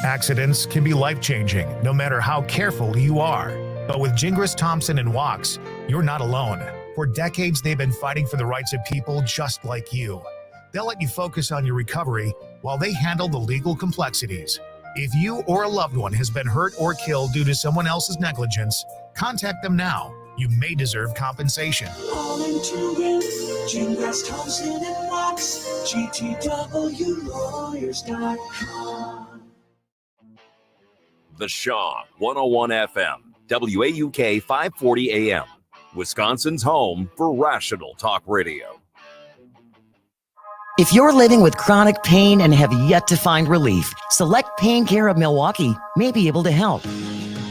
Accidents can be life-changing, no matter how careful you are. But with Gingras, Thompson, and Wachs, you're not alone. For decades, they've been fighting for the rights of people just like you. They'll let you focus on your recovery while they handle the legal complexities. If you or a loved one has been hurt or killed due to someone else's negligence, contact them now. You may deserve compensation. All into it, Gingras, Thompson, and Wachs, GTWlawyers.com. The Shaw 101 FM, WAUK 540 AM, Wisconsin's home for rational talk radio. If you're living with chronic pain and have yet to find relief, Select Pain Care of Milwaukee may be able to help.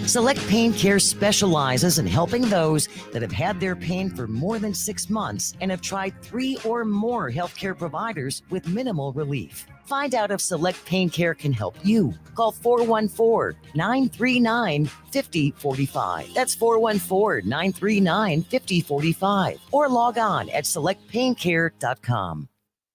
Select Pain Care specializes in helping those that have had their pain for more than 6 months and have tried 3 or more healthcare providers with minimal relief. Find out if Select Pain Care can help you. Call 414-939-5045. That's 414-939-5045. Or log on at selectpaincare.com.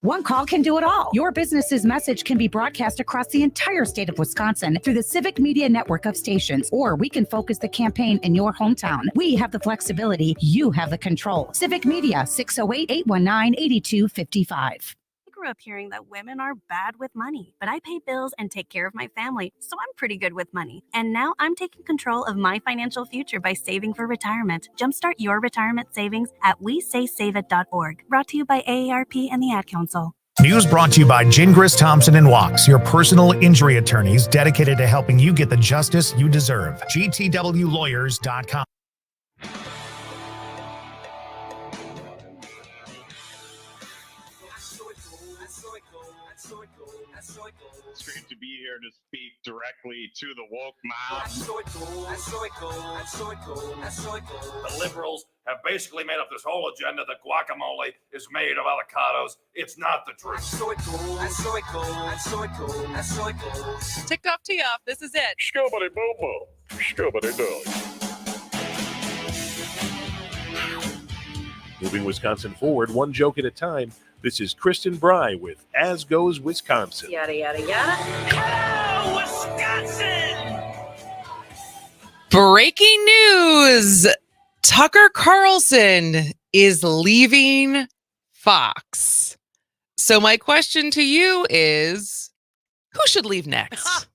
One call can do it all. Your business's message can be broadcast across the entire state of Wisconsin through the Civic Media network of stations, or we can focus the campaign in your hometown. We have the flexibility. You have the control. Civic Media, 608-819-8255. I grew up hearing that women are bad with money, but I pay bills and take care of my family, so I'm pretty good with money. And now I'm taking control of my financial future by saving for retirement. Jumpstart your retirement savings at WeSaySaveIt.org. Brought to you by AARP and the Ad Council. News brought to you by Gingras, Thompson, and Wachs, your personal injury attorneys dedicated to helping you get the justice you deserve. GTWlawyers.com. It's great to be here to speak directly to the woke mob. The liberals have basically made up this whole agenda that guacamole is made of avocados. It's not the truth. Ticked off, tee off. This is it. Scubbity boo boo. Scubbity doo. Moving Wisconsin forward, one joke at a time. This is Kristen Bry with As Goes Wisconsin. Yada, yada, yada. Hello, Wisconsin! Breaking news. Tucker Carlson is leaving Fox. So my question to you is, who should leave next?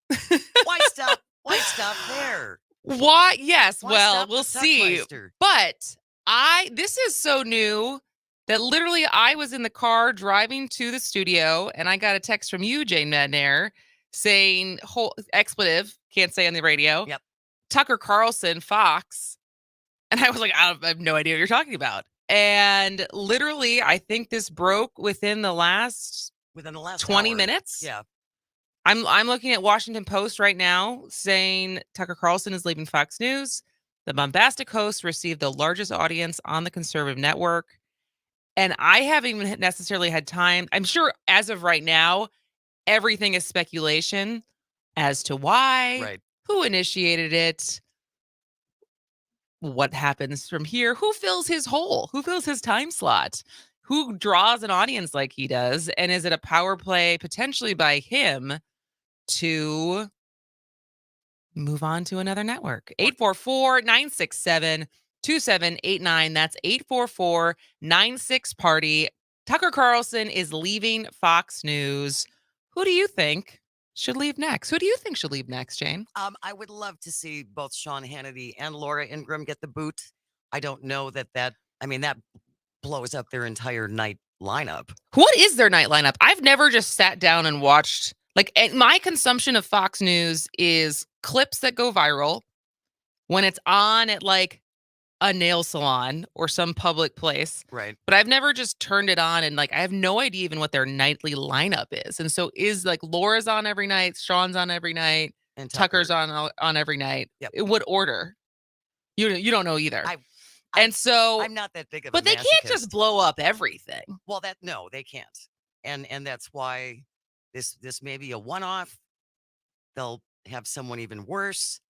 Why stop? Why stop there? Why? Yes. Why well, stop we'll the see. Tuckmeister? But this is so new that literally I was in the car driving to the studio and I got a text from you, Jane Madnair, saying whole expletive, can't say on the radio. Yep. Tucker Carlson, Fox. And I was like, I have no idea what you're talking about. And literally, I think this broke within the last 20 hour. minutes. Yeah. I'm looking at Washington Post right now saying Tucker Carlson is leaving Fox News. The bombastic host received the largest audience on the conservative network. And I haven't even necessarily had time. I'm sure as of right now, everything is speculation as to why, Right. who initiated it, what happens from here, who fills his hole, who fills his time slot, who draws an audience like he does, and is it a power play potentially by him to move on to another network? 844-967-2789. That's 844-96-PARTY. Tucker Carlson is leaving Fox News. Who do you think should leave next? Who do you think should leave next, Jane? I would love to see both Sean Hannity and Laura Ingraham get the boot. I don't know that blows up their entire night lineup. What is their night lineup? I've never just sat down and watched. My consumption of Fox News is clips that go viral when it's on at a nail salon or some public place. Right. But I've never just turned it on and I have no idea even what their nightly lineup is. And so is Laura's on every night, Sean's on every night, And Tucker's on every night. Yep. In what order? You don't know either. I'm not that big of a But they can't masochist. just blow up everything. Well, no, they can't. And that's why this may be a one-off. They'll have someone even worse.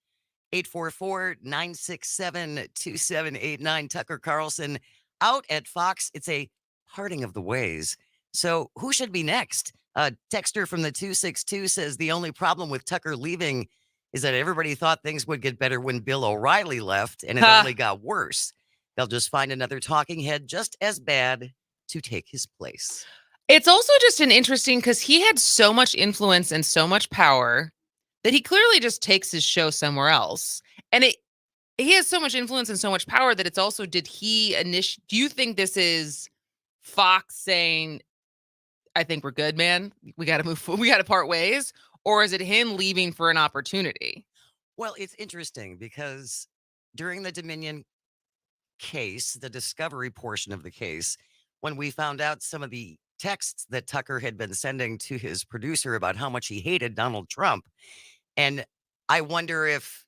844-967-2789. Tucker Carlson out at Fox. It's a parting of the ways. So who should be next? Texter from the 262 says the only problem with Tucker leaving is that everybody thought things would get better when Bill O'Reilly left, and it only got worse. They'll just find another talking head just as bad to take his place. It's also just an interesting because he had so much influence and so much power that he clearly just takes his show somewhere else. And he has so much influence and so much power that it's also, do you think this is Fox saying, I think we're good, man. We got to move. We got to part ways. Or is it him leaving for an opportunity? Well, it's interesting because during the Dominion case, the discovery portion of the case, when we found out some of the texts that Tucker had been sending to his producer about how much he hated Donald Trump, and I wonder if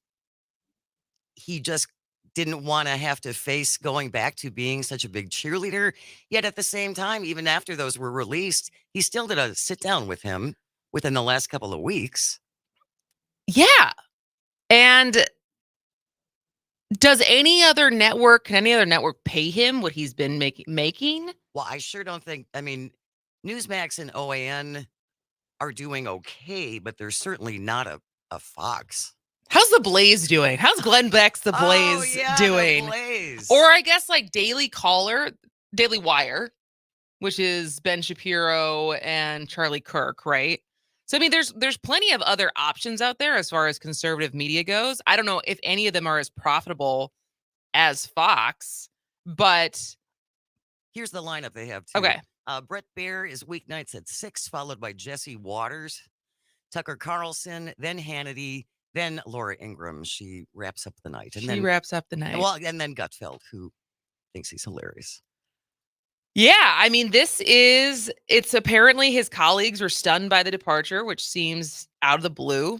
he just didn't want to have to face going back to being such a big cheerleader. Yet at the same time, even after those were released, he still did a sit down with him within the last couple of weeks. Yeah. And can any other network pay him what he's been making? Well, I sure don't think, Newsmax and OAN are doing okay, but they're certainly not a Fox. How's The Blaze doing? How's Glenn Beck's The Blaze doing? The Blaze. Or I guess like Daily Wire, which is Ben Shapiro and Charlie Kirk, right? So, I mean, there's plenty of other options out there as far as conservative media goes. I don't know if any of them are as profitable as Fox, but... Here's the lineup they have, too. Okay. Brett Baer is weeknights at 6, followed by Jesse Waters, Tucker Carlson, then Hannity, then Laura Ingraham. She wraps up the night. Wraps up the night. Well, and then Gutfeld, who thinks he's hilarious. Yeah, I mean, it's apparently his colleagues were stunned by the departure, which seems out of the blue.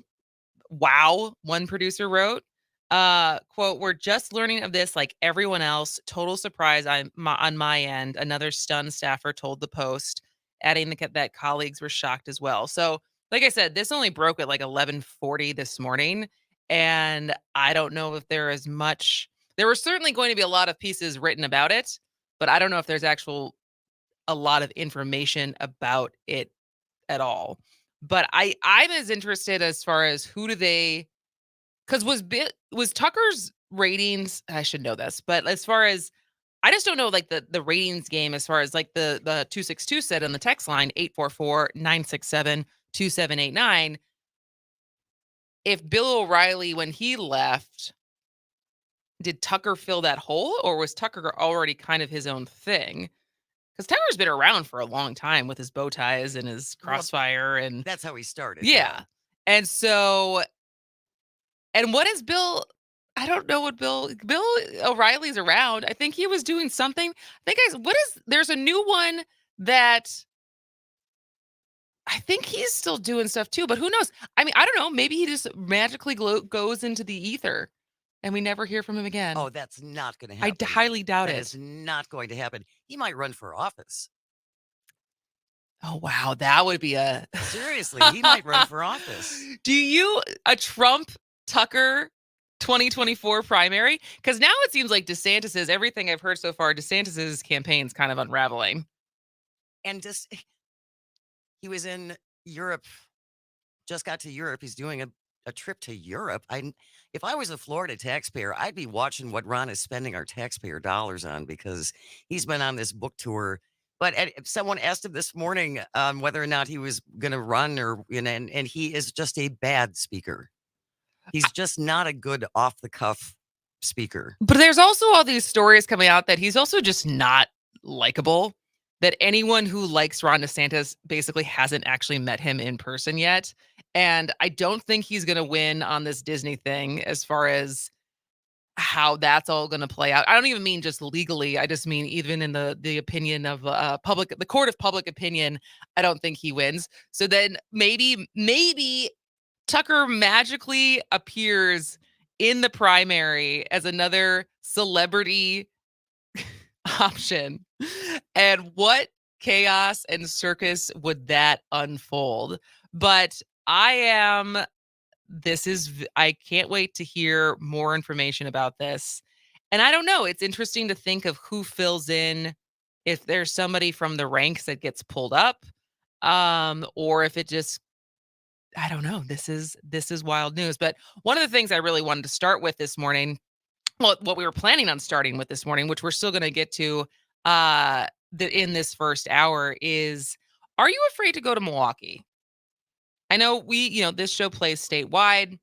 Wow, one producer wrote. Quote, we're just learning of this like everyone else. Total surprise on my end. Another stunned staffer told the Post, adding that colleagues were shocked as well. So, like I said, this only broke at like 11:40 this morning. And I don't know if there is much. There were certainly going to be a lot of pieces written about it, but I don't know if there's a lot of information about it at all. But I'm as interested as far as because was Tucker's ratings, I should know this, but as far as, I just don't know, like the ratings game, as far as like the 262 said on the text line, 844-967-2789. If Bill O'Reilly, when he left, did Tucker fill that hole, or was Tucker already kind of his own thing? Because Tucker's been around for a long time with his bow ties and his crossfire, and that's how he started. Yeah. And so, and what is Bill? I don't know what Bill O'Reilly's around. I think he was doing something. There's a new one that I think he's still doing stuff too, but who knows? I mean, I don't know. Maybe he just magically goes into the ether and we never hear from him again. Oh, that's not going to happen. I highly doubt it. That is not going to happen. He might run for office. Oh, wow. That would be Seriously, he might run for office. A Trump Tucker 2024 primary? Because now it seems like DeSantis's, everything I've heard so far, DeSantis's campaign's kind of unraveling. And he was in Europe, just got to Europe. He's doing a trip to Europe. If I was a Florida taxpayer, I'd be watching what Ron is spending our taxpayer dollars on, because he's been on this book tour. But someone asked him this morning whether or not he was going to run, and he is just a bad speaker. He's just not a good off-the-cuff speaker. But there's also all these stories coming out that he's also just not likable, that anyone who likes Ron DeSantis basically hasn't actually met him in person yet. And I don't think he's going to win on this Disney thing as far as how that's all going to play out. I don't even mean just legally. I just mean even in the opinion of the court of public opinion, I don't think he wins. So then maybe Tucker magically appears in the primary as another celebrity option. And what chaos and circus would that unfold? But I can't wait to hear more information about this. And I don't know, it's interesting to think of who fills in, if there's somebody from the ranks that gets pulled up. or if it just, I don't know. This is wild news. But one of the things I really wanted to start with this morning, well, what we were planning on starting with this morning, which we're still going to get to in this first hour, is, are you afraid to go to Milwaukee? I know this show plays statewide.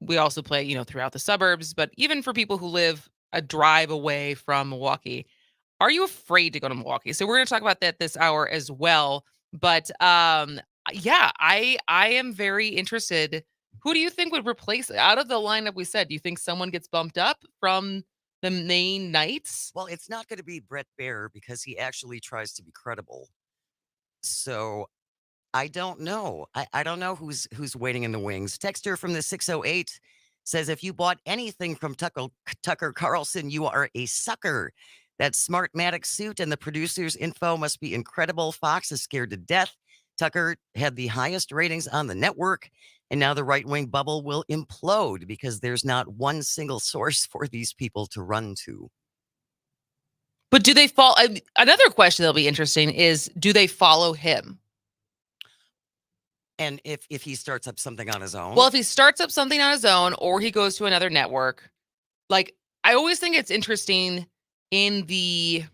We also play, throughout the suburbs, but even for people who live a drive away from Milwaukee, are you afraid to go to Milwaukee? So we're going to talk about that this hour as well. But yeah, I am very interested. Who do you think would replace out of the lineup we said? Do you think someone gets bumped up from the main nights? Well, it's not going to be Brett Baer because he actually tries to be credible. So I don't know. I don't know who's waiting in the wings. Texter from the 608 says, if you bought anything from Tucker Carlson, you are a sucker. That Smartmatic suit and the producer's info must be incredible. Fox is scared to death. Tucker had the highest ratings on the network, and now the right-wing bubble will implode because there's not one single source for these people to run to. But do they follow? Another question that'll be interesting is, do they follow him? And if he starts up something on his own? Well, if he starts up something on his own or he goes to another network, like, I always think it's interesting in big,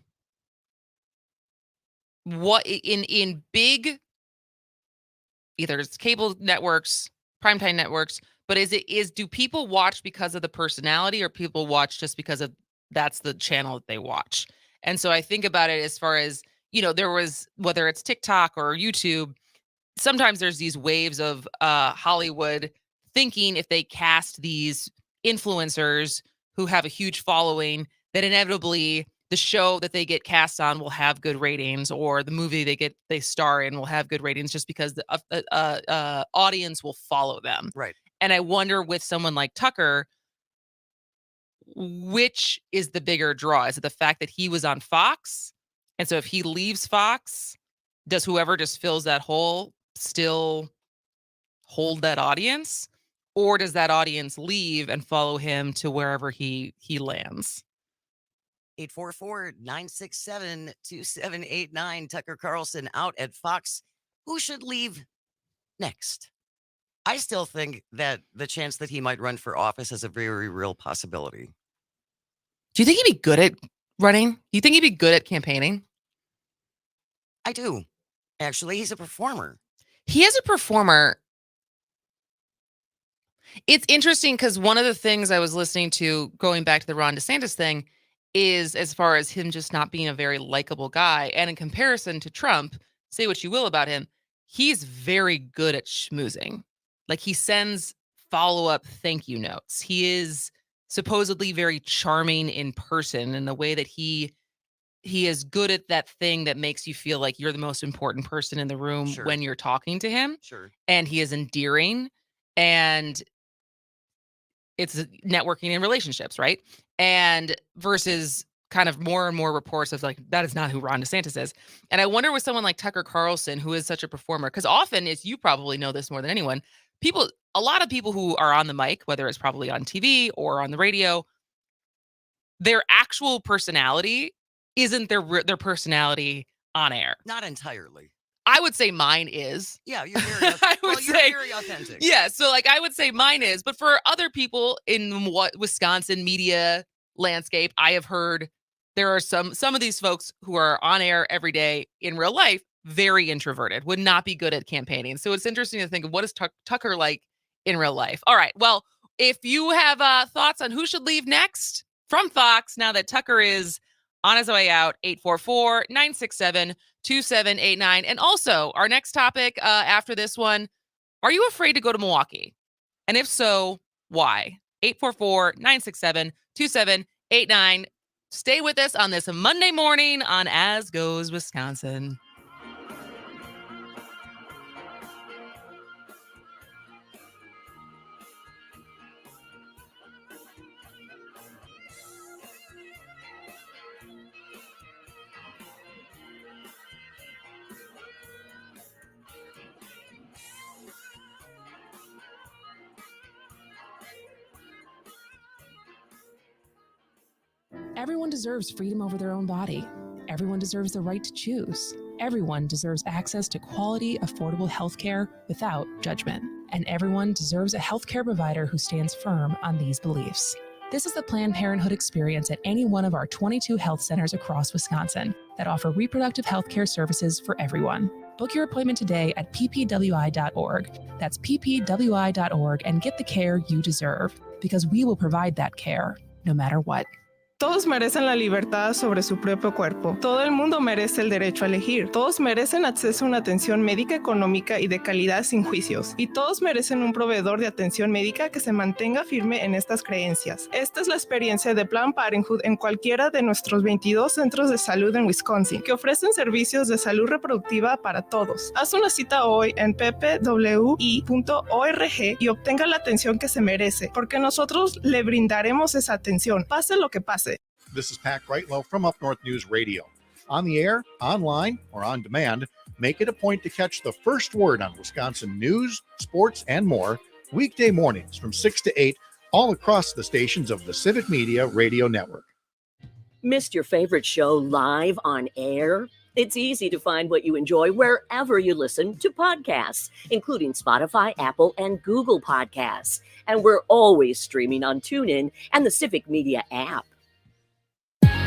either it's cable networks, primetime networks, but do people watch because of the personality, or people watch just because of that's the channel that they watch? And so I think about it as far as, there was, whether it's TikTok or YouTube, sometimes there's these waves of Hollywood thinking if they cast these influencers who have a huge following, that inevitably the show that they get cast on will have good ratings, or the movie they star in will have good ratings, just because the audience will follow them. Right. And I wonder, with someone like Tucker, which is the bigger draw? Is it the fact that he was on Fox? And so if he leaves Fox, does whoever just fills that hole still hold that audience? Or does that audience leave and follow him to wherever he lands? 844-967-2789. Tucker Carlson out at Fox. Who should leave next? I still think that the chance that he might run for office is a very real possibility. Do you think he'd be good at running? Do you think he'd be good at campaigning? I do. Actually, he's a performer. He is a performer. It's interesting because one of the things I was listening to, going back to the Ron DeSantis thing, is as far as him just not being a very likable guy. And in comparison to Trump, say what you will about him, he's very good at schmoozing. Like, he sends follow-up thank you notes. He is supposedly very charming in person in the way that he is good at that thing that makes you feel like you're the most important person in the room. Sure. When you're talking to him. Sure. And he is endearing, and it's networking and relationships, right? And versus kind of more and more reports of like, that is not who Ron DeSantis is. And I wonder with someone like Tucker Carlson, who is such a performer, because often, as you probably know this more than anyone, a lot of people who are on the mic, whether it's probably on TV or on the radio, their actual personality isn't their personality on air. Not entirely. I would say mine is. Yeah, you're very, you're very authentic. Yeah, so like I would say mine is, but for other people in Wisconsin media landscape, I have heard there are some of these folks who are on air every day in real life, very introverted, would not be good at campaigning. So it's interesting to think of, what is Tucker like in real life? All right, well, if you have thoughts on who should leave next from Fox, now that Tucker is on his way out, 844-967-2789. And also, our next topic after this one, are you afraid to go to Milwaukee? And if so, why? 844-967-2789. Stay with us on this Monday morning on As Goes Wisconsin. Everyone deserves freedom over their own body. Everyone deserves the right to choose. Everyone deserves access to quality, affordable healthcare without judgment. And everyone deserves a healthcare provider who stands firm on these beliefs. This is the Planned Parenthood experience at any one of our 22 health centers across Wisconsin that offer reproductive health care services for everyone. Book your appointment today at ppwi.org. That's ppwi.org and get the care you deserve, because we will provide that care no matter what. Todos merecen la libertad sobre su propio cuerpo. Todo el mundo merece el derecho a elegir. Todos merecen acceso a una atención médica económica y de calidad sin juicios. Y todos merecen un proveedor de atención médica que se mantenga firme en estas creencias. Esta es la experiencia de Planned Parenthood en cualquiera de nuestros 22 centros de salud en Wisconsin, que ofrecen servicios de salud reproductiva para todos. Haz una cita hoy en ppwi.org y obtenga la atención que se merece, porque nosotros le brindaremos esa atención, pase lo que pase. This is Pat Greitlow from Up North News Radio. On the air, online, or on demand, make it a point to catch the first word on Wisconsin news, sports, and more weekday mornings from 6 to 8 all across the stations of the Civic Media Radio Network. Missed your favorite show live on air? It's easy to find what you enjoy wherever you listen to podcasts, including Spotify, Apple, and Google Podcasts. And we're always streaming on TuneIn and the Civic Media app.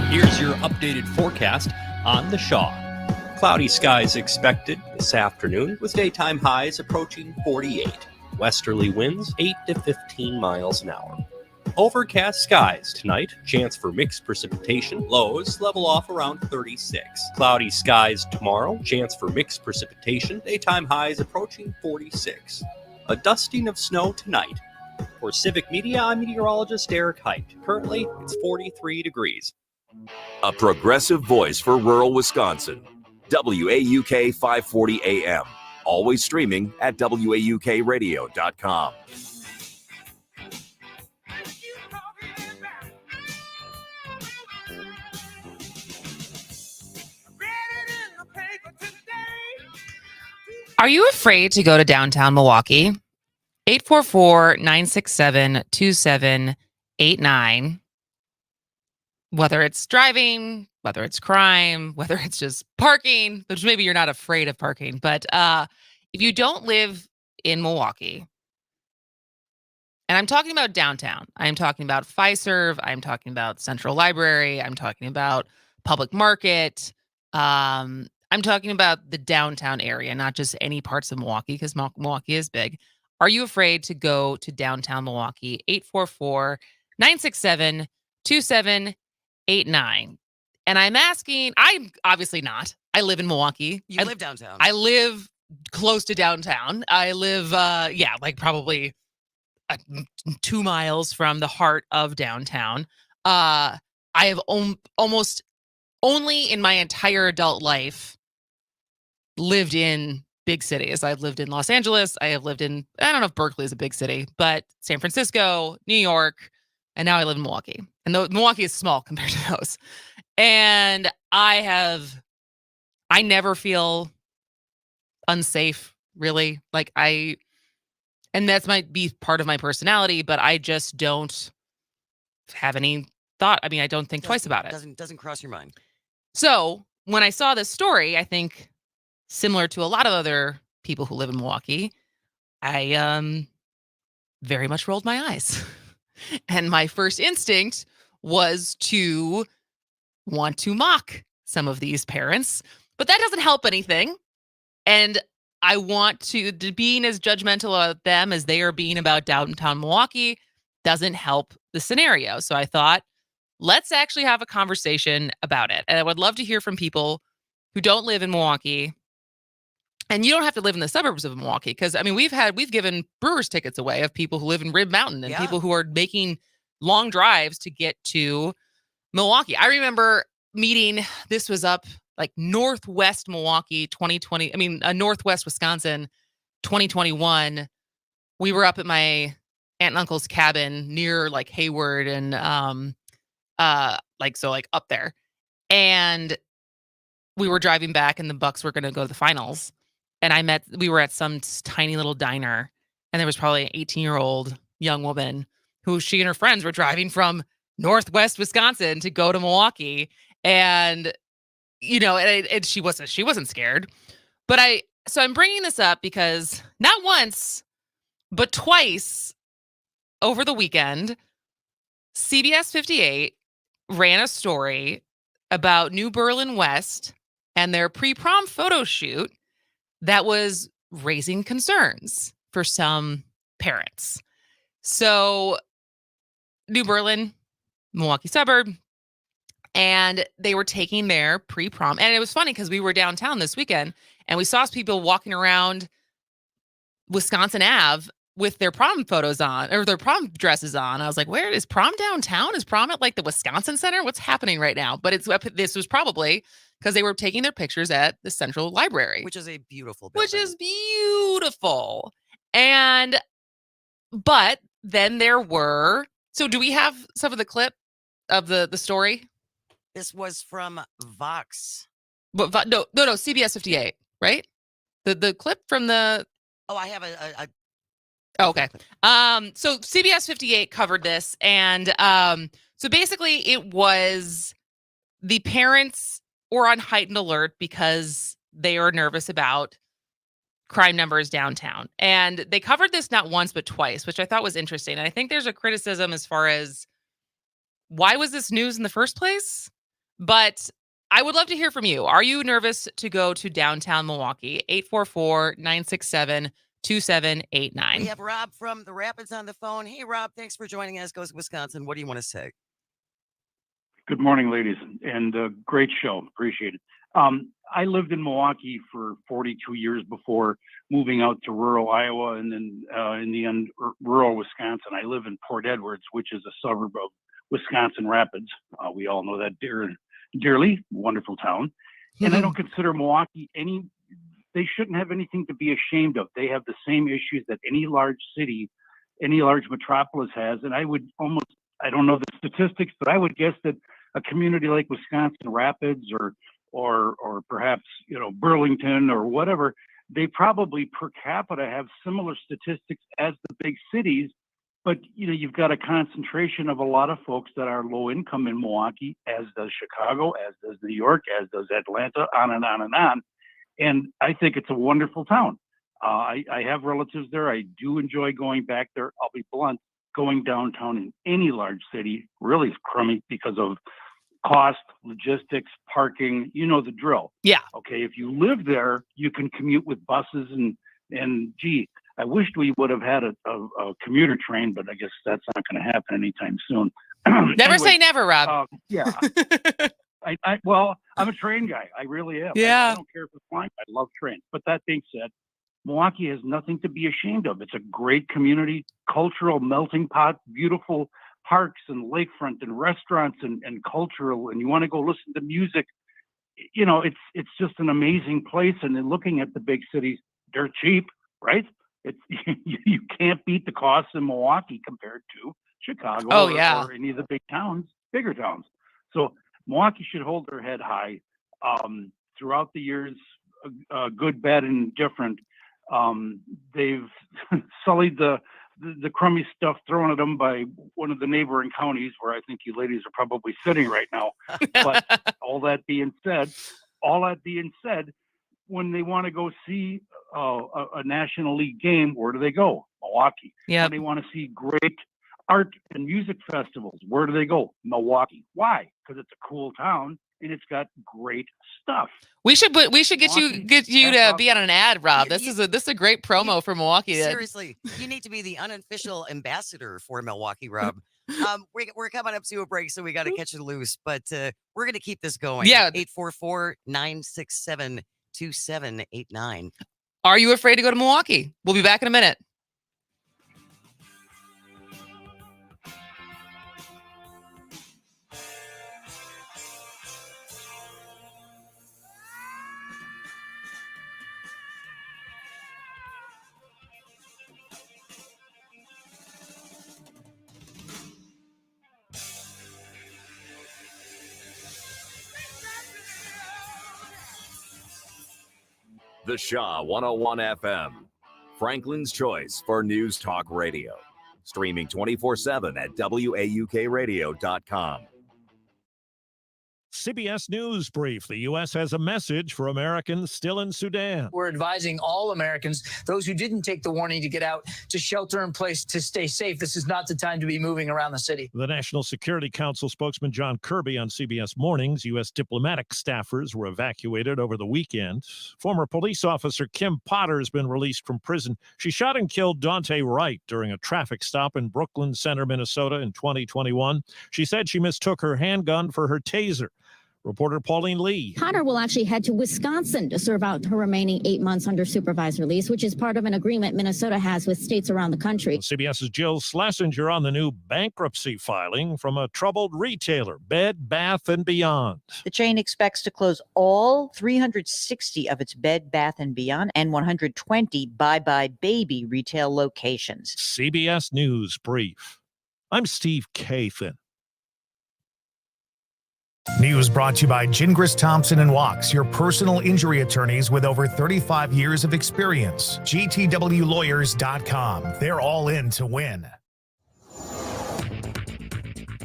Here's your updated forecast on the Shaw. Cloudy skies expected this afternoon with daytime highs approaching 48. Westerly winds 8 to 15 miles an hour. Overcast skies tonight, chance for mixed precipitation. Lows level off around 36. Cloudy skies tomorrow, chance for mixed precipitation. Daytime highs approaching 46. A dusting of snow tonight. For Civic Media, I'm meteorologist Eric Height. Currently, it's 43 degrees. A progressive voice for rural Wisconsin. WAUK 540 AM. Always streaming at WAUKradio.com. Are you afraid to go to downtown Milwaukee? 844-967-2789. Whether it's driving, whether it's crime, whether it's just parking, which maybe you're not afraid of parking, but if you don't live in Milwaukee, and I'm talking about downtown, I'm talking about Fiserv, I'm talking about Central Library, I'm talking about Public Market, I'm talking about the downtown area, not just any parts of Milwaukee, because Milwaukee is big. Are you afraid to go to downtown Milwaukee? 844-967-2789. And I'm asking, I'm obviously not. I live in Milwaukee. You live downtown. I live close to downtown. I live, like probably 2 miles from the heart of downtown. I have almost only in my entire adult life lived in big cities. I've lived in Los Angeles. I have lived in, I don't know if Berkeley is a big city, but San Francisco, New York, and now I live in Milwaukee. And Milwaukee is small compared to those. And I never feel unsafe, really. And that might be part of my personality, but I just don't have any thought. I mean, I don't think twice about it. Doesn't cross your mind. So when I saw this story, I think similar to a lot of other people who live in Milwaukee, I very much rolled my eyes. And my first instinct was to want to mock some of these parents, but that doesn't help anything. And I want to being as judgmental of them as they are being about downtown Milwaukee doesn't help the scenario. So I thought, let's actually have a conversation about it. And I would love to hear from people who don't live in Milwaukee. And you don't have to live in the suburbs of Milwaukee, because I mean, we've given Brewers tickets away of people who live in Rib Mountain and people who are making long drives to get to Milwaukee. I remember meeting, this was up like Northwest Milwaukee 2020. I mean, Northwest Wisconsin 2021. We were up at my aunt and uncle's cabin near like Hayward and up there. And we were driving back and the Bucks were going to go to the finals. And we were at some tiny little diner, and there was probably an 18-year-old young woman who she and her friends were driving from Northwest Wisconsin to go to Milwaukee. And and she wasn't scared. But I'm bringing this up because not once, but twice over the weekend, CBS 58 ran a story about New Berlin West and their pre-prom photo shoot that was raising concerns for some parents. So New Berlin, Milwaukee suburb, and they were taking their pre-prom. And it was funny because we were downtown this weekend and we saw people walking around Wisconsin Ave with their prom photos on, or their prom dresses on. I was like, where is prom downtown? Is prom at like the Wisconsin Center? What's happening right now? But this was probably because they were taking their pictures at the Central Library. Which is a beautiful building. Which is beautiful. But then there were, so do we have some of the clip of the story? This was from Vox. But no, CBS 58, right? The clip from the... Oh, I have a okay. So CBS 58 covered this, and so basically it was the parents were on heightened alert because they are nervous about crime numbers downtown. And they covered this not once but twice, which I thought was interesting. And I think there's a criticism as far as why was this news in the first place? But I would love to hear from you. Are you nervous to go to downtown Milwaukee? 844-967-2789. We have Rob from the Rapids on the phone. Hey, Rob, thanks for joining us. Goes Wisconsin. What do you want to say? Good morning, ladies, and great show. Appreciate it. I lived in Milwaukee for 42 years before moving out to rural Iowa and then in the end, rural Wisconsin. I live in Port Edwards, which is a suburb of Wisconsin Rapids. We all know that dearly, wonderful town. And I don't consider Milwaukee they shouldn't have anything to be ashamed of. They have the same issues that any large city, any large metropolis has. And I don't know the statistics, but I would guess that a community like Wisconsin Rapids or perhaps, Burlington or whatever, they probably per capita have similar statistics as the big cities. But, you've got a concentration of a lot of folks that are low income in Milwaukee, as does Chicago, as does New York, as does Atlanta, on and on and on. And I think it's a wonderful town. I have relatives there. I do enjoy going back there. I'll be blunt. Going downtown in any large city really is crummy because of cost, logistics, parking, the drill. Yeah. Okay. If you live there, you can commute with buses and gee, I wished we would have had a commuter train, but I guess that's not going to happen anytime soon. Never say never, Rob. Yeah. Well, I'm a train guy. I really am. Yeah. I don't care if it's flying. I love trains. But that being said, Milwaukee has nothing to be ashamed of. It's a great community, cultural melting pot, beautiful parks and lakefront and restaurants and cultural. And you want to go listen to music. It's just an amazing place. And then looking at the big cities, they're cheap, right? You can't beat the costs in Milwaukee compared to Chicago or any of the bigger towns. So Milwaukee should hold their head high. Throughout the years, good, bad, and different, they've sullied the crummy stuff thrown at them by one of the neighboring counties where I think you ladies are probably sitting right now. But all that being said, when they want to go see a National League game, where do they go? Milwaukee. Yeah. When they want to see great art and music festivals, where do they go? Milwaukee. Why? Because it's a cool town and it's got great stuff. We should get you to be on an ad, Rob. This is a great promo for Milwaukee. Seriously, you need to be the unofficial ambassador for Milwaukee, Rob. We're coming up to a break, so we got to catch it loose, but we're going to keep this going. Yeah. 844-967-2789. Are you afraid to go to Milwaukee? We'll be back in a minute. The Shaw 101 FM, Franklin's choice for news talk radio. Streaming 24/7 at WAUKradio.com. CBS News Brief. The U.S. has a message for Americans still in Sudan. We're advising all Americans, those who didn't take the warning to get out, to shelter in place, to stay safe. This is not the time to be moving around the city. The National Security Council spokesman John Kirby on CBS Mornings. U.S. diplomatic staffers were evacuated over the weekend. Former police officer Kim Potter has been released from prison. She shot and killed Dante Wright during a traffic stop in Brooklyn Center, Minnesota in 2021. She said she mistook her handgun for her taser. Reporter Pauline Lee. Potter will actually head to Wisconsin to serve out her remaining 8 months under supervised release, which is part of an agreement Minnesota has with states around the country. CBS's Jill Schlesinger on the new bankruptcy filing from a troubled retailer, Bed Bath & Beyond. The chain expects to close all 360 of its Bed Bath & Beyond and 120 Bye Bye Baby retail locations. CBS News Brief. I'm Steve Kathan. News brought to you by Gingras, Thompson & Wachs, your personal injury attorneys with over 35 years of experience. GTWlawyers.com. They're all in to win.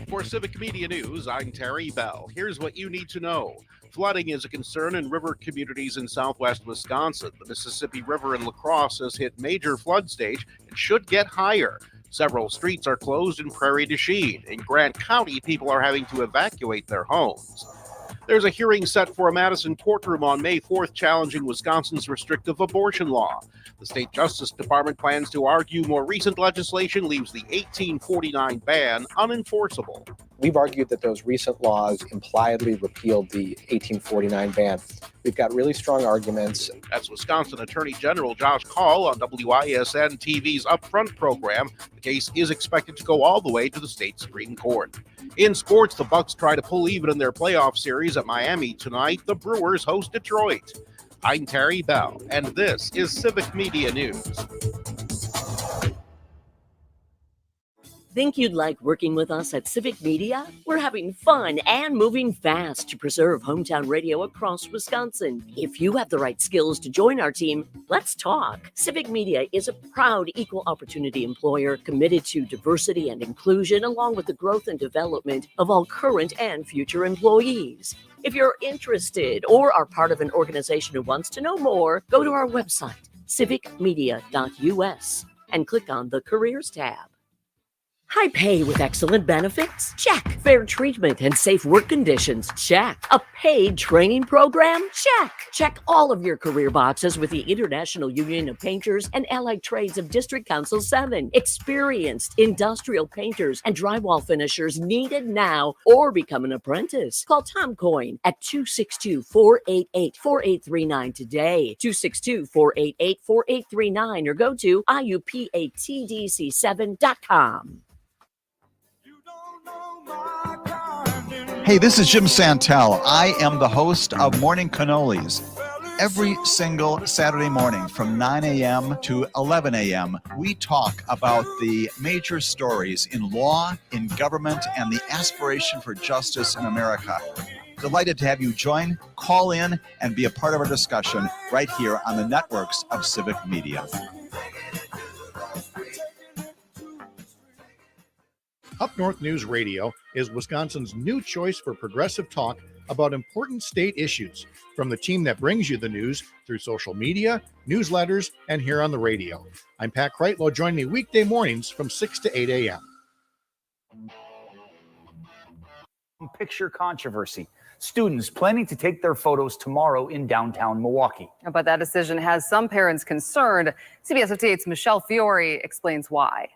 For Civic Media News, I'm Terry Bell. Here's what you need to know. Flooding is a concern in river communities in southwest Wisconsin. The Mississippi River in La Crosse has hit major flood stage and should get higher. Several streets are closed in Prairie du Chien. In Grant County, people are having to evacuate their homes. There's a hearing set for a Madison courtroom on May 4th challenging Wisconsin's restrictive abortion law. The state Justice Department plans to argue more recent legislation leaves the 1849 ban unenforceable. We've argued that those recent laws impliedly repealed the 1849 ban. We've got really strong arguments. That's Wisconsin Attorney General Josh Call on WISN TV's Upfront program. The case is expected to go all the way to the state Supreme Court. In sports, the Bucks try to pull even in their playoff series at Miami tonight. The Brewers host Detroit. I'm Terry Bell, and this is Civic Media News. Think you'd like working with us at Civic Media? We're having fun and moving fast to preserve hometown radio across Wisconsin. If you have the right skills to join our team, let's talk. Civic Media is a proud equal opportunity employer committed to diversity and inclusion, along with the growth and development of all current and future employees. If you're interested or are part of an organization who wants to know more, go to our website, civicmedia.us, and click on the Careers tab. High pay with excellent benefits? Check. Fair treatment and safe work conditions? Check. A paid training program? Check. Check all of your career boxes with the International Union of Painters and Allied Trades of District Council 7. Experienced industrial painters and drywall finishers needed now, or become an apprentice. Call Tom Coyne at 262-488-4839 today. 262-488-4839 or go to iupatdc7.com. Hey, this is Jim Santel. I am the host of Morning Cannolis. Every single Saturday morning from 9 a.m. to 11 a.m., we talk about the major stories in law, in government, and the aspiration for justice in America. Delighted to have you join, call in, and be a part of our discussion right here on the networks of Civic Media. Up North News Radio is Wisconsin's new choice for progressive talk about important state issues from the team that brings you the news through social media, newsletters, and here on the radio. I'm Pat Kreitlow. Join me weekday mornings from 6 to 8 a.m. Picture controversy. Students planning to take their photos tomorrow in downtown Milwaukee. But that decision has some parents concerned. CBS 58's Michelle Fiore explains why.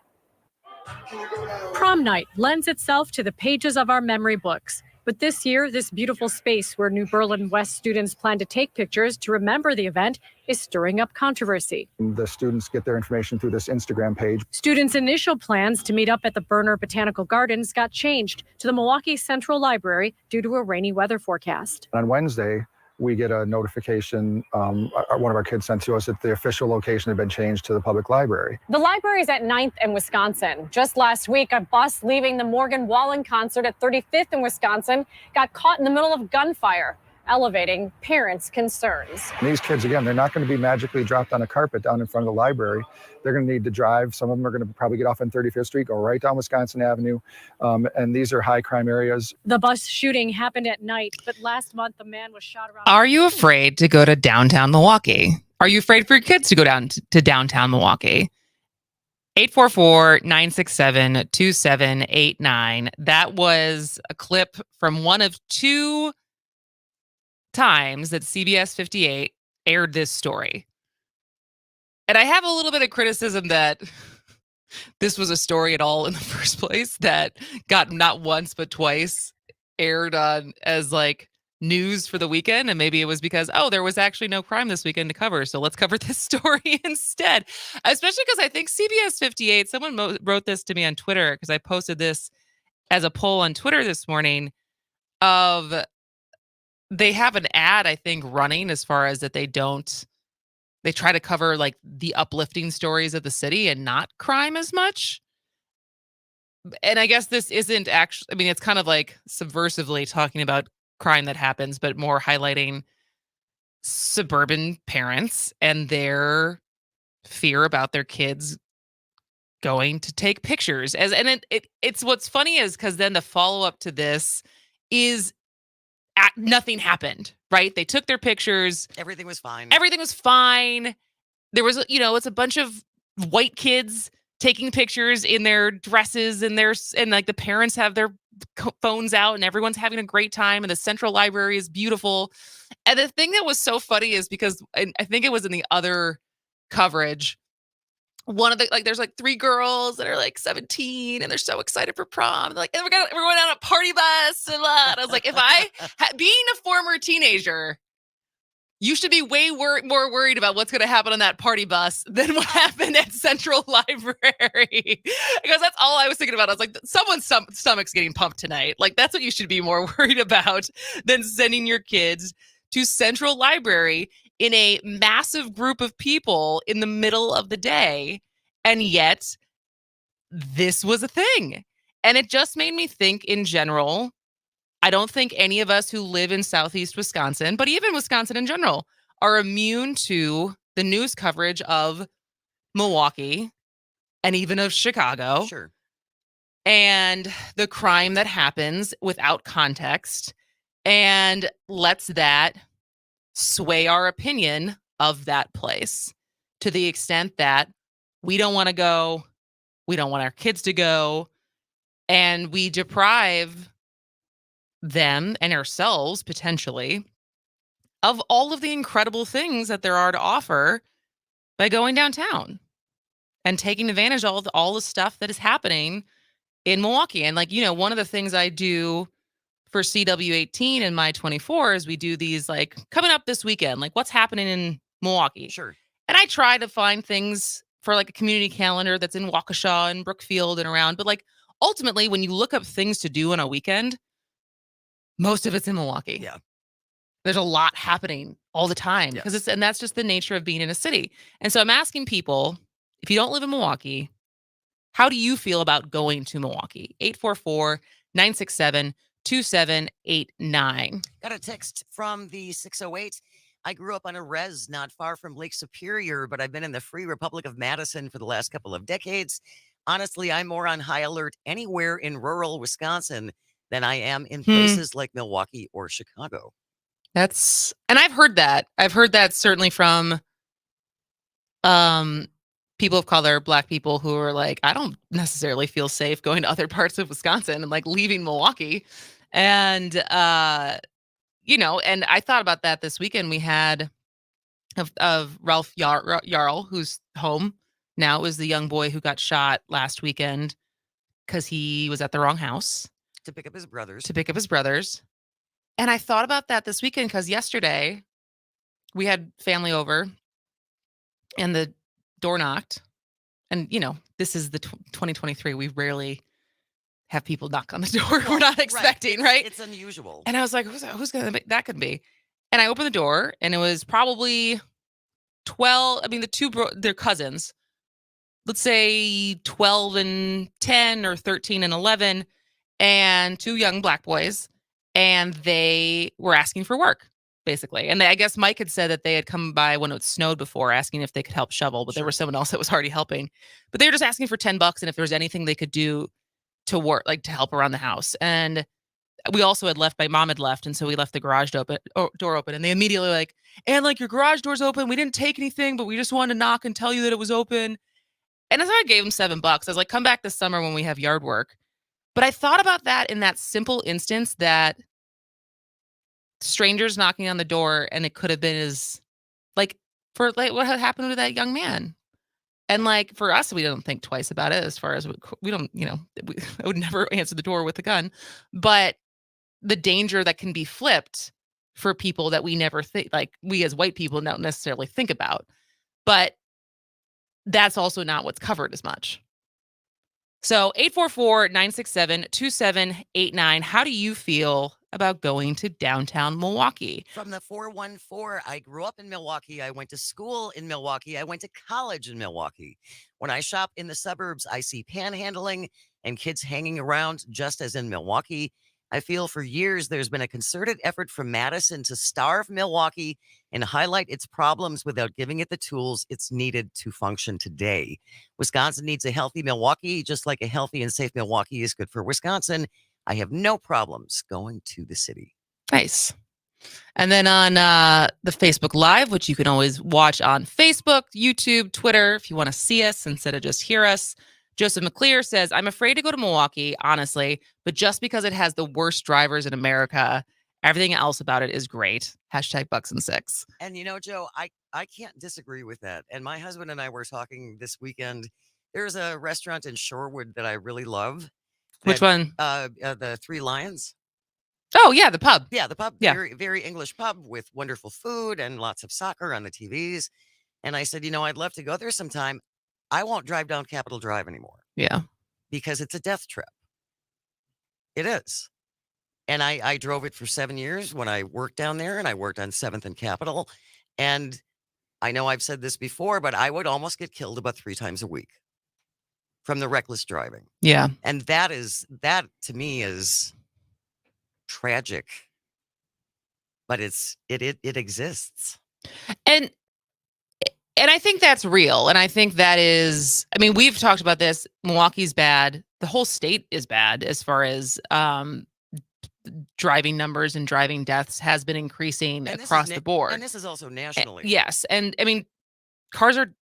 Prom night lends itself to the pages of our memory books. But this year, this beautiful space where New Berlin West students plan to take pictures to remember the event is stirring up controversy. The students get their information through this Instagram page. Students' initial plans to meet up at the Berner Botanical Gardens got changed to the Milwaukee Central Library due to a rainy weather forecast. On Wednesday, we get a notification, one of our kids sent to us that the official location had been changed to the public library. The library is at 9th and Wisconsin. Just last week, a bus leaving the Morgan Wallen concert at 35th and Wisconsin got caught in the middle of gunfire. elevating parents' concerns. And these kids, again, they're not going to be magically dropped on a carpet down in front of the library. They're going to need to drive. Some of them are going to probably get off on 35th Street, go right down Wisconsin Avenue. And these are high crime areas. The bus shooting happened at night, but last month a man was shot around. Are you afraid to go to downtown Milwaukee? Are you afraid for your kids to go down to downtown Milwaukee? 844-967-2789. That was a clip from one of two times that CBS 58 aired this story. And I have a little bit of criticism that this was a story at all in the first place, that got not once but twice aired on as like news for the weekend. And maybe it was because, oh, there was actually no crime this weekend to cover, so let's cover this story instead. Especially because I think CBS 58, someone wrote this to me on Twitter, because I posted this as a poll on Twitter this morning, of they have an ad, I think, running as far as that they try to cover like the uplifting stories of the city and not crime as much. And I guess this isn't actually, I mean, it's kind of like subversively talking about crime that happens, but more highlighting suburban parents and their fear about their kids going to take pictures. It's what's funny is because then the follow-up to this is nothing happened, right? They took their pictures. Everything was fine. Everything was fine. There was, it's a bunch of white kids taking pictures in their dresses and like the parents have their phones out and everyone's having a great time and the central library is beautiful. And the thing that was so funny is because I think it was in the other coverage, one of the, like, there's like three girls that are like 17 and they're so excited for prom. They're like, and we're going on a party bus. And I was like, if being a former teenager, you should be way more worried about what's going to happen on that party bus than what happened at Central Library. Because that's all I was thinking about. I was like, someone's stomach's getting pumped tonight. Like, that's what you should be more worried about than sending your kids to Central Library in a massive group of people in the middle of the day. And yet, this was a thing. And it just made me think in general. I don't think any of us who live in Southeast Wisconsin, but even Wisconsin in general, are immune to the news coverage of Milwaukee and even of Chicago. Sure. And the crime that happens without context, and lets that sway our opinion of that place to the extent that we don't want to go, we don't want our kids to go, and we deprive them and ourselves potentially of all of the incredible things that there are to offer by going downtown and taking advantage of all the stuff that is happening in Milwaukee. And like, one of the things I do for CW18 and My 24 is we do these like coming up this weekend, like what's happening in Milwaukee. Sure. And I try to find things for like a community calendar that's in Waukesha and Brookfield and around. But like ultimately, when you look up things to do on a weekend, most of it's in Milwaukee. Yeah. There's a lot happening all the time because and that's just the nature of being in a city. And so I'm asking people, if you don't live in Milwaukee, how do you feel about going to Milwaukee? 844-967-2789. Got a text from the 608. I grew up on a res not far from Lake Superior, but I've been in the Free Republic of Madison for the last couple of decades. Honestly, I'm more on high alert anywhere in rural Wisconsin than I am in places like Milwaukee or Chicago. And I've heard that. I've heard that certainly from people of color, Black people who are like, I don't necessarily feel safe going to other parts of Wisconsin and like leaving Milwaukee. And, and I thought about that this weekend. We had of Ralph Jarl, who's home now. It was the young boy who got shot last weekend because he was at the wrong house. To pick up his brothers. And I thought about that this weekend because yesterday we had family over and the door knocked. And, this is the 2023. We rarely have people knock on the door. We're not expecting, right? It's unusual. And I was like, who's going to that could be? And I opened the door and it was probably 12. I mean, they're cousins. Let's say 12 and 10 or 13 and 11. And two young Black boys, and they were asking for work. basically. And I guess Mike had said that they had come by when it snowed before, asking if they could help shovel, but there was someone else that was already helping. But they were just asking for $10 and if there was anything they could do to work, like to help around the house. And we also had left, my mom had left, and so we left the garage door open, and they immediately like, and like, your garage door's open. We didn't take anything, but we just wanted to knock and tell you that it was open. And so I gave them $7. I was like, come back this summer when we have yard work. But I thought about that in that simple instance that strangers knocking on the door, and it could have been as like for like what had happened to that young man. And like for us, we don't think twice about it as far as we don't, I would never answer the door with a gun, but the danger that can be flipped for people that we never think, like we as white people don't necessarily think about, but that's also not what's covered as much. So 844-967-2789. How do you feel about going to downtown Milwaukee? From the 414, I grew up in Milwaukee. I went to school in Milwaukee. I went to college in Milwaukee. When I shop in the suburbs, I see panhandling and kids hanging around just as in Milwaukee. I feel for years there's been a concerted effort from Madison to starve Milwaukee and highlight its problems without giving it the tools it's needed to function today. Wisconsin needs a healthy Milwaukee, just like a healthy and safe Milwaukee is good for Wisconsin. I have no problems going to the city. Nice. And then on the Facebook Live, which you can always watch on Facebook, YouTube, Twitter, if you want to see us instead of just hear us, Joseph McClear says, I'm afraid to go to Milwaukee, honestly, but just because it has the worst drivers in America, everything else about it is great. Hashtag Bucks and Six. And Joe, I can't disagree with that. And my husband and I were talking this weekend. There's a restaurant in Shorewood that I really love. Which one? The Three Lions. Oh, yeah, the pub. Yeah, the pub. Yeah. Very, very English pub with wonderful food and lots of soccer on the TVs. And I said, I'd love to go there sometime. I won't drive down Capitol Drive anymore. Yeah. Because it's a death trip. It is. And I drove it for 7 years when I worked down there, and I worked on 7th and Capitol. And I know I've said this before, but I would almost get killed about 3 times a week from the reckless driving. Yeah. And that to me is tragic. But it exists. And I think that's real. And I think that is, we've talked about this. Milwaukee's bad. The whole state is bad as far as driving numbers and driving deaths has been increasing across the board. And this is also nationally. Yes. And cars are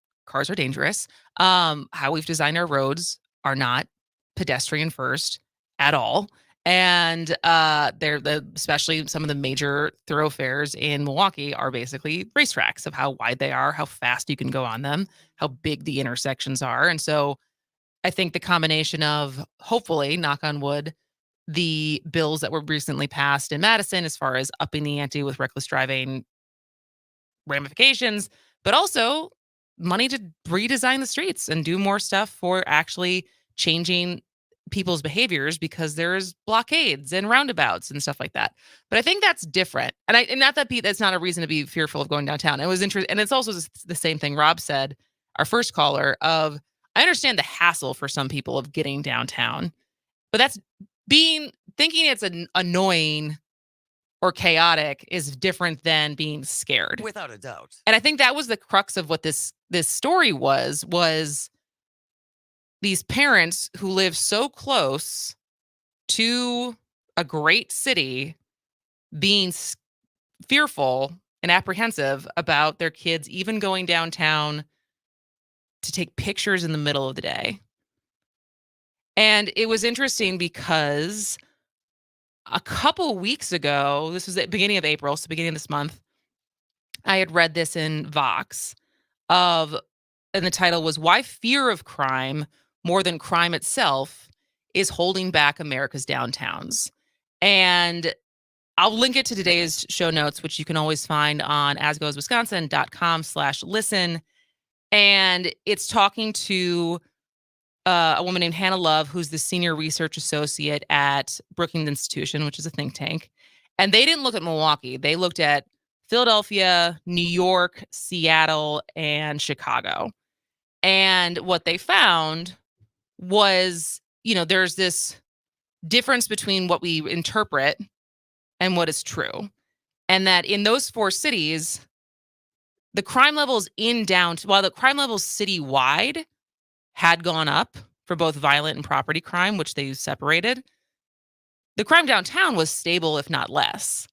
dangerous. How we've designed our roads are not pedestrian first at all. And especially some of the major thoroughfares in Milwaukee are basically racetracks of how wide they are, how fast you can go on them, how big the intersections are. And so I think the combination of, hopefully, knock on wood, the bills that were recently passed in Madison as far as upping the ante with reckless driving ramifications, but also money to redesign the streets and do more stuff for actually changing people's behaviors, because there's blockades and roundabouts and stuff like that. But I think that's different. And not that that's not a reason to be fearful of going downtown. It was interesting. And it's also the same thing Rob said, our first caller, of, I understand the hassle for some people of getting downtown, but that's thinking it's annoying or chaotic is different than being scared. Without a doubt. And I think that was the crux of what this story was these parents who live so close to a great city being fearful and apprehensive about their kids even going downtown to take pictures in the middle of the day. And it was interesting because a couple weeks ago, this was at the beginning of April, so beginning of this month, I had read this in Vox and the title was "Why Fear of Crime More Than Crime Itself is Holding Back America's Downtowns." And I'll link it to today's show notes, which you can always find on asgoeswisconsin.com/listen. And it's talking to a woman named Hannah Love, who's the senior research associate at Brookings Institution, which is a think tank. And they didn't look at Milwaukee. They looked at Philadelphia, New York, Seattle, and Chicago. And what they found was, there's this difference between what we interpret and what is true. And that in those 4 cities, the crime levels while the crime levels citywide had gone up for both violent and property crime, which they separated, the crime downtown was stable, if not less.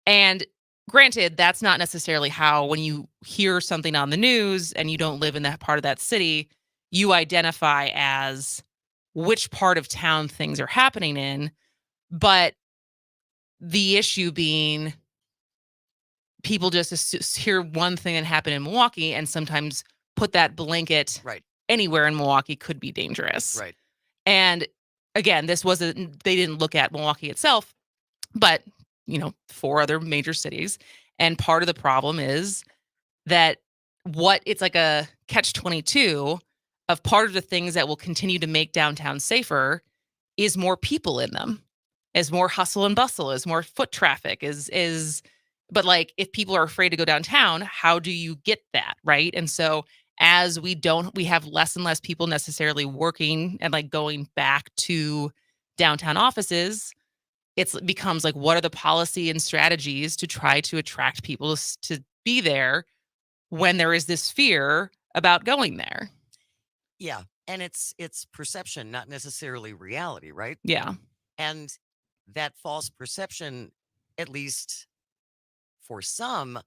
And granted, that's not necessarily how, when you hear something on the news and you don't live in that part of that city, you identify as which part of town things are happening in. But the issue being, people just hear one thing that happened in Milwaukee and sometimes put that blanket anywhere in Milwaukee could be dangerous. Right. And again, they didn't look at Milwaukee itself, but 4 other major cities. And part of the problem is that it's like a catch-22 of part of the things that will continue to make downtown safer is more people in them, is more hustle and bustle, is more foot traffic, but like, if people are afraid to go downtown, how do you get that? Right. And so as we have less and less people necessarily working and like going back to downtown offices, it becomes like, what are the policy and strategies to try to attract people to be there when there is this fear about going there? Yeah. And it's perception, not necessarily reality, right? Yeah. And that false perception, at least for some,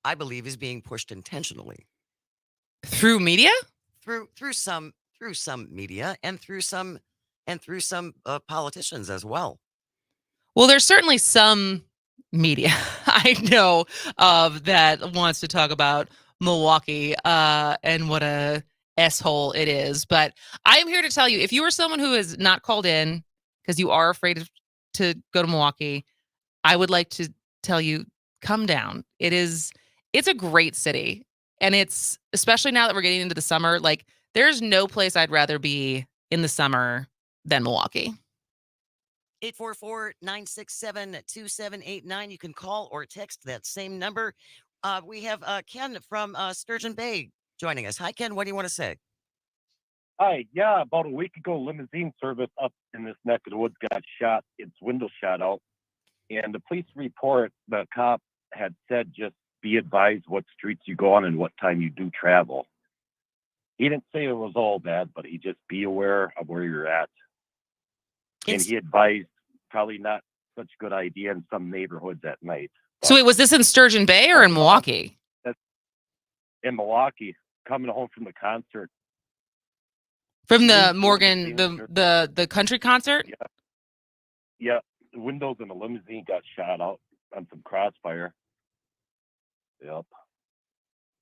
I believe, is being pushed intentionally. Through media? Through some media and through some politicians as well. Well, there's certainly some media I know of that wants to talk about Milwaukee and what a S-hole it is. But I am here to tell you, if you are someone who is not called in because you are afraid to go to Milwaukee, I would like to tell you, come down. It's a great city. And it's, especially now that we're getting into the summer, like, there's no place I'd rather be in the summer than Milwaukee. 844-967-2789. You can call or text that same number. We have Ken from Sturgeon Bay joining us. Hi, Ken. What do you want to say? Hi. Yeah, about a week ago, limousine service up in this neck of the woods got shot. Its window shot out. And the police report, the cop had said, just be advised what streets you go on and what time you do travel. He didn't say it was all bad, but he just be aware of where you're at. And he advised probably not such a good idea in some neighborhoods at night. So wait, was this in Sturgeon Bay or in Milwaukee? In Milwaukee, coming home from the concert. From the Morgan, the country concert? Yeah. The windows in the limousine got shot out on some crossfire. Yep.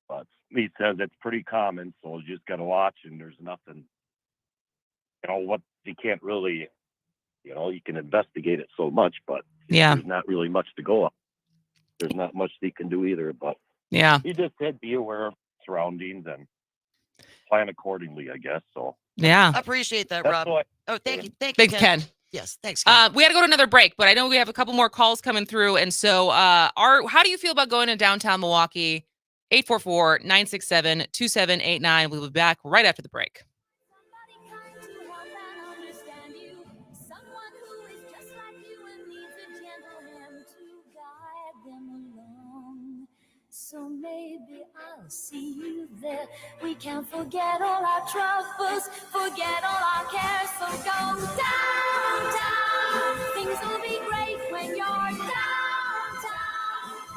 But he says it's pretty common, so you just got to watch, and there's nothing, what you can't really, you can investigate it so much, but there's not really much to go on. There's not much they can do either, but yeah, he just said be aware of surroundings and plan accordingly, I guess. So yeah, I appreciate that, Rob. Thank you. Thanks, Ken. Yes, thanks, Ken. We got to go to another break, but I know we have a couple more calls coming through. And so how do you feel about going to downtown Milwaukee? 844-967-2789. We'll be back right after the break. So maybe I'll see you there. We can forget all our troubles, forget all our cares. So go downtown. Things will be great when you're downtown.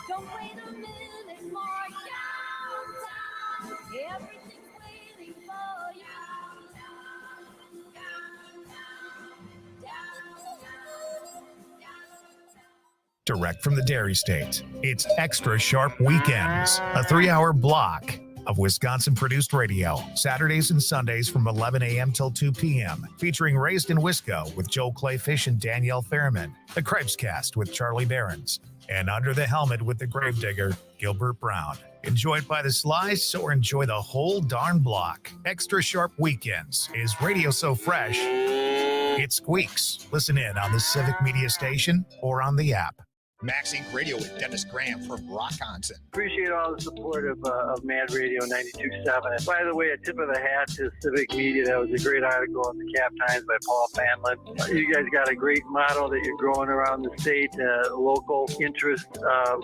Don't wait a minute more. Downtown. Everything's waiting for you. Direct from the Dairy State, it's Extra Sharp Weekends, a 3-hour block of Wisconsin-produced radio, Saturdays and Sundays from 11 a.m. till 2 p.m., featuring Raised in Wisco with Joe Clayfish and Danielle Fairman, The Krebscast with Charlie Behrens, and Under the Helmet with the Gravedigger, Gilbert Brown. Enjoyed by the slice or enjoy the whole darn block. Extra Sharp Weekends is radio so fresh, it squeaks. Listen in on the Civic Media Station or on the app. Max Inc. Radio with Dennis Graham from Rockonson. Appreciate all the support of Mad Radio 92.7. By the way, a tip of the hat to Civic Media. That was a great article in the Cap Times by Paul Fanlin. You guys got a great model that you're growing around the state, local interest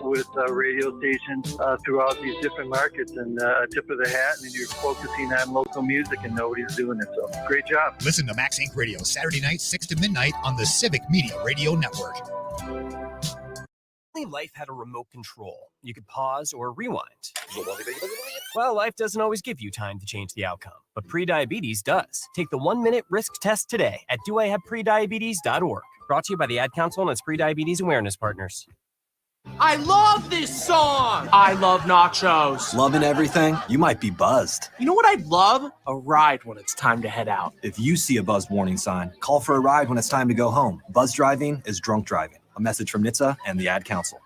with radio stations throughout these different markets, and a tip of the hat, and you're focusing on local music and nobody's doing it. So great job. Listen to Max Inc. Radio Saturday night, 6 to midnight on the Civic Media Radio Network. Life had a remote control. You could pause or rewind. Well, life doesn't always give you time to change the outcome, but prediabetes does. Take the 1-minute risk test today at doihaveprediabetes.org. Brought to you by the Ad Council and its prediabetes awareness partners. I love this song! I love nachos. Loving everything? You might be buzzed. You know what I'd love? A ride when it's time to head out. If you see a buzzed warning sign, call for a ride when it's time to go home. Buzz driving is drunk driving. A message from NHTSA and the Ad Council.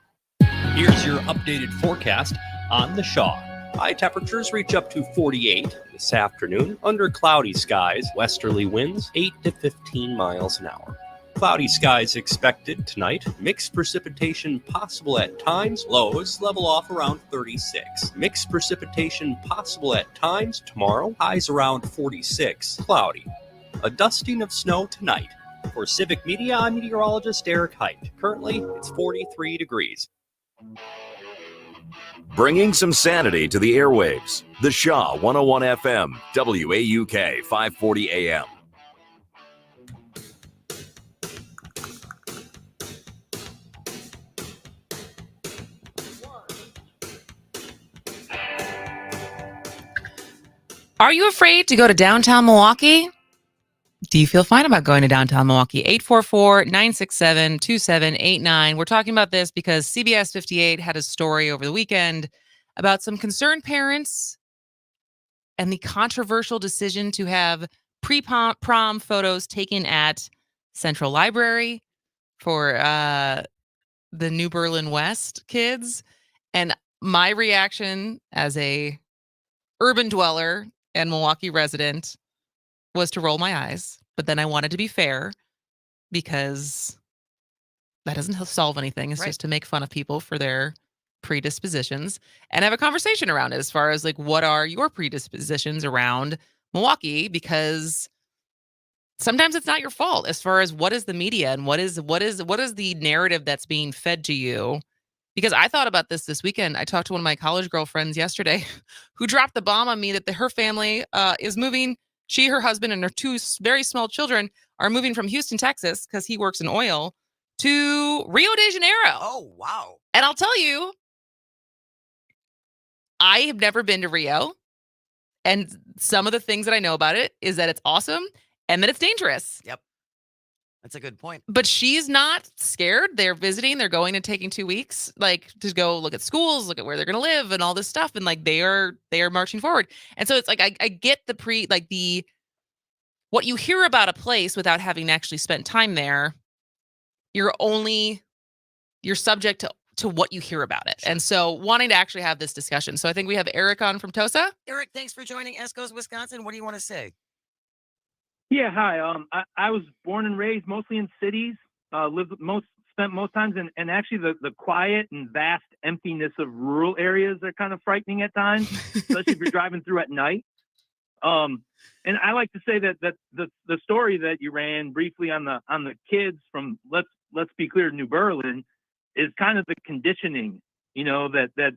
Here's your updated forecast on the Shaw. High temperatures reach up to 48 this afternoon under cloudy skies, westerly winds 8 to 15 miles an hour. Cloudy skies expected tonight. Mixed precipitation possible at times. Lows level off around 36. Mixed precipitation possible at times tomorrow. Highs around 46. Cloudy. A dusting of snow tonight. For Civic Media, I'm meteorologist Eric Height. Currently, it's 43 degrees. Bringing some sanity to the airwaves. The Shaw 101 FM, WAUK 540 AM. Are you afraid to go to downtown Milwaukee? Do you feel fine about going to downtown Milwaukee? 844-967-2789. We're talking about this because CBS 58 had a story over the weekend about some concerned parents and the controversial decision to have pre-prom photos taken at Central Library for the New Berlin West kids. And my reaction as a urban dweller and Milwaukee resident was to roll my eyes, but then I wanted to be fair because that doesn't solve anything. It's just to make fun of people for their predispositions and have a conversation around it as far as like, what are your predispositions around Milwaukee? Because sometimes it's not your fault as far as what is the media and what is the narrative that's being fed to you. Because I thought about this weekend. I talked to one of my college girlfriends yesterday who dropped the bomb on me that her family is moving. She, her husband, and her 2 very small children are moving from Houston, Texas, because he works in oil, to Rio de Janeiro. Oh, wow. And I'll tell you, I have never been to Rio. And some of the things that I know about it is that it's awesome and that it's dangerous. Yep. That's a good point. But she's not scared. They're visiting. They're going and taking 2 weeks, like to go look at schools, look at where they're going to live and all this stuff. And like they are marching forward. And so it's like, I get what you hear about a place without having actually spent time there. You're subject to what you hear about it. And so wanting to actually have this discussion. So I think we have Eric on from Tosa. Eric, thanks for joining Esco's Wisconsin. What do you want to say? Yeah, hi. I was born and raised mostly in cities. Spent most times in actually the quiet and vast emptiness of rural areas are kind of frightening at times, especially if you're driving through at night. And I like to say that the story that you ran briefly on the kids from let's be clear, New Berlin, is kind of the conditioning, that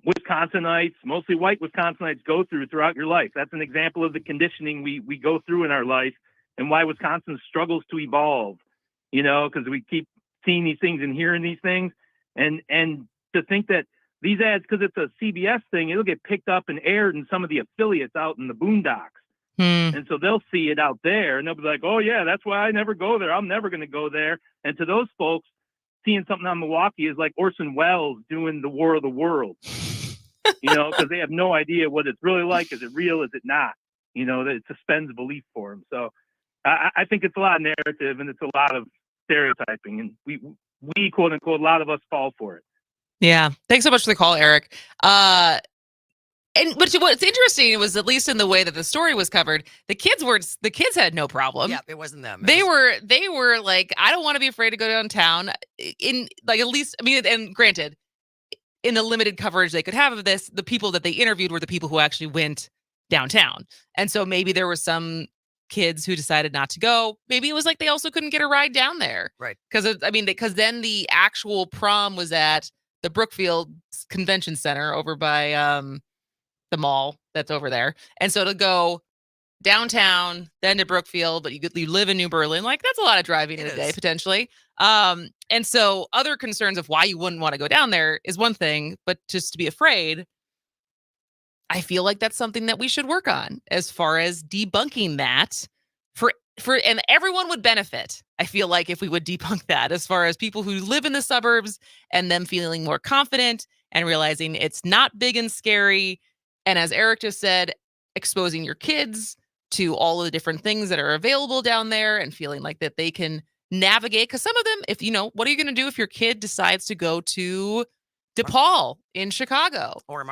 Wisconsinites, mostly white Wisconsinites, go throughout your life. That's an example of the conditioning we go through in our life and why Wisconsin struggles to evolve, because we keep seeing these things and hearing these things. And to think that these ads, because it's a CBS thing, it'll get picked up and aired in some of the affiliates out in the boondocks. And so they'll see it out there and they'll be like, oh yeah, that's why I never go there. I'm never going to go there. And to those folks, seeing something on Milwaukee is like Orson Welles doing The War of the Worlds, because they have no idea what it's really like. Is it real? Is it not? That it suspends belief for them. So I think it's a lot of narrative and it's a lot of stereotyping, and we quote unquote, a lot of us fall for it. Yeah. Thanks so much for the call, Eric. but what's interesting was, at least in the way that the story was covered, the kids had no problem. Yeah, it wasn't them. They were like, I don't want to be afraid to go downtown. In like, at least, I mean, and granted, in the limited coverage they could have of this, the people that they interviewed were the people who actually went downtown. And so maybe there were some kids who decided not to go. Maybe it was like they also couldn't get a ride down there. Right. Because then the actual prom was at the Brookfield Convention Center over by the mall that's over there. And so to go downtown, then to Brookfield, but you live in New Berlin, like that's a lot of driving in a day potentially. And so other concerns of why you wouldn't want to go down there is one thing, but just to be afraid, I feel like that's something that we should work on as far as debunking that and everyone would benefit. I feel like if we would debunk that, as far as people who live in the suburbs and them feeling more confident and realizing it's not big and scary. And as Eric just said, exposing your kids to all of the different things that are available down there and feeling like that they can navigate. Because some of them, what are you going to do if your kid decides to go to DePaul in Chicago or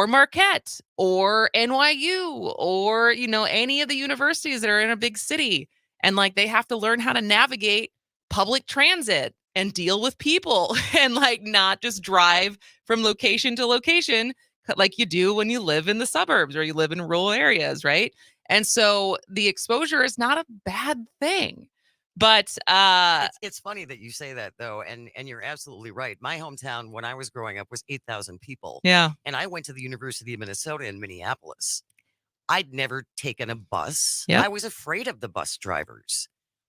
Marquette or NYU or, any of the universities that are in a big city, and like they have to learn how to navigate public transit and deal with people and like not just drive from location to location like you do when you live in the suburbs or you live in rural areas, right? And so the exposure is not a bad thing. But it's funny that you say that, though, and you're absolutely right. My hometown when I was growing up was 8,000 people. Yeah. And I went to the University of Minnesota in Minneapolis. I'd never taken a bus. Yep. I was afraid of the bus drivers.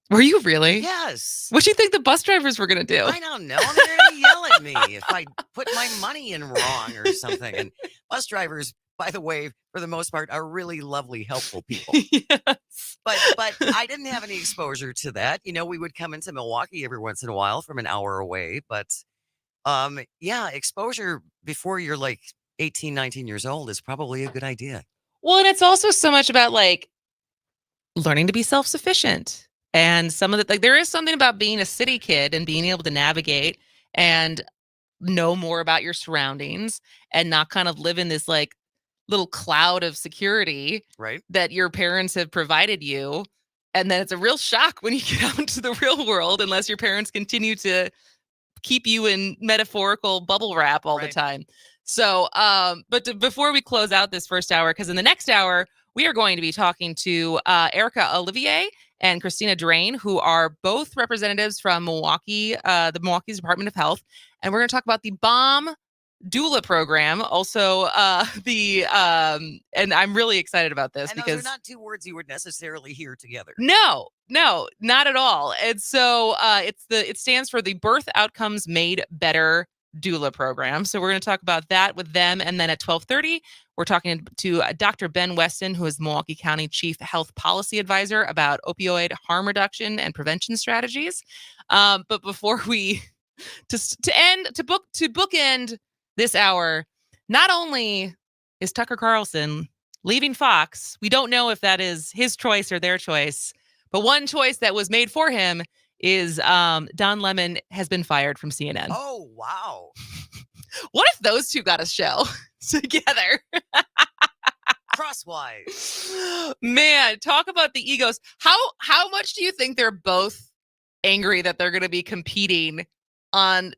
Were you really? Yes. What do you think the bus drivers were going to do? I don't know. They're going to yell at me if I put my money in wrong or something. And bus drivers, by the way, for the most part, are really lovely, helpful people. Yes. But I didn't have any exposure to that. We would come into Milwaukee every once in a while from an hour away. But exposure before you're like 18, 19 years old is probably a good idea. Well, and it's also so much about like learning to be self-sufficient. And some of the, like, there is something about being a city kid and being able to navigate and know more about your surroundings and not kind of live in this like little cloud of security that your parents have provided you. And then it's a real shock when you get out into the real world, unless your parents continue to keep you in metaphorical bubble wrap all the time. So, before we close out this first hour, because in the next hour, we are going to be talking to Erica Olivier and Christina Drain, who are both representatives from Milwaukee, the Milwaukee's Department of Health. And we're going to talk about the BOMB Doula program. Also, and I'm really excited about this because those are not two words you would necessarily hear together. No, not at all. And so it stands for the Birth Outcomes Made Better Doula program. So we're going to talk about that with them. And then at 12:30, we're talking to Dr. Ben Weston, who is Milwaukee County Chief Health Policy Advisor, about opioid harm reduction and prevention strategies. But before we bookend this hour, not only is Tucker Carlson leaving Fox, we don't know if that is his choice or their choice, but one choice that was made for him is Don Lemon has been fired from CNN. Oh, wow. What if those two got a show together? Crosswise. Man, talk about the egos. How much do you think they're both angry that they're going to be competing on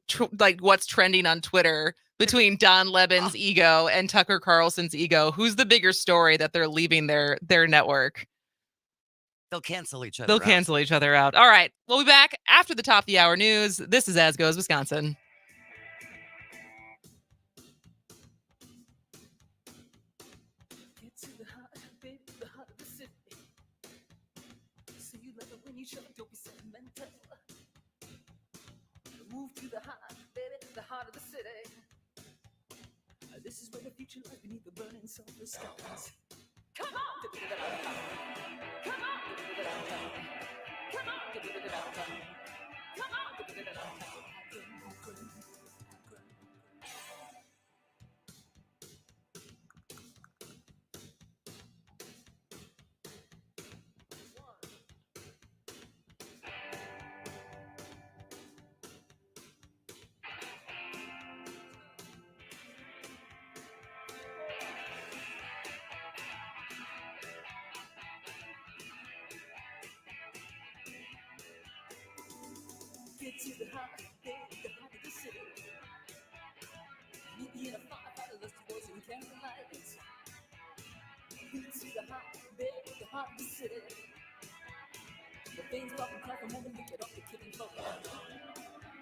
what's trending on Twitter between Don Lemon's ego and Tucker Carlson's ego? Who's the bigger story that they're leaving their network? They'll cancel each other They'll cancel each other out. All right. We'll be back after the top of the hour news. This is As Goes Wisconsin. Move to the heart, baby, the heart of the city. This is where the future lies beneath the burning sulfur skies. Come on! Come on! Come on! Come on! Get to the heart of the city. Meet me in a firefighter, let's do boys and candlelight. Get to the heart of the city. The things popping, cracking, moving, we get up the kicking floor.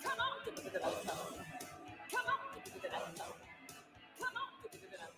Come on, give it that out. Come on, give it that out. Come on, give it that out.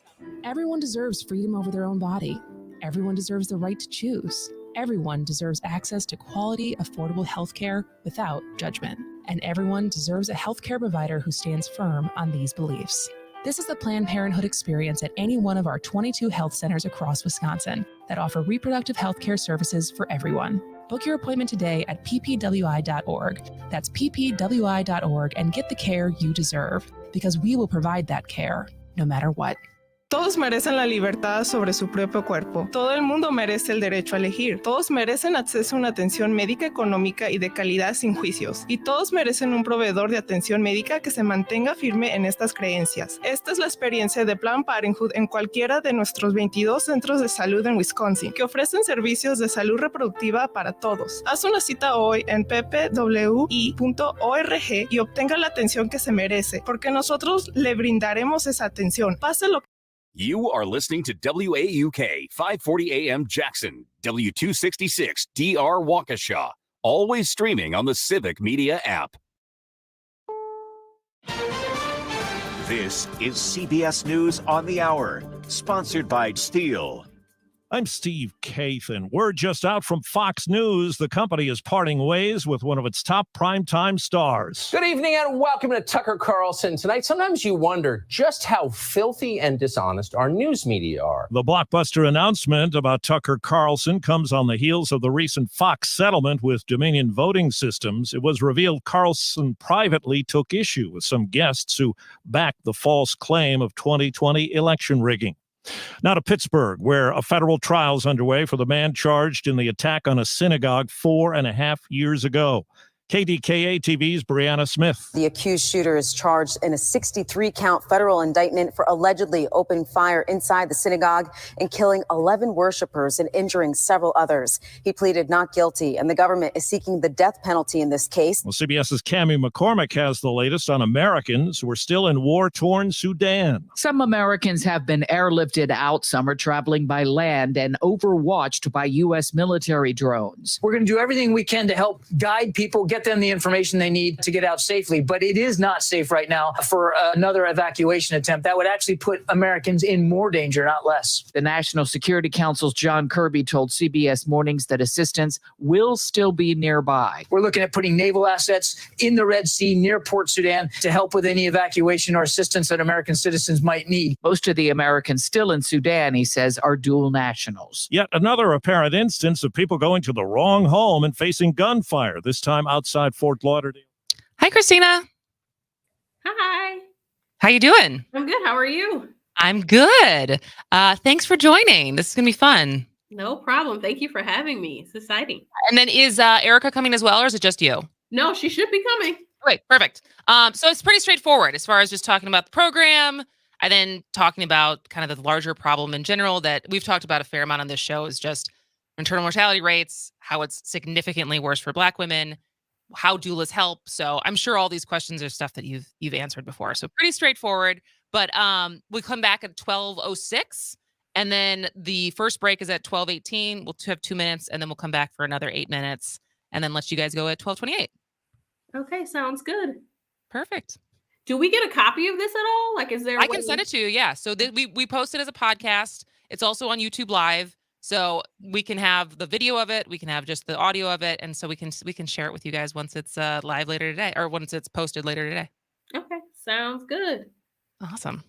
Everyone deserves freedom over their own body. Everyone deserves the right to choose. Everyone deserves access to quality, affordable healthcare without judgment. And everyone deserves a healthcare provider who stands firm on these beliefs. This is the Planned Parenthood experience at any one of our 22 health centers across Wisconsin that offer reproductive healthcare services for everyone. Book your appointment today at ppwi.org. That's ppwi.org and get the care you deserve, because we will provide that care no matter what. Todos merecen la libertad sobre su propio cuerpo. Todo el mundo merece el derecho a elegir. Todos merecen acceso a una atención médica económica y de calidad sin juicios. Y todos merecen un proveedor de atención médica que se mantenga firme en estas creencias. Esta es la experiencia de Planned Parenthood en cualquiera de nuestros 22 centros de salud en Wisconsin, que ofrecen servicios de salud reproductiva para todos. Haz una cita hoy en ppwi.org y obtenga la atención que se merece, porque nosotros le brindaremos esa atención. Pase lo que You are listening to WAUK 540 AM Jackson, W266 DR Waukesha, always streaming on the Civic Media app. This is CBS News on the Hour, sponsored by Steel. I'm Steve Kathan. Word just out from Fox News. The company is parting ways with one of its top primetime stars. Good evening and welcome to Tucker Carlson Tonight. Sometimes you wonder just how filthy and dishonest our news media are. The blockbuster announcement about Tucker Carlson comes on the heels of the recent Fox settlement with Dominion Voting Systems. It was revealed Carlson privately took issue with some guests who backed the false claim of 2020 election rigging. Now to Pittsburgh, where a federal trial is underway for the man charged in the attack on a synagogue 4.5 years ago. KDKA TV's Brianna Smith. The accused shooter is charged in a 63-count federal indictment for allegedly opening fire inside the synagogue and killing 11 worshipers and injuring several others. He pleaded not guilty, and the government is seeking the death penalty in this case. Well, CBS's Cammie McCormick has the latest on Americans who are still in war-torn Sudan. Some Americans have been airlifted out. Some are traveling by land and overwatched by U.S. military drones. We're going to do everything we can to help guide people, get them the information they need to get out safely. But it is not safe right now for another evacuation attempt. That would actually put Americans in more danger, not less. The National Security Council's John Kirby told CBS Mornings that assistance will still be nearby. We're looking at putting naval assets in the Red Sea near Port Sudan to help with any evacuation or assistance that American citizens might need. Most of the Americans still in Sudan, he says, are dual nationals. Yet another apparent instance of people going to the wrong home and facing gunfire, this time outside Fort Lauderdale. Hi, Christina. Hi. How you doing? I'm good. How are you? I'm good. Thanks for joining. This is going to be fun. No problem. Thank you for having me. It's exciting. And then is Erica coming as well, or is it just you? No, she should be coming. Great. Perfect. So it's pretty straightforward as far as just talking about the program and then talking about kind of the larger problem in general that we've talked about a fair amount on this show is just maternal mortality rates, how it's significantly worse for Black women, how doulas help. So I'm sure all these questions are stuff that you've answered before. So pretty straightforward. But we come back at 12:06, and then the first break is at 12:18. We'll have 2 minutes, and then we'll come back for another 8 minutes, and then let you guys go at 12:28. Okay, sounds good. Perfect. Do we get a copy of this at all? Like, is there? I can send it to you. Yeah. So we post it as a podcast. It's also on YouTube Live. So we can have the video of it, we can have just the audio of it, and so we can share it with you guys once it's live later today, or once it's posted later today. Okay, sounds good. Awesome.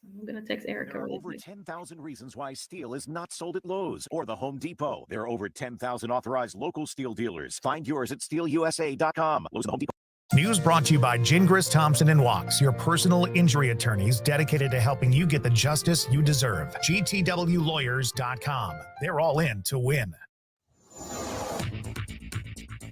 I'm gonna text Erica. There are over 10,000 reasons why steel is not sold at Lowe's or the Home Depot. There are over 10,000 authorized local steel dealers. Find yours at steelusa.com. Lowe's and Home Depot. News brought to you by Gingras, Thompson & Walks, your personal injury attorneys dedicated to helping you get the justice you deserve. GTWlawyers.com. They're all in to win.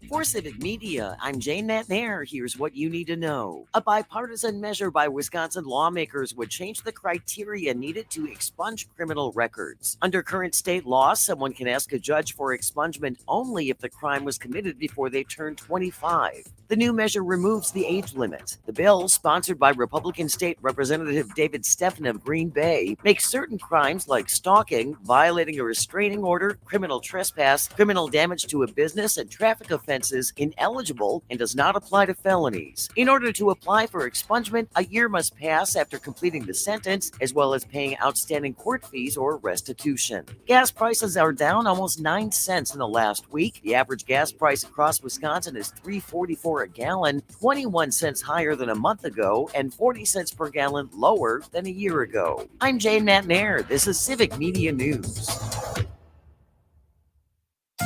For Civic Media, I'm Jane Matnair. Here's what you need to know. A bipartisan measure by Wisconsin lawmakers would change the criteria needed to expunge criminal records. Under current state law, someone can ask a judge for expungement only if the crime was committed before they turned 25. The new measure removes the age limit. The bill, sponsored by Republican State Representative David Stephan of Green Bay, makes certain crimes like stalking, violating a restraining order, criminal trespass, criminal damage to a business, and traffic offenses ineligible and does not apply to felonies. In order to apply for expungement, a year must pass after completing the sentence, as well as paying outstanding court fees or restitution. Gas prices are down almost 9 cents in the last week. The average gas price across Wisconsin is $3.44 a gallon, 21 cents higher than a month ago, and 40 cents per gallon lower than a year ago. I'm Jane Matnair. This is Civic Media News.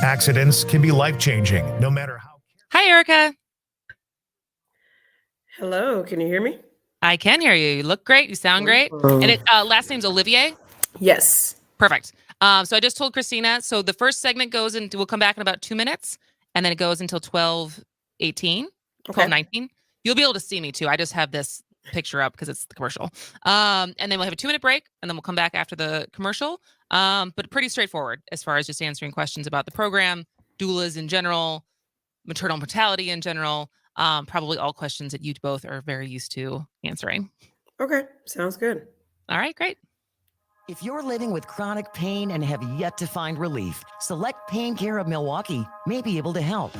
Accidents can be life-changing, no matter how. Hi, Erica. Hello, can you hear me? I can hear you. You look great. You sound great. And it last name's Olivier? Yes. Perfect. So I just told Christina, so the first segment goes into, we'll come back in about 2 minutes, and then it goes until 12:18, 12:19. You'll be able to see me too. I just have this picture up because it's the commercial. And then we'll have a 2-minute break, and then we'll come back after the commercial. But pretty straightforward as far as just answering questions about the program, doulas in general, maternal mortality in general, probably all questions that you both are very used to answering. Okay, sounds good. All right, great. If you're living with chronic pain and have yet to find relief, Select Pain Care of Milwaukee may be able to help.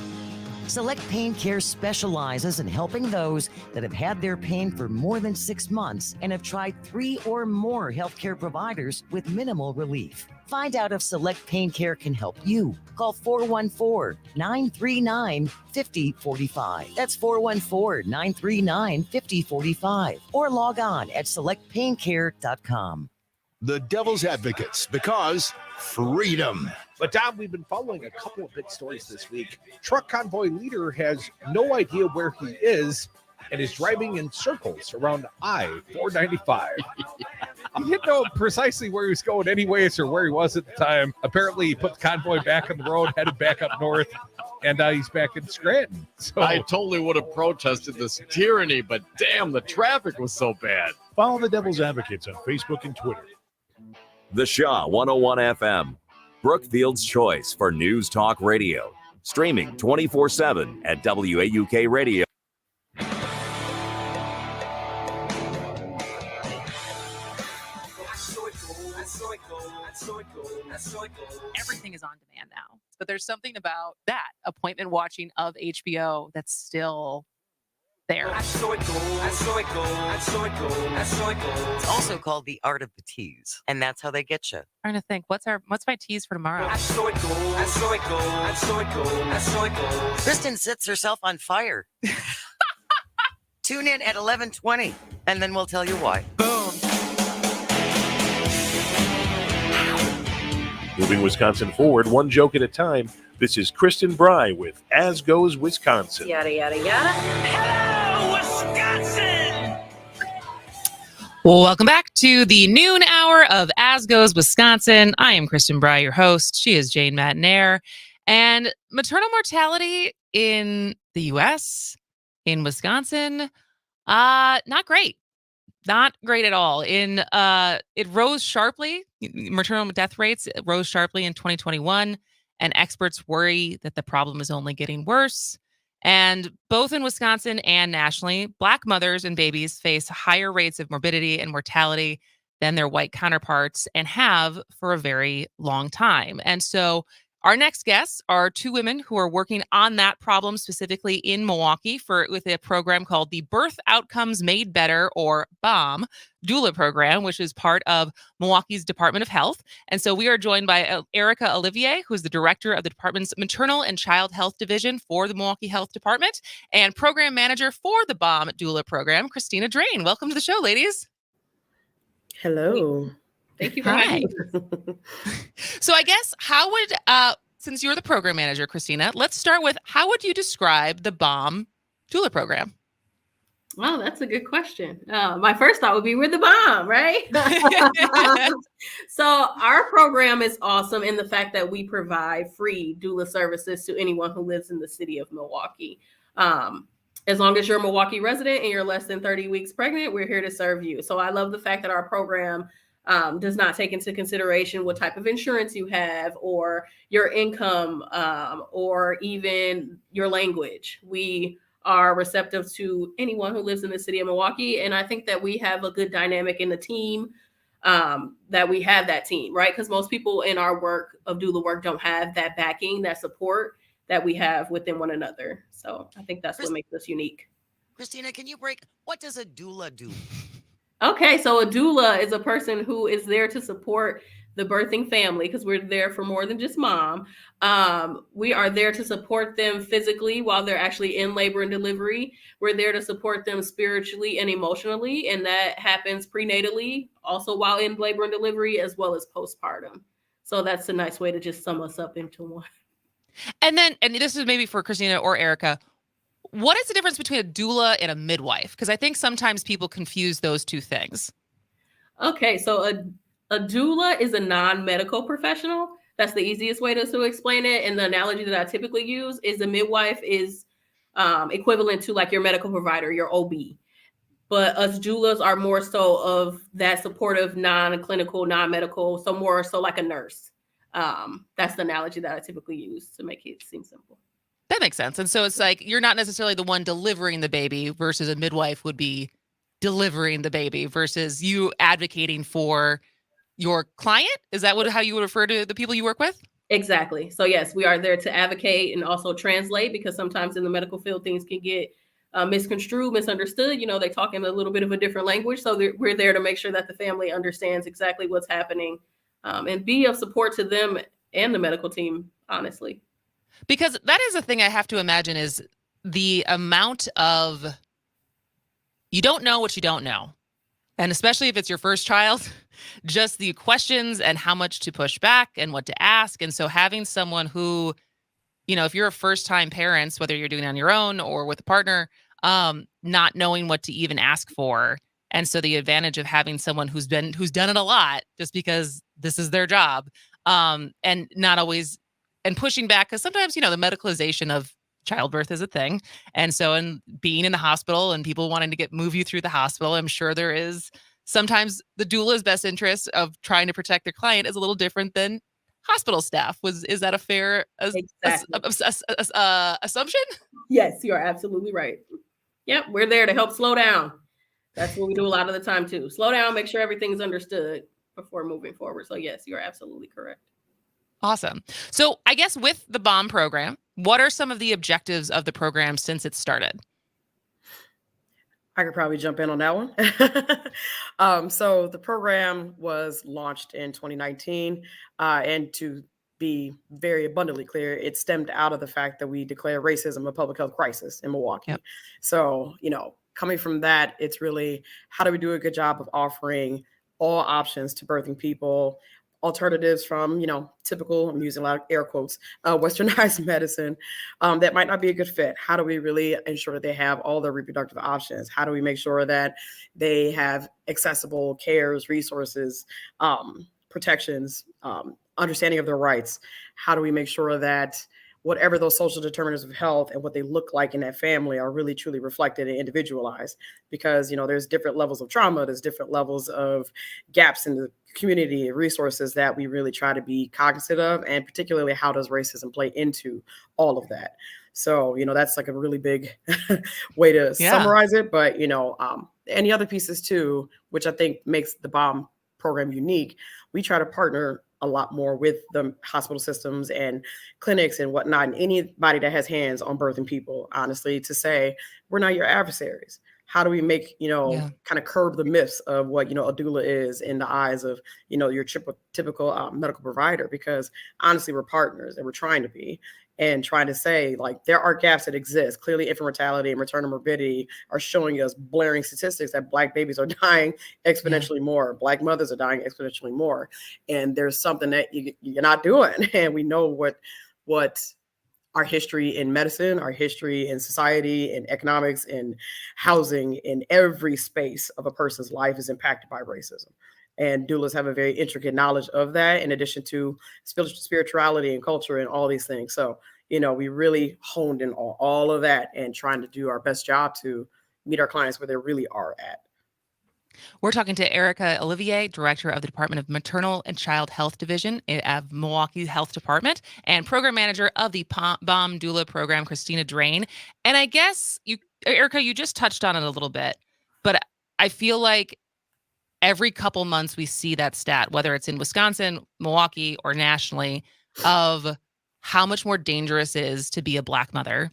Select Pain Care specializes in helping those that have had their pain for more than 6 months and have tried 3 or more healthcare providers with minimal relief. Find out if Select Pain Care can help you. Call 414-939-5045. That's 414-939-5045. Or log on at selectpaincare.com. The Devil's Advocates, because freedom. But Dom, we've been following a couple of big stories this week. Truck convoy leader has no idea where he is and is driving in circles around I-495. He didn't know precisely where he was going anyways or where he was at the time. Apparently, he put the convoy back on the road, headed back up north, and he's back in Scranton. So I totally would have protested this tyranny, but damn, the traffic was so bad. Follow the Devil's Advocates on Facebook and Twitter. The Shaw 101 FM, Brookfield's choice for news talk radio. Streaming 24/7 at WAUK Radio. Everything is on demand now. But there's something about that appointment watching of HBO that's still there. It's also called the art of the tease, and that's how they get you. Trying to think, what's my tease for tomorrow? Kristen sets herself on fire. Tune in at 11:20, and then we'll tell you why. Boom. Moving Wisconsin forward, one joke at a time. This is Kristen Bry with As Goes Wisconsin. Yada, yada, yada. Hello, Wisconsin! Welcome back to the noon hour of As Goes Wisconsin. I am Kristen Bry, your host. She is Jane Matnair. And maternal mortality in the U.S., in Wisconsin, not great. Not great at all. It rose sharply. Maternal death rates rose sharply in 2021, and experts worry that the problem is only getting worse. And both in Wisconsin and nationally, Black mothers and babies face higher rates of morbidity and mortality than their white counterparts and have for a very long time. And so our next guests are 2 women who are working on that problem specifically in Milwaukee with a program called the Birth Outcomes Made Better, or BOM, Doula program, which is part of Milwaukee's Department of Health. And so we are joined by Erica Olivier, who's the director of the department's Maternal and Child Health Division for the Milwaukee Health Department, and program manager for the BOM Doula program, Christina Drain. Welcome to the show, ladies. Hello. Thank you for having me. So I guess how would, since you're the program manager, Christina, let's start with how would you describe the BOM Doula program? Well, that's a good question. My first thought would be we're the bomb, right? So our program is awesome in the fact that we provide free doula services to anyone who lives in the city of Milwaukee. As long as you're a Milwaukee resident and you're less than 30 weeks pregnant, we're here to serve you. So I love the fact that our program does not take into consideration what type of insurance you have or your income or even your language. We are receptive to anyone who lives in the city of Milwaukee. And I think that we have a good dynamic in the team, that we have that team, right? Because most people in our work of doula work don't have that backing, that support that we have within one another. So I think that's what makes us unique. Christina, can you what does a doula do? Okay, so a doula is a person who is there to support the birthing family because we're there for more than just mom. We are there to support them physically while they're actually in labor and delivery. We're there to support them spiritually and emotionally, and that happens prenatally, also while in labor and delivery, as well as postpartum. So that's a nice way to just sum us up into one. And this is maybe for Christina or Erica. What is the difference between a doula and a midwife? Because I think sometimes people confuse those two things. Okay, so a doula is a non-medical professional. That's the easiest way to explain it. And the analogy that I typically use is a midwife is equivalent to like your medical provider, your OB. But us doulas are more so of that supportive, non-clinical, non-medical, so more so like a nurse. That's the analogy that I typically use to make it seem simple. That makes sense. And so it's like you're not necessarily the one delivering the baby versus a midwife would be delivering the baby versus you advocating for your client. Is that how you would refer to the people you work with? Exactly. So yes, we are there to advocate and also translate because sometimes in the medical field, things can get misconstrued, misunderstood. They talk in a little bit of a different language. So we're there to make sure that the family understands exactly what's happening and be of support to them and the medical team, honestly. Because that is the thing I have to imagine is the amount of you don't know what you don't know. And especially if it's your first child, just the questions and how much to push back and what to ask. And so having someone who, if you're a first-time parent, whether you're doing it on your own or with a partner, not knowing what to even ask for. And so the advantage of having someone who's done it a lot just because this is their job and not always and pushing back because sometimes, the medicalization of childbirth is a thing. And so in being in the hospital and people wanting to move you through the hospital, I'm sure there is sometimes the doula's best interest of trying to protect their client is a little different than hospital staff. Is that a fair assumption? Yes, you're absolutely right. Yep, we're there to help slow down. That's what we do a lot of the time too. Slow down, make sure everything's understood before moving forward. So yes, you're absolutely correct. Awesome. So I guess with the BOMB program, what are some of the objectives of the program since it started? I could probably jump in on that one. So the program was launched in 2019. And to be very abundantly clear, it stemmed out of the fact that we declared racism a public health crisis in Milwaukee. Yep. So, coming from that, it's really how do we do a good job of offering all options to birthing people, alternatives from, typical, I'm using a lot of air quotes, westernized medicine that might not be a good fit. How do we really ensure that they have all their reproductive options? How do we make sure that they have accessible cares, resources, protections, understanding of their rights? How do we make sure that whatever those social determinants of health and what they look like in that family are really truly reflected and individualized? Because, there's different levels of trauma, there's different levels of gaps in the community resources that we really try to be cognizant of, and particularly how does racism play into all of that? So, that's like a really big way to summarize it. But, and the other pieces too, which I think makes the BOMB program unique, we try to partner a lot more with the hospital systems and clinics and whatnot, and anybody that has hands on birthing people, honestly, to say, we're not your adversaries. How do we make, kind of curb the myths of what, a doula is in the eyes of, your typical medical provider? Because honestly, we're partners and we're trying to be, and trying to say, like, there are gaps that exist. Clearly, infant mortality and maternal morbidity are showing us blaring statistics that Black babies are dying exponentially more. Black mothers are dying exponentially more. And there's something that you're not doing. And we know what our history in medicine, our history in society, in economics, in housing, in every space of a person's life is impacted by racism. And doulas have a very intricate knowledge of that, in addition to spirituality and culture and all these things. So, we really honed in all of that and trying to do our best job to meet our clients where they really are at. We're talking to Erica Olivier, Director of the Department of Maternal and Child Health Division of Milwaukee Health Department, and Program Manager of the BOM Doula Program, Christina Drain. And I guess, Erica, you just touched on it a little bit, but I feel like every couple months we see that stat, whether it's in Wisconsin, Milwaukee, or nationally, of how much more dangerous it is to be a Black mother.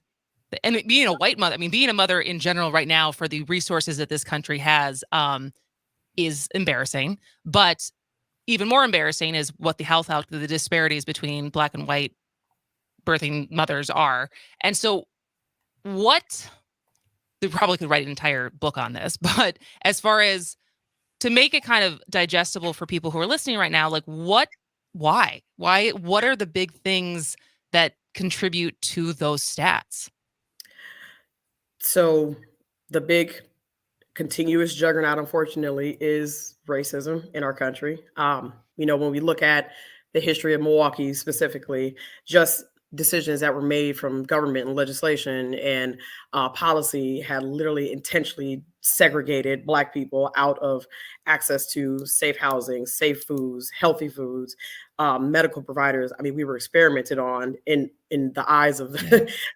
And being a white mother, being a mother in general right now for the resources that this country has is embarrassing. But even more embarrassing is what the disparities between Black and white birthing mothers are. And so they probably could write an entire book on this, but as far as to make it kind of digestible for people who are listening right now, like what are the big things that contribute to those stats? So the big continuous juggernaut, unfortunately, is racism in our country. When we look at the history of Milwaukee specifically, just decisions that were made from government and legislation and policy had literally intentionally segregated Black people out of access to safe housing, safe foods, healthy foods, medical providers. We were experimented on in the eyes of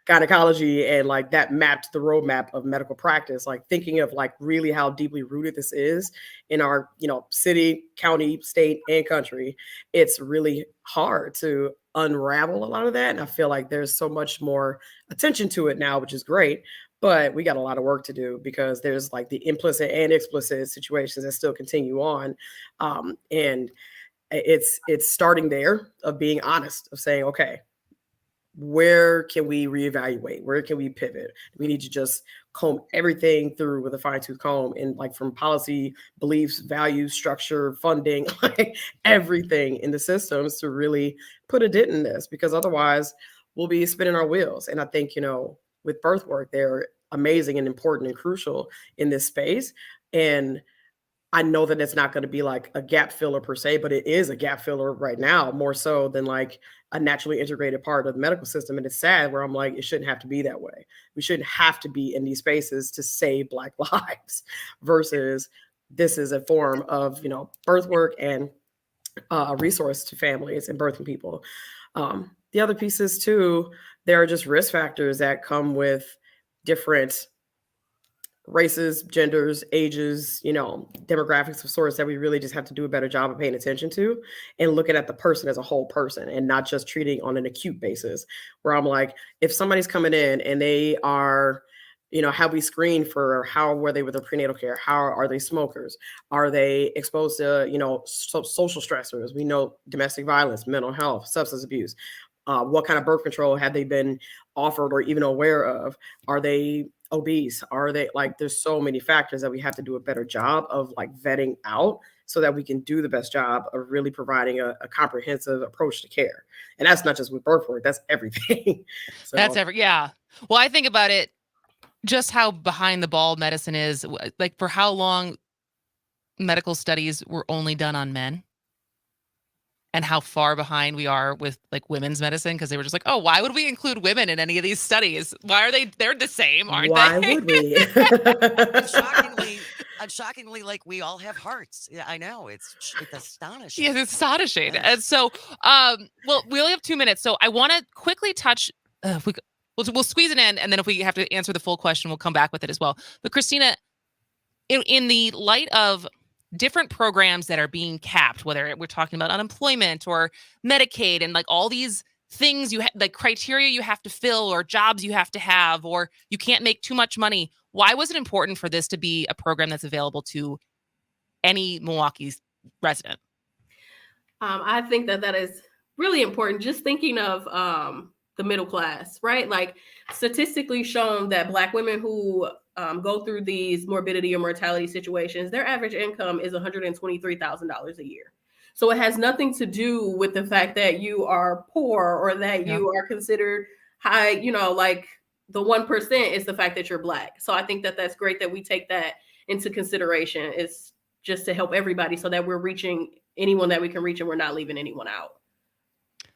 gynecology, and like that mapped the roadmap of medical practice, like thinking of like really how deeply rooted this is in our, city, county, state, and country. It's really hard to unravel a lot of that. And I feel like there's so much more attention to it now, which is great. But we got a lot of work to do because there's like the implicit and explicit situations that still continue on. And it's starting there of being honest, of saying, okay, where can we reevaluate? Where can we pivot? We need to just comb everything through with a fine-tooth comb, and like from policy, beliefs, values, structure, funding, like everything in the systems to really put a dent in this, because otherwise we'll be spinning our wheels. And I think, with birth work, they're amazing and important and crucial in this space. And I know that it's not going to be like a gap filler per se, but it is a gap filler right now, more so than like a naturally integrated part of the medical system. And it's sad, where I'm like, it shouldn't have to be that way. We shouldn't have to be in these spaces to save Black lives, versus this is a form of, birth work and resource to families and birthing people. The other pieces too, there are just risk factors that come with different races, genders, ages, demographics of sorts, that we really just have to do a better job of paying attention to and looking at the person as a whole person, and not just treating on an acute basis, where I'm like, if somebody's coming in and they are, have we screened for how were they with their prenatal care? How are they smokers? Are they exposed to, social stressors? We know domestic violence, mental health, substance abuse. What kind of birth control have they been offered or even aware of? Are they obese? Are they there's so many factors that we have to do a better job of like vetting out, so that we can do the best job of really providing a comprehensive approach to care. And that's not just with birth work, that's everything. So, yeah. Well, I think about it, just how behind the ball medicine is, like for how long medical studies were only done on men, and how far behind we are with like women's medicine, because they were just like, oh, why would we include women in any of these studies? Why are they're the same, aren't why they? would we? Shockingly, like we all have hearts. Yeah, I know. It's astonishing. Yeah, it's astonishing. And so, well, we only have 2 minutes, so I want to quickly touch. We'll squeeze it in, and then if we have to answer the full question, we'll come back with it as well. But Christina, in the light of different programs that are being capped, whether we're talking about unemployment or Medicaid and like all these things like criteria you have to fill, or jobs you have to have, or you can't make too much money. Why was it important for this to be a program that's available to any Milwaukee resident? I think that is really important. Just thinking of the middle class, right? Like statistically shown that Black women who go through these morbidity or mortality situations, their average income is $123,000 a year. So it has nothing to do with the fact that you are poor or that you are considered high, you know, like the 1% is the fact that you're Black. So I think that that's great that we take that into consideration. It's just to help everybody so that we're reaching anyone that we can reach and we're not leaving anyone out.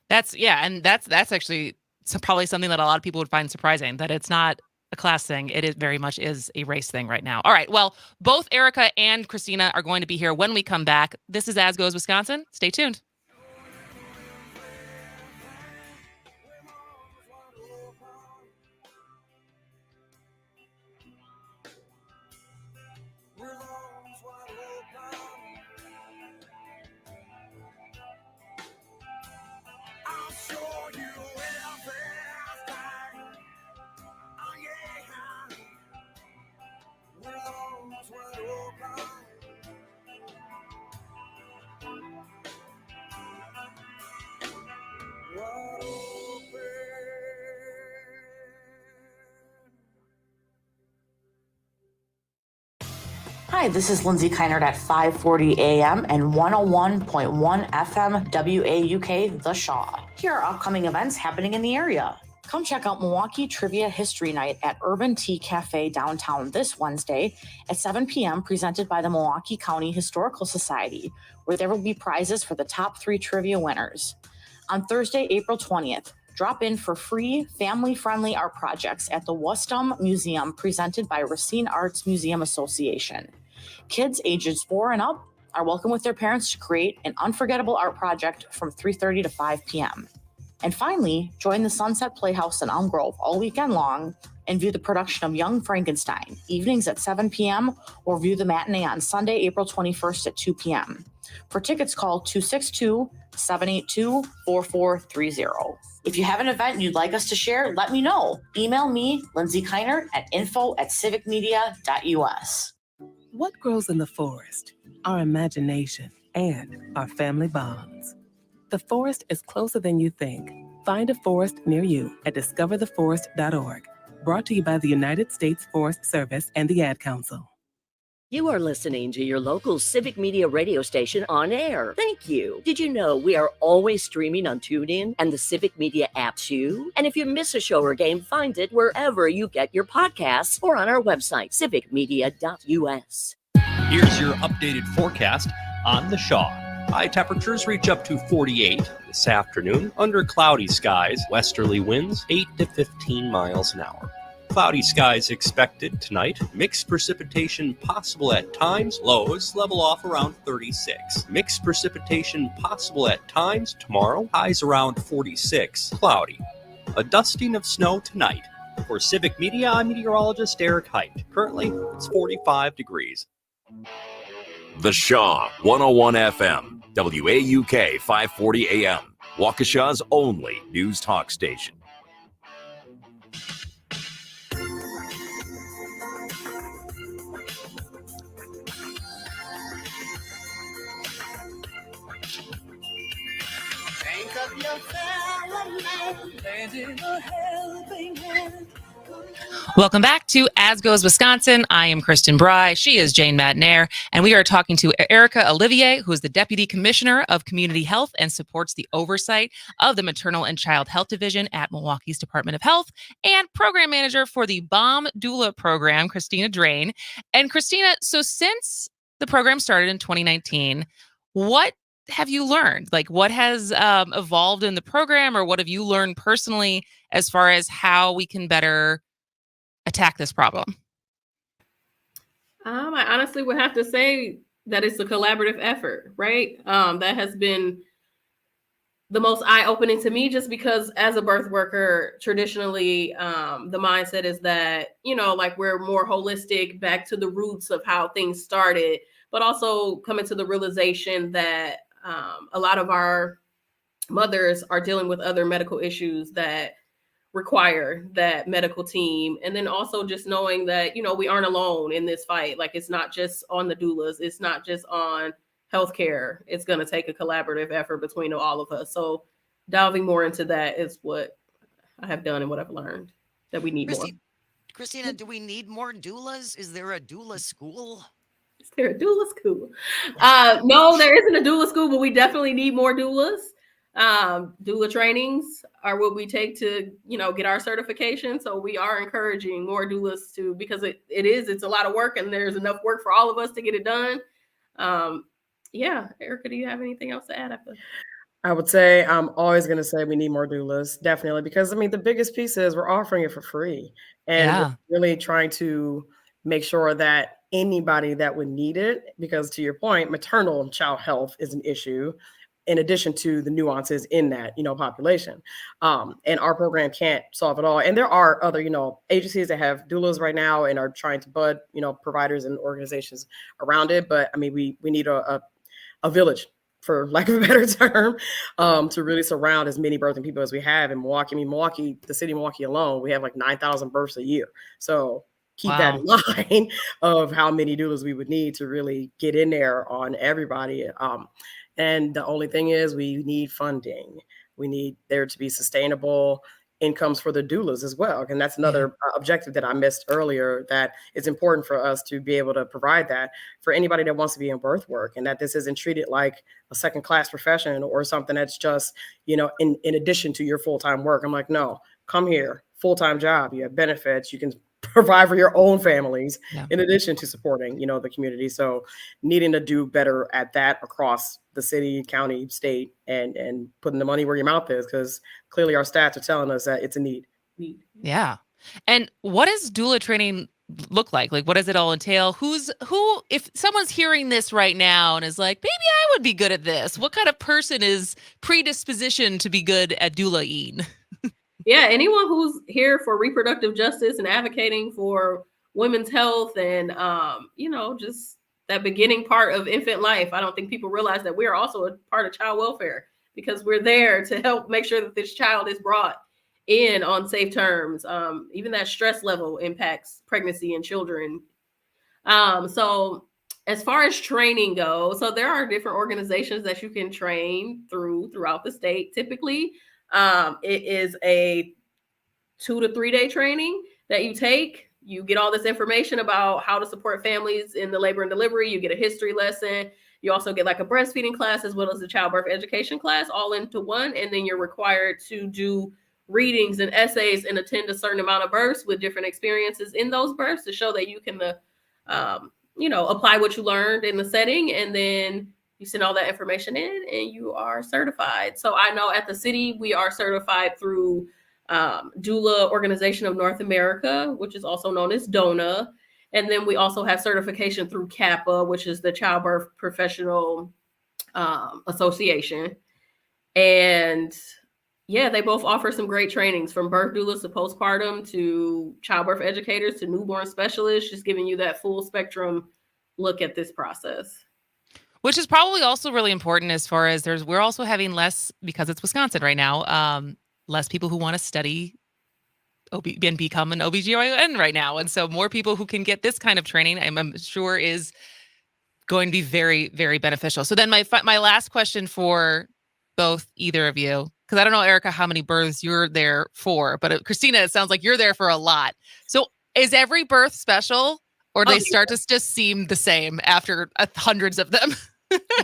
That's actually probably something that a lot of people would find surprising, that it's not a class thing. It is very much is a race thing right now. All right. Well, both Erica and Christina are going to be here when we come back. This is As Goes Wisconsin. Stay tuned. Hi, this is Lindsay Keinert at 540 AM and 101.1 FM WAUK The Shaw. Here are upcoming events happening in the area. Come check out Milwaukee Trivia History Night at Urban Tea Cafe downtown this Wednesday at 7 p.m. presented by the Milwaukee County Historical Society, where there will be prizes for the top 3 trivia winners. On Thursday, April 20th, drop in for free, family-friendly art projects at the Weston Museum presented by Racine Arts Museum Association. Kids ages 4 and up are welcome with their parents to create an unforgettable art project from 3:30 to 5 p.m. And finally, join the Sunset Playhouse in Elm Grove all weekend long and view the production of Young Frankenstein, evenings at 7 p.m. or view the matinee on Sunday, April 21st at 2 p.m. For tickets, call 262-782-4430. If you have an event you'd like us to share, let me know. Email me, Lindsay Keinert, at info@civicmedia.us. What grows in the forest? Our imagination and our family bonds. The forest is closer than you think. Find a forest near you at discovertheforest.org. Brought to you by the United States Forest Service and the Ad Council. You are listening to your local Civic Media radio station on air. Thank you. Did you know we are always streaming on TuneIn and the Civic Media app too? And if you miss a show or game, find it wherever you get your podcasts or on our website, civicmedia.us. Here's your updated forecast on the Shaw. High temperatures reach up to 48 this afternoon under cloudy skies, westerly winds 8 to 15 miles an hour. Cloudy skies expected tonight. Mixed precipitation possible at times. Lows level off around 36. Mixed precipitation possible at times tomorrow. Highs around 46. Cloudy. A dusting of snow tonight. For Civic Media, I'm meteorologist Eric Height. Currently, it's 45 degrees. The Shaw, 101 FM, WAUK 540 AM, Waukesha's only news talk station. Think of your fellow man, lending a helping hand. Welcome back to As Goes Wisconsin. I am Kristen Bry. She is Jane Madnair. And we are talking to Erica Olivier, who is the Deputy Commissioner of Community Health and supports the oversight of the Maternal and Child Health Division at Milwaukee's Department of Health, and Program Manager for the BOM Doula program, Christina Drain. And Christina, so since the program started in 2019, what have you learned? Like, what has evolved in the program, or what have you learned personally as far as how we can better attack this problem? I honestly would have to say that it's a collaborative effort, right? That has been the most eye-opening to me, just because as a birth worker, traditionally, the mindset is that, you know, like we're more holistic, back to the roots of how things started, but also coming to the realization that a lot of our mothers are dealing with other medical issues that require that medical team. And then also just knowing that, you know, we aren't alone in this fight. Like, it's not just on the doulas. It's not just on healthcare. It's going to take a collaborative effort between all of us. So delving more into that is what I have done and what I've learned, that we need more. Christina, do we need more doulas? Is there a doula school? Is there a doula school? No, there isn't a doula school, but we definitely need more doulas. Doula trainings are what we take to, get our certification. So we are encouraging more doulas to, because it's a lot of work and there's enough work for all of us to get it done. Yeah, Erica, do you have anything else to add after? I would say I'm always going to say we need more doulas, definitely, because the biggest piece is we're offering it for free, and Yeah. we're really trying to make sure that anybody that would need it, because to your point, maternal and child health is an issue, in addition to the nuances in that population, and our program can't solve it all. And there are other agencies that have doulas right now and are trying to bud providers and organizations around it. But we need a village, for lack of a better term, to really surround as many birthing people as we have in Milwaukee. Milwaukee, the city of Milwaukee alone, we have like 9,000 births a year. So keep that in mind of how many doulas we would need to really get in there on everybody. And the only thing is we need funding. We need there to be sustainable incomes for the doulas as well. And that's another objective that I missed earlier, that it's important for us to be able to provide that for anybody that wants to be in birth work, and that this isn't treated like a second class profession or something that's just, in addition to your full-time work. I'm like, no, come here, full-time job, you have benefits, you can provide for your own families in addition to supporting, the community. So needing to do better at that across the city, county, state, and putting the money where your mouth is, because clearly our stats are telling us that it's a need. Yeah. And what does doula training look like? Like, what does it all entail? Who, if someone's hearing this right now and is like, maybe I would be good at this, what kind of person is predispositioned to be good at doula-ing? Yeah, anyone who's here for reproductive justice and advocating for women's health and, just that beginning part of infant life. I don't think people realize that we are also a part of child welfare, because we're there to help make sure that this child is brought in on safe terms. Even that stress level impacts pregnancy and children. So as far as training goes, so there are different organizations that you can train throughout the state. Typically, it is a 2 to 3 day training that you take. You get all this information about how to support families in the labor and delivery. You get a history lesson. You also get like a breastfeeding class as well as a childbirth education class, all into one. And then you're required to do readings and essays and attend a certain amount of births with different experiences in those births to show that you can, apply what you learned in the setting. And then you send all that information in and you are certified. So I know at the city, we are certified through Doula Organization of North America, which is also known as DONA. And then we also have certification through CAPA, which is the Childbirth Professional Association. And yeah, they both offer some great trainings, from birth doulas to postpartum to childbirth educators to newborn specialists, just giving you that full spectrum look at this process. Which is probably also really important as far as we're also having less, because it's Wisconsin right now, less people who want to study and become an OBGYN right now. And so more people who can get this kind of training, I'm sure, is going to be very, very beneficial. So then my last question for either of you, because I don't know, Erica, how many births you're there for, but Christina, it sounds like you're there for a lot. So is every birth special, or they start to just seem the same after hundreds of them?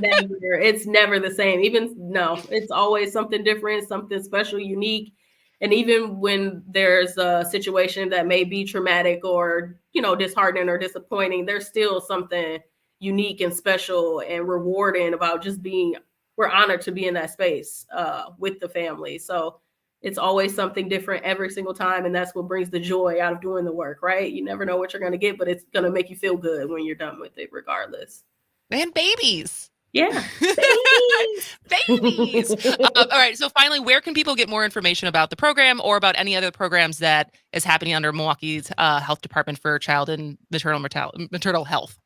Never. It's never the same. It's always something different, something special, unique. And even when there's a situation that may be traumatic or, disheartening or disappointing, there's still something unique and special and rewarding about just we're honored to be in that space with the family. So it's always something different every single time. And that's what brings the joy out of doing the work, right? You never know what you're going to get, but it's going to make you feel good when you're done with it regardless. And babies. Yeah. Babies. All right. So finally, where can people get more information about the program or about any other programs that is happening under Milwaukee's Health Department for Child and Maternal Health?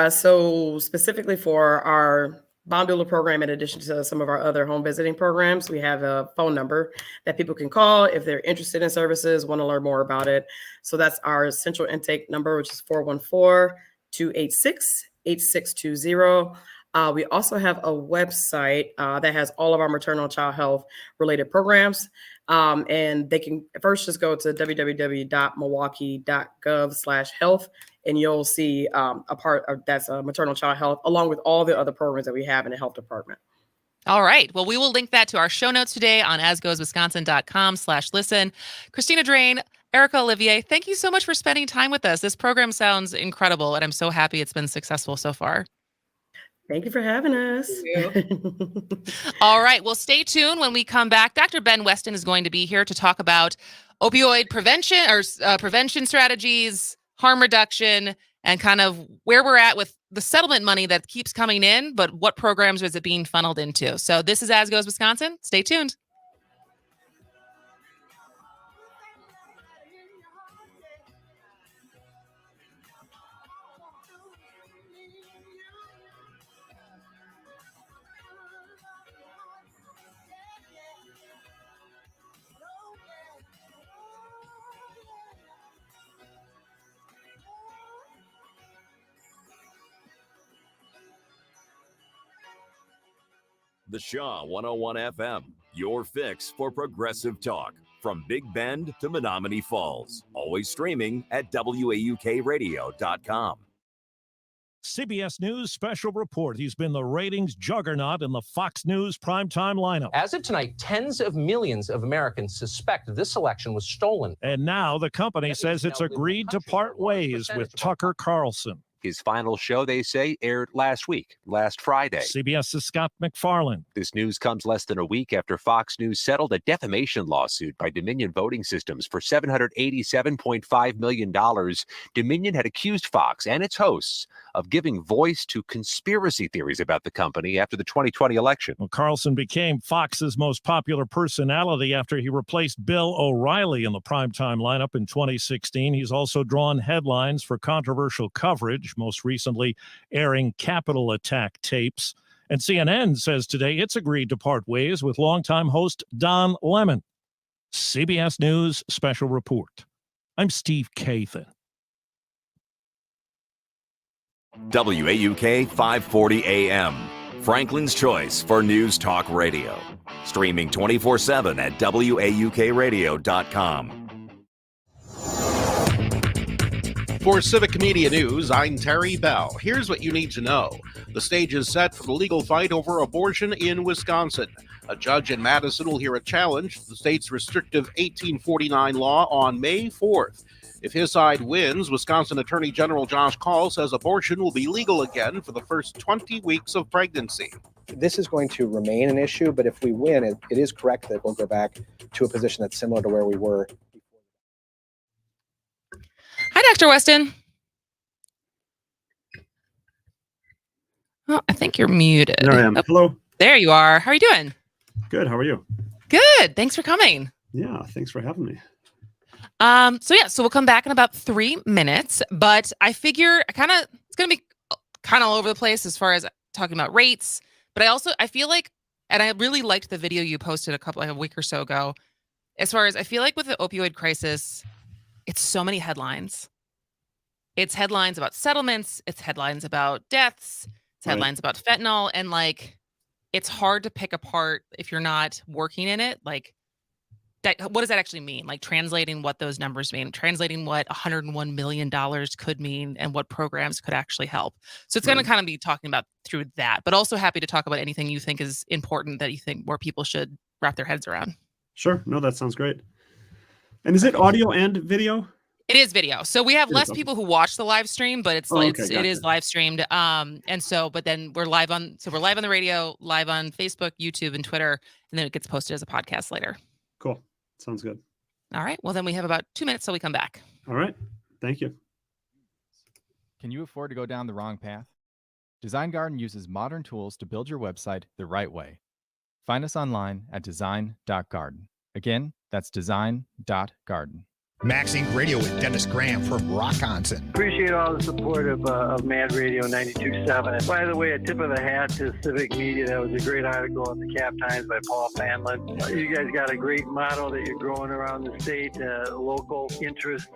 So specifically for our Bond Doula program, in addition to some of our other home visiting programs, we have a phone number that people can call if they're interested in services, want to learn more about it. So that's our central intake number, which is 414-286-8620. We also have a website that has all of our maternal and child health related programs. And they can first just go to www.milwaukee.gov/health, and you'll see a part of that's maternal child health, along with all the other programs that we have in the health department. All right. Well, we will link that to our show notes today on asgoeswisconsin.com/listen. Christina Drain, Erica Olivier, thank you so much for spending time with us. This program sounds incredible, and I'm so happy it's been successful so far. Thank you for having us. All right. Well, stay tuned when we come back. Dr. Ben Weston is going to be here to talk about opioid prevention or prevention strategies, harm reduction, and kind of where we're at with the settlement money that keeps coming in, but what programs is it being funneled into? So this is As Goes Wisconsin. Stay tuned. The Shaw 101 FM, your fix for progressive talk. From Big Bend to Menominee Falls. Always streaming at WAUKradio.com. CBS News special report. He's been the ratings juggernaut in the Fox News primetime lineup. As of tonight, tens of millions of Americans suspect this election was stolen. And now the company says it's agreed to part ways with Tucker Carlson. His final show, they say, aired last Friday. CBS's Scott McFarland. This news comes less than a week after Fox News settled a defamation lawsuit by Dominion Voting Systems for $787.5 million. Dominion had accused Fox and its hosts of giving voice to conspiracy theories about the company after the 2020 election. Well, Carlson became Fox's most popular personality after he replaced Bill O'Reilly in the primetime lineup in 2016. He's also drawn headlines for controversial coverage, most recently airing Capitol attack tapes. And CNN says today it's agreed to part ways with longtime host Don Lemon. CBS News special report. I'm Steve Kathan. WAUK 540 AM, Franklin's choice for news talk radio. Streaming 24/7 at WAUKradio.com. For Civic Media News, I'm Terry Bell. Here's what you need to know. The stage is set for the legal fight over abortion in Wisconsin. A judge in Madison will hear a challenge to the state's restrictive 1849 law on May 4th. If his side wins, Wisconsin Attorney General Josh Kaul says abortion will be legal again for the first 20 weeks of pregnancy. This is going to remain an issue, but if we win, it is correct that we'll go back to a position that's similar to where we were. Hi, Dr. Weston. Oh, I think you're muted. There I am. Oh, Hello. there you are. How are you doing? Good. How are you? Good. Thanks for coming. Yeah. Thanks for having me. So we'll come back in about 3 minutes, but I figure it's going to be kind of all over the place as far as talking about rates, but I feel like, and I really liked the video you posted a week or so ago, as far as I feel like with the opioid crisis, it's so many headlines. It's headlines about settlements. It's headlines about deaths. It's headlines about fentanyl. And it's hard to pick apart if you're not working in it. What does that actually mean? Translating what those numbers mean, translating what $101 million could mean and what programs could actually help. So it's going to kind of be talking about through that, but also happy to talk about anything you think is important that you think more people should wrap their heads around. Sure. No, that sounds great. And is it audio and video? It is video. So we have less people who watch the live stream, but it is live streamed. But then we're live on the radio, live on Facebook, YouTube, and Twitter, and then it gets posted as a podcast later. Cool. Sounds good. All right. Well, then we have about 2 minutes till we come back. All right. Thank you. Can you afford to go down the wrong path? Design Garden uses modern tools to build your website the right way. Find us online at design.garden. Again, that's design.garden. Max Inc. Radio with Dennis Graham from Rockonson. Appreciate all the support of Mad Radio 92.7. And by the way, a tip of the hat to Civic Media. That was a great article in the Cap Times by Paul Fanlin. You guys got a great model that you're growing around the state, local interest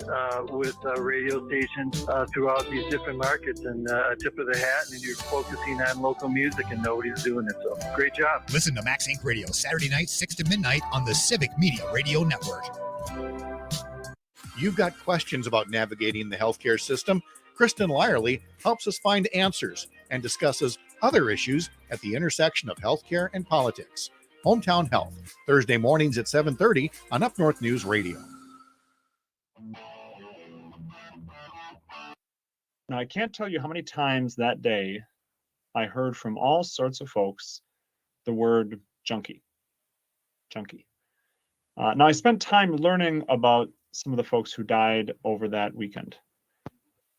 with radio stations throughout these different markets. And a tip of the hat, and you're focusing on local music, and nobody's doing it. So great job. Listen to Max Inc. Radio Saturday nights 6 to midnight on the Civic Media Radio Network. You've got questions about navigating the healthcare system? Kristen Lyerly helps us find answers and discusses other issues at the intersection of healthcare and politics. Hometown Health, Thursday mornings at 7:30 on Up North News Radio. Now, I can't tell you how many times that day I heard from all sorts of folks the word junkie. Junkie. Now, I spent time learning about some of the folks who died over that weekend.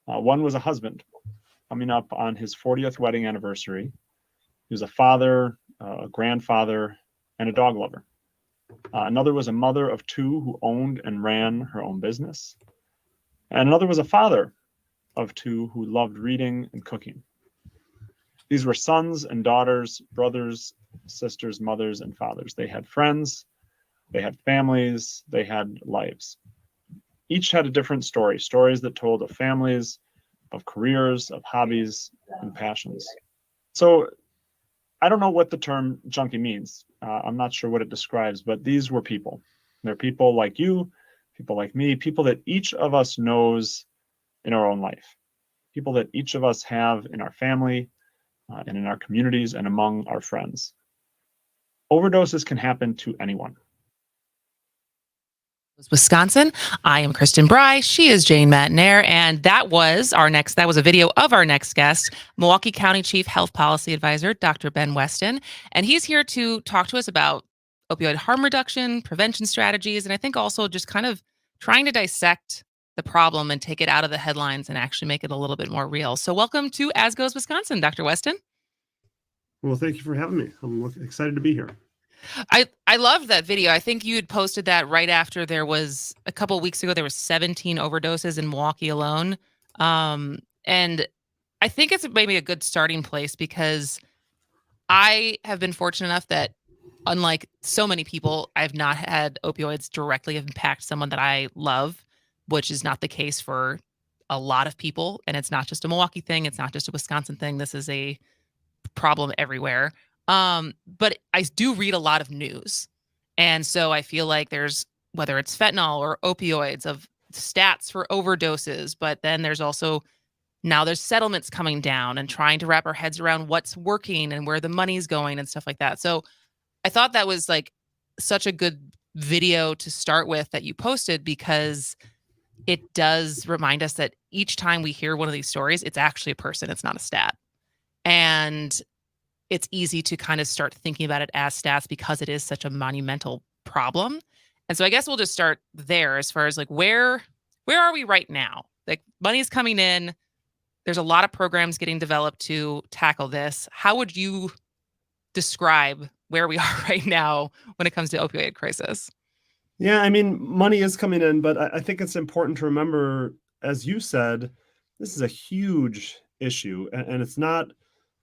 One was a husband coming up on his 40th wedding anniversary. He was a father, a grandfather, and a dog lover. Another was a mother of two who owned and ran her own business. And another was a father of two who loved reading and cooking. These were sons and daughters, brothers, sisters, mothers, and fathers. They had friends, they had families, they had lives. Each had a different story, stories that told of families, of careers, of hobbies, and passions. So I don't know what the term junkie means. I'm not sure what it describes, but these were people. They're people like you, people like me, people that each of us knows in our own life, people that each of us have in our family and in our communities and among our friends. Overdoses can happen to anyone. Wisconsin. I am Kristen Bry. She is Jane Matinaire, and that was a video of our next guest, Milwaukee County Chief Health Policy Advisor, Dr. Ben Weston. And he's here to talk to us about opioid harm reduction, prevention strategies, and I think also just kind of trying to dissect the problem and take it out of the headlines and actually make it a little bit more real. So welcome to As Goes Wisconsin, Dr. Weston. Well, thank you for having me. I'm excited to be here. I loved that video. I think you had posted that right after there was a couple of weeks ago, there were 17 overdoses in Milwaukee alone. And I think it's maybe a good starting place because I have been fortunate enough that unlike so many people, I've not had opioids directly impact someone that I love, which is not the case for a lot of people. And it's not just a Milwaukee thing. It's not just a Wisconsin thing. This is a problem everywhere. But I do read a lot of news. And so I feel like there's, whether it's fentanyl or opioids, of stats for overdoses, but then there's also, now there's settlements coming down and trying to wrap our heads around what's working and where the money's going and stuff like that. So I thought that was like such a good video to start with that you posted, because it does remind us that each time we hear one of these stories, it's actually a person, it's not a stat. And it's easy to kind of start thinking about it as stats because it is such a monumental problem. And so I guess we'll just start there as far as like, where are we right now? Like, money's coming in. There's a lot of programs getting developed to tackle this. How would you describe where we are right now when it comes to opioid crisis? Yeah, I mean, money is coming in, but I think it's important to remember, as you said, this is a huge issue, and it's not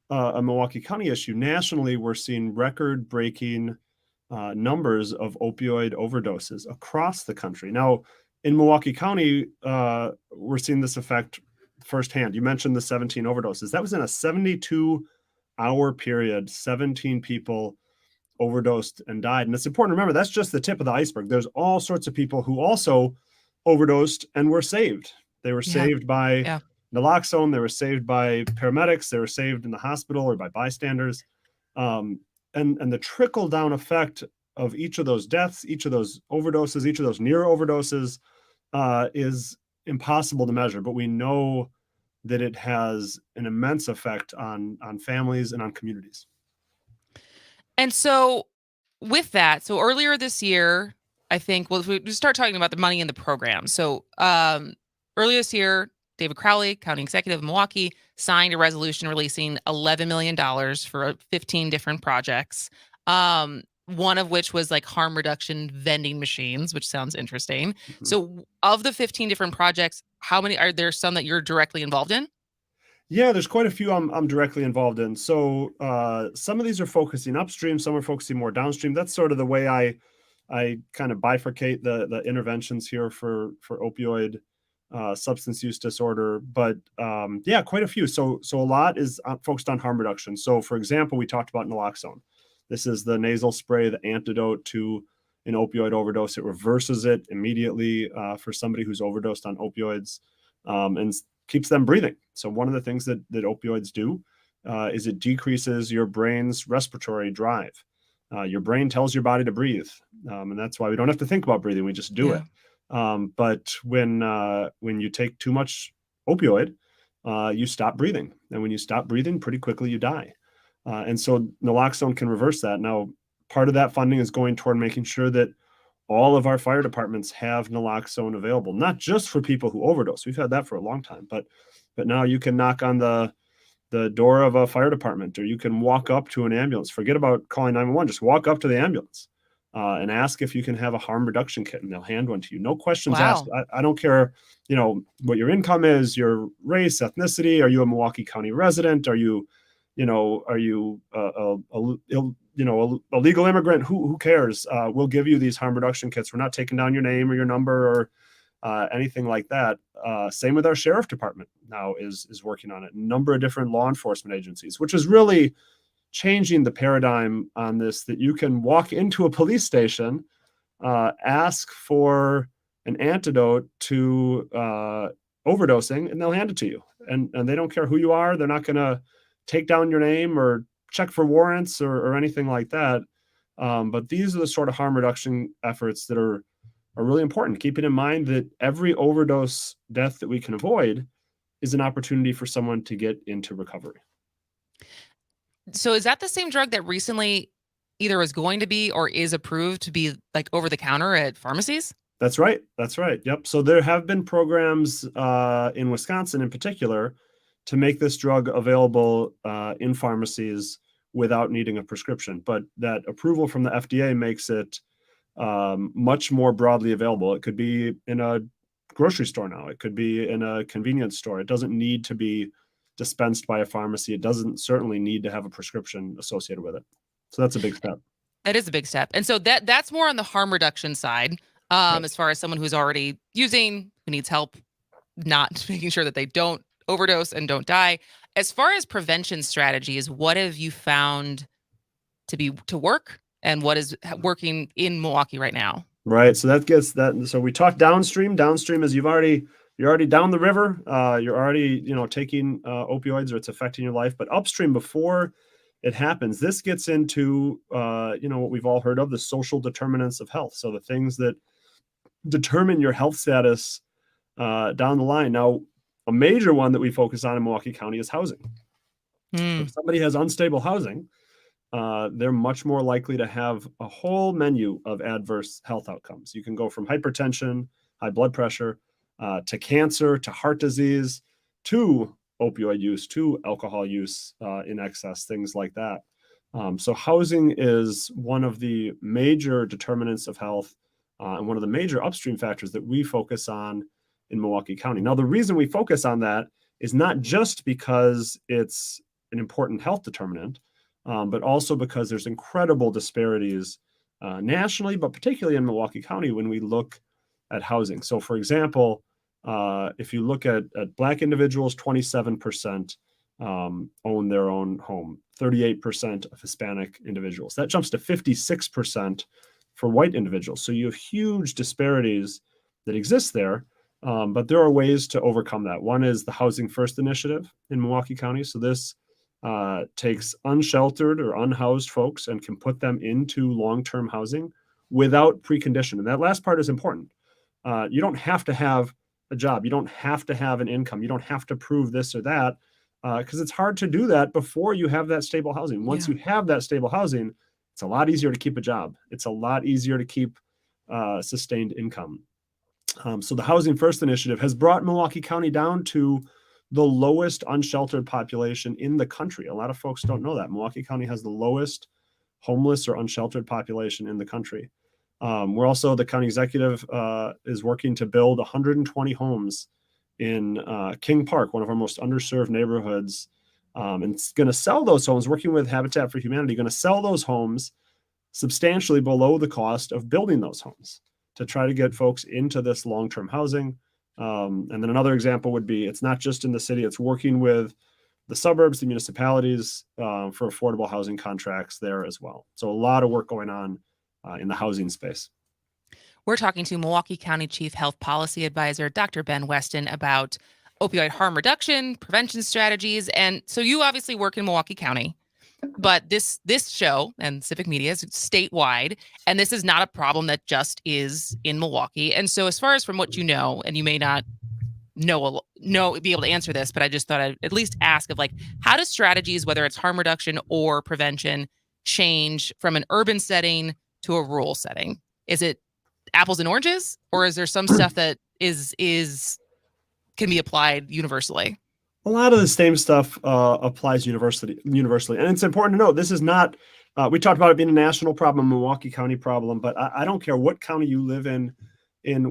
a Milwaukee County issue. Nationally, we're seeing record-breaking numbers of opioid overdoses across the country. Now, in Milwaukee County, we're seeing this effect firsthand. You mentioned the 17 overdoses. That was in a 72-hour period. 17 people overdosed and died. And it's important to remember, that's just the tip of the iceberg. There's all sorts of people who also overdosed and were saved. They were saved by naloxone. They were saved by paramedics. They were saved in the hospital or by bystanders. And the trickle down effect of each of those deaths, each of those overdoses, each of those near overdoses is impossible to measure. But we know that it has an immense effect on families and on communities. And so with that, so earlier this year, I think, well, if we start talking about the money in the program. So earlier this year, David Crowley, county executive of Milwaukee, signed a resolution releasing $11 million for 15 different projects. One of which was like harm reduction vending machines, which sounds interesting. Mm-hmm. So of the 15 different projects, how many are there? Some that you're directly involved in? Yeah, there's quite a few I'm directly involved in. So some of these are focusing upstream, some are focusing more downstream. That's sort of the way I kind of bifurcate the interventions here for opioid substance use disorder. But yeah, quite a few. So a lot is focused on harm reduction. So for example, we talked about naloxone. This is the nasal spray, the antidote to an opioid overdose. It reverses it immediately for somebody who's overdosed on opioids and keeps them breathing. So one of the things that opioids do is it decreases your brain's respiratory drive. Your brain tells your body to breathe, and that's why we don't have to think about breathing. We just do it. But when you take too much opioid, you stop breathing, and when you stop breathing, pretty quickly you die. And so naloxone can reverse that. Now, part of that funding is going toward making sure that all of our fire departments have naloxone available, not just for people who overdose. We've had that for a long time, but now you can knock on the door of a fire department, or you can walk up to an ambulance. Forget about calling 911. Just walk up to the ambulance and ask if you can have a harm reduction kit, and they'll hand one to you. No questions asked. I don't care, what your income is, your race, ethnicity. Are you a Milwaukee County resident? Are you a legal immigrant? Who cares? We'll give you these harm reduction kits. We're not taking down your name or your number or anything like that. Same with our sheriff department now is working on it. A number of different law enforcement agencies, which is really changing the paradigm on this, that you can walk into a police station, ask for an antidote to overdosing, and they'll hand it to you. And they don't care who you are. They're not going to take down your name or check for warrants or anything like that. But these are the sort of harm reduction efforts that are really important, keeping in mind that every overdose death that we can avoid is an opportunity for someone to get into recovery. So is that the same drug that recently either was going to be or is approved to be like over the counter at pharmacies? That's right. Yep. So there have been programs in Wisconsin in particular to make this drug available in pharmacies without needing a prescription. But that approval from the FDA makes it much more broadly available. It could be in a grocery store now. It could be in a convenience store. It doesn't need to be dispensed by a pharmacy. It doesn't certainly need to have a prescription associated with it. So that's a big step. That is a big step. And so that's more on the harm reduction side, as far as someone who's already using, who needs help, not making sure that they don't overdose and don't die. As far as prevention strategies, what have you found to work, and what is working in Milwaukee right now? Right. So that gets that. So we talked downstream. Downstream is you're already down the river. You're already, taking opioids, or it's affecting your life. But upstream, before it happens, this gets into, what we've all heard of, the social determinants of health. So the things that determine your health status down the line. Now, a major one that we focus on in Milwaukee County is housing. If somebody has unstable housing, they're much more likely to have a whole menu of adverse health outcomes. You can go from hypertension, high blood pressure, to cancer, to heart disease, to opioid use, to alcohol use in excess, things like that. So housing is one of the major determinants of health and one of the major upstream factors that we focus on in Milwaukee County. Now, the reason we focus on that is not just because it's an important health determinant, but also because there's incredible disparities nationally, but particularly in Milwaukee County when we look at housing. So, for example, if you look at Black individuals, 27% own their own home, 38% of Hispanic individuals. That jumps to 56% for white individuals. So you have huge disparities that exist there. But there are ways to overcome that. One is the Housing First initiative in Milwaukee County. So this takes unsheltered or unhoused folks and can put them into long-term housing without precondition. And that last part is important. You don't have to have a job. You don't have to have an income. You don't have to prove this or that, because it's hard to do that before you have that stable housing. Once you have that stable housing, it's a lot easier to keep a job. It's a lot easier to keep sustained income. So the Housing First initiative has brought Milwaukee County down to the lowest unsheltered population in the country. A lot of folks don't know that. Milwaukee County has the lowest homeless or unsheltered population in the country. We're also, the county executive is working to build 120 homes in King Park, one of our most underserved neighborhoods. And it's going to sell those homes, working with Habitat for Humanity, going to sell those homes substantially below the cost of building those homes to try to get folks into this long-term housing. And then another example would be, it's not just in the city, it's working with the suburbs, the municipalities for affordable housing contracts there as well. So a lot of work going on in the housing space. We're talking to Milwaukee County Chief Health Policy Advisor, Dr. Ben Weston, about opioid harm reduction, prevention strategies. And so you obviously work in Milwaukee County, but this show and Civic Media is statewide, and this is not a problem that just is in Milwaukee. And so as far as from what you know, and you may not be able to answer this, but I just thought I'd at least ask of like, how do strategies, whether it's harm reduction or prevention, change from an urban setting to a rural setting? Is it apples and oranges, or is there some stuff that can be applied universally? A lot of the same stuff applies universally. And it's important to note, this is not, we talked about it being a national problem, Milwaukee County problem, but I don't care what county you live in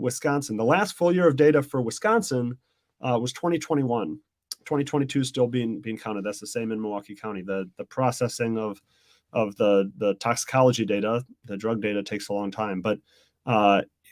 Wisconsin. The last full year of data for Wisconsin was 2021. 2022 is still being counted. That's the same in Milwaukee County. The processing of the toxicology data, the drug data, takes a long time. But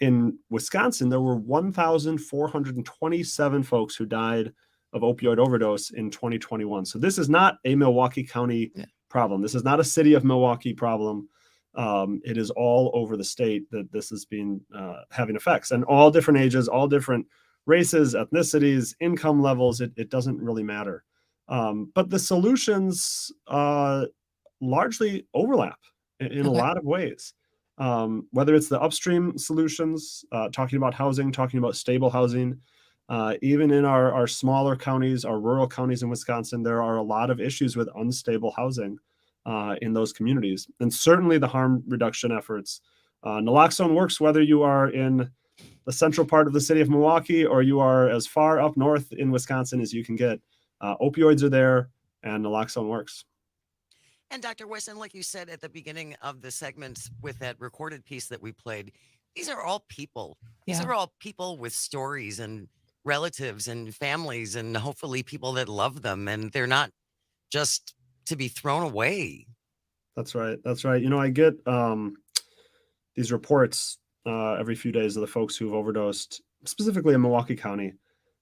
in Wisconsin, there were 1,427 folks who died of opioid overdose in 2021. So this is not a Milwaukee County problem. This is not a city of Milwaukee problem. It is all over the state that this has been having effects, and all different ages, all different races, ethnicities, income levels. It doesn't really matter. But the solutions largely overlap in a lot of ways. Whether it's the upstream solutions, talking about housing, talking about stable housing, even in our smaller counties, our rural counties in Wisconsin, there are a lot of issues with unstable housing in those communities. And certainly the harm reduction efforts. Naloxone works whether you are in the central part of the city of Milwaukee or you are as far up north in Wisconsin as you can get. Opioids are there, and naloxone works. And Dr. Weston, like you said at the beginning of the segment with that recorded piece that we played, these are all people. These are all people with stories and relatives and families, and hopefully people that love them, and they're not just to be thrown away. That's right. That's right. You know, I get these reports every few days of the folks who've overdosed, specifically in Milwaukee County,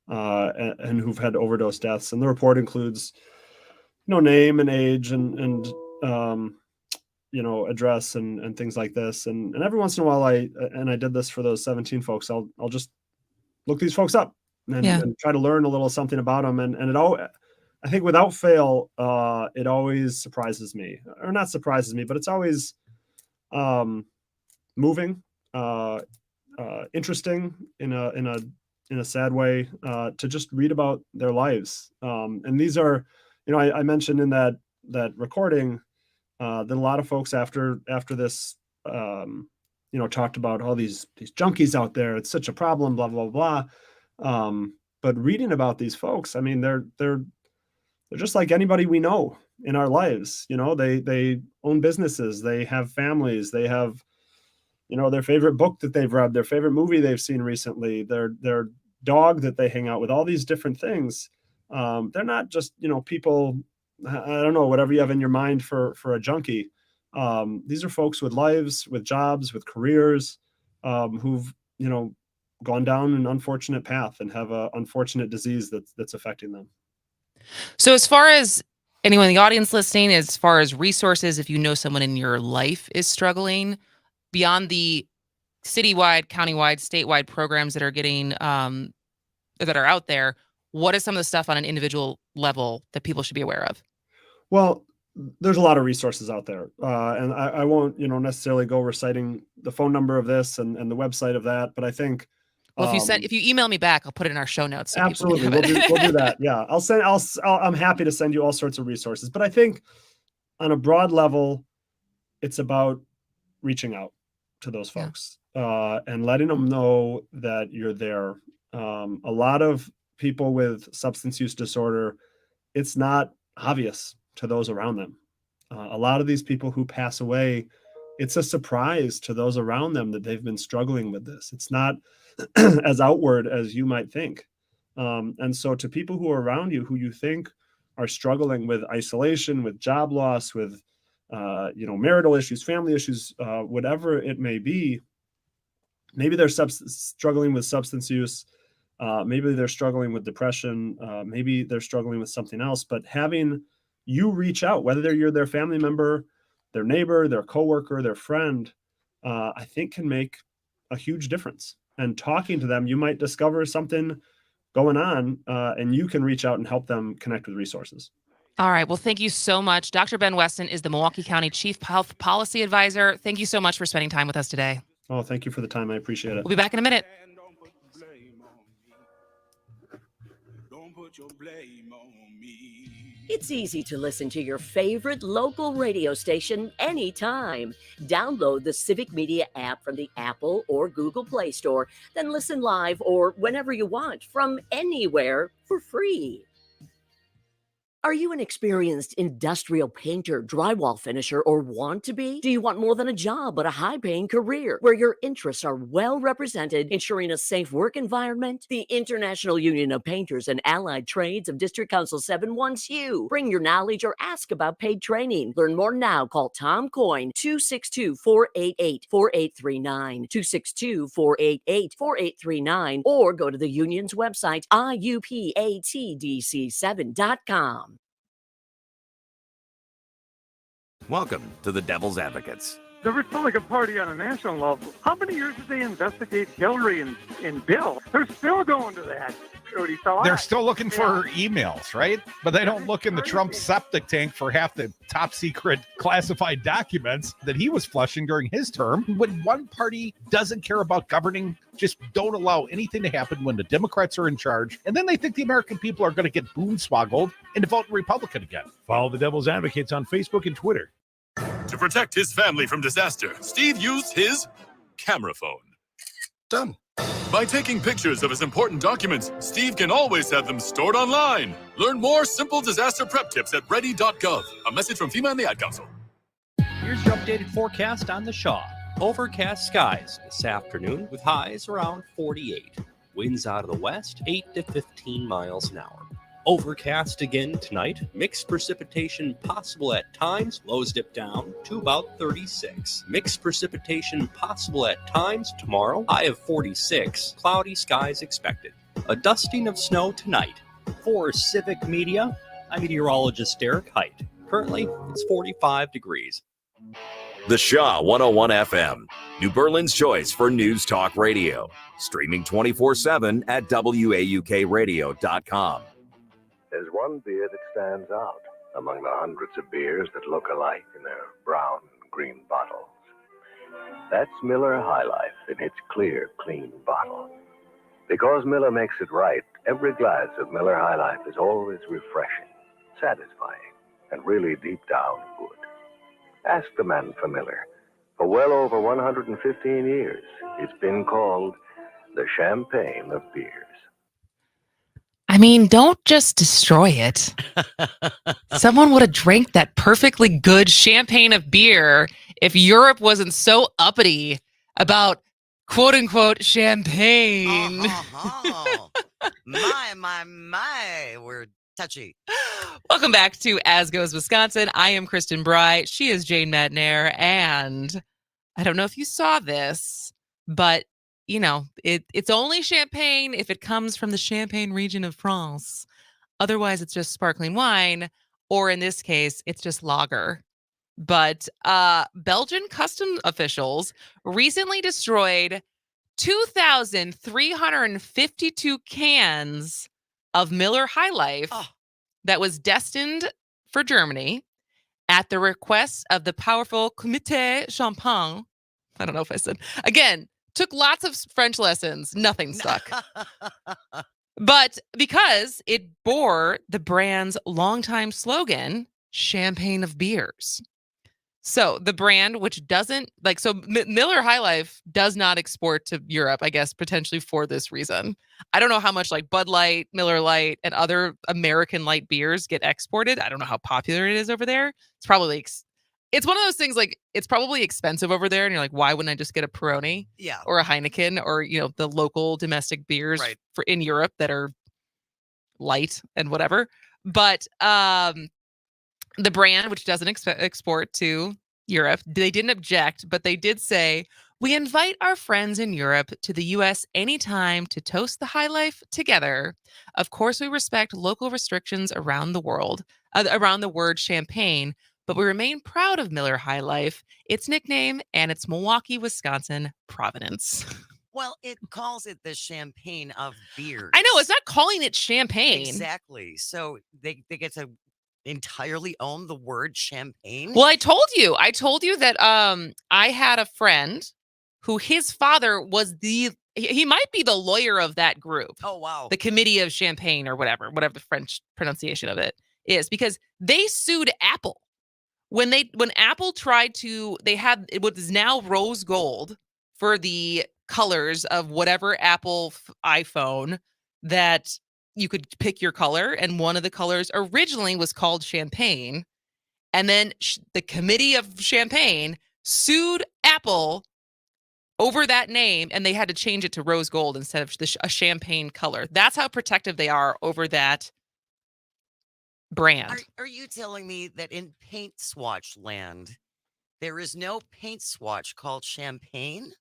and who've had overdose deaths. And the report includes, name and age and address and things like this. And every once in a while, I did this for those 17 folks. I'll just look these folks up and try to learn a little something about them. And it all, I think without fail, it always surprises me, or not surprises me, but it's always moving, interesting in a sad way to just read about their lives. And these are, I mentioned in that recording that a lot of folks after this, talked about all these junkies out there. It's such a problem, blah, blah, blah. But reading about these folks, I mean, they're just like anybody we know in our lives. They own businesses, they have families, they have, their favorite book that they've read, their favorite movie they've seen recently, their dog that they hang out with, all these different things. They're not just, people, I don't know, whatever you have in your mind for a junkie. These are folks with lives, with jobs, with careers, who've, gone down an unfortunate path and have an unfortunate disease that's affecting them. So as far as anyone in the audience listening, as far as resources, if you know someone in your life is struggling, beyond the citywide, countywide, statewide programs that are getting that are out there, what is some of the stuff on an individual level that people should be aware of? Well, there's a lot of resources out there, and I won't necessarily go reciting the phone number of this and the website of that, but I think. Well, if you email me back, I'll put it in our show notes. So absolutely, we'll do that. Yeah, I'm happy to send you all sorts of resources. But I think on a broad level, it's about reaching out to those folks and letting them know that you're there. A lot of people with substance use disorder, it's not obvious to those around them. A lot of these people who pass away, it's a surprise to those around them that they've been struggling with this. It's not as outward as you might think. And so to people who are around you, who you think are struggling with isolation, with job loss, with, marital issues, family issues, whatever it may be, maybe they're struggling with substance use. Maybe they're struggling with depression. Maybe they're struggling with something else, but having you reach out, whether you're their family member, their neighbor, their coworker, their friend, I think can make a huge difference. And talking to them, you might discover something going on, and you can reach out and help them connect with resources. All right. Well, thank you so much. Dr. Ben Weston is the Milwaukee County Chief Health Policy Advisor. Thank you so much for spending time with us today. Oh, thank you for the time. I appreciate it. We'll be back in a minute. It's easy to listen to your favorite local radio station anytime. Download the Civic Media app from the Apple or Google Play Store, then listen live or whenever you want from anywhere for free. Are you an experienced industrial painter, drywall finisher, or want to be? Do you want more than a job but a high-paying career where your interests are well represented, ensuring a safe work environment? The International Union of Painters and Allied Trades of District Council 7 wants you. Bring your knowledge or ask about paid training. Learn more now. Call Tom Coyne, 262-488-4839, 262-488-4839, or go to the union's website, iupatdc7.com. Welcome to the Devil's Advocates. The Republican Party on a national level, how many years did they investigate Hillary and Bill? They're still going to that. They're still looking for emails, right? But they don't look in the Trump septic tank for half the top secret classified documents that he was flushing during his term. When one party doesn't care about governing, just don't allow anything to happen when the Democrats are in charge. And then they think the American people are going to get boonswoggled into voting Republican again. Follow the Devil's Advocates on Facebook and Twitter. To protect his family from disaster, Steve used his camera phone. Done. By taking pictures of his important documents, Steve can always have them stored online. Learn more simple disaster prep tips at ready.gov. A message from FEMA and the Ad Council. Here's your updated forecast on the Shaw. Overcast skies this afternoon with highs around 48. Winds out of the west, 8 to 15 miles an hour. Overcast again tonight. Mixed precipitation possible at times. Lows dip down to about 36. Mixed precipitation possible at times tomorrow. High of 46. Cloudy skies expected. A dusting of snow tonight. For Civic Media, I'm meteorologist Derek Height. Currently, it's 45 degrees. The Shaw 101 FM, New Berlin's choice for news talk radio. Streaming 24/7 at WAUKradio.com. There's one beer that stands out among the hundreds of beers that look alike in their brown and green bottles. That's Miller High Life in its clear, clean bottle. Because Miller makes it right, every glass of Miller High Life is always refreshing, satisfying, and really deep down good. Ask the man for Miller. For well over 115 years, it's been called the champagne of beers. I mean, don't just destroy it. Someone would have drank that perfectly good champagne of beer if Europe wasn't so uppity about quote unquote champagne. My, we're touchy. Welcome back to As Goes Wisconsin. I am Kristen Bry. She is Jane Matnair. And I don't know if you saw this, but you know, it's only champagne if it comes from the Champagne region of France. Otherwise, it's just sparkling wine, or in this case, it's just lager. But Belgian customs officials recently destroyed 2,352 cans of Miller High Life that was destined for Germany at the request of the powerful Comité Champagne. I don't know if I said again. Took lots of French lessons. Nothing stuck. But because it bore the brand's longtime slogan, Champagne of Beers. So the brand, which doesn't Miller High Life does not export to Europe, I guess, potentially for this reason. I don't know how much like Bud Light, Miller Lite, and other American light beers get exported. I don't know how popular it is over there. It's probably it's one of those things like it's probably expensive over there. And you're like, why wouldn't I just get a Peroni or a Heineken or, you know, the local domestic beers for in Europe that are light and whatever. But the brand, which doesn't export to Europe, they didn't object, but they did say, we invite our friends in Europe to the U.S. anytime to toast the high life together. Of course, we respect local restrictions around the world, around the word champagne, but we remain proud of Miller High Life, its nickname, and its Milwaukee, Wisconsin provenance. Well, it calls it the champagne of beers. I know, it's not calling it champagne. Exactly. So they get to entirely own the word champagne. Well, I told you that I had a friend who his father was he might be the lawyer of that group. Oh, wow. The Committee of Champagne or whatever the French pronunciation of it is, because they sued Apple. When Apple tried to, they had it was now rose gold for the colors of whatever Apple iPhone that you could pick your color, and one of the colors originally was called champagne, and then the Committee of Champagne sued Apple over that name, and they had to change it to rose gold instead of a champagne color. That's how protective they are over that brand. Are you telling me that in paint swatch land, there is no paint swatch called champagne?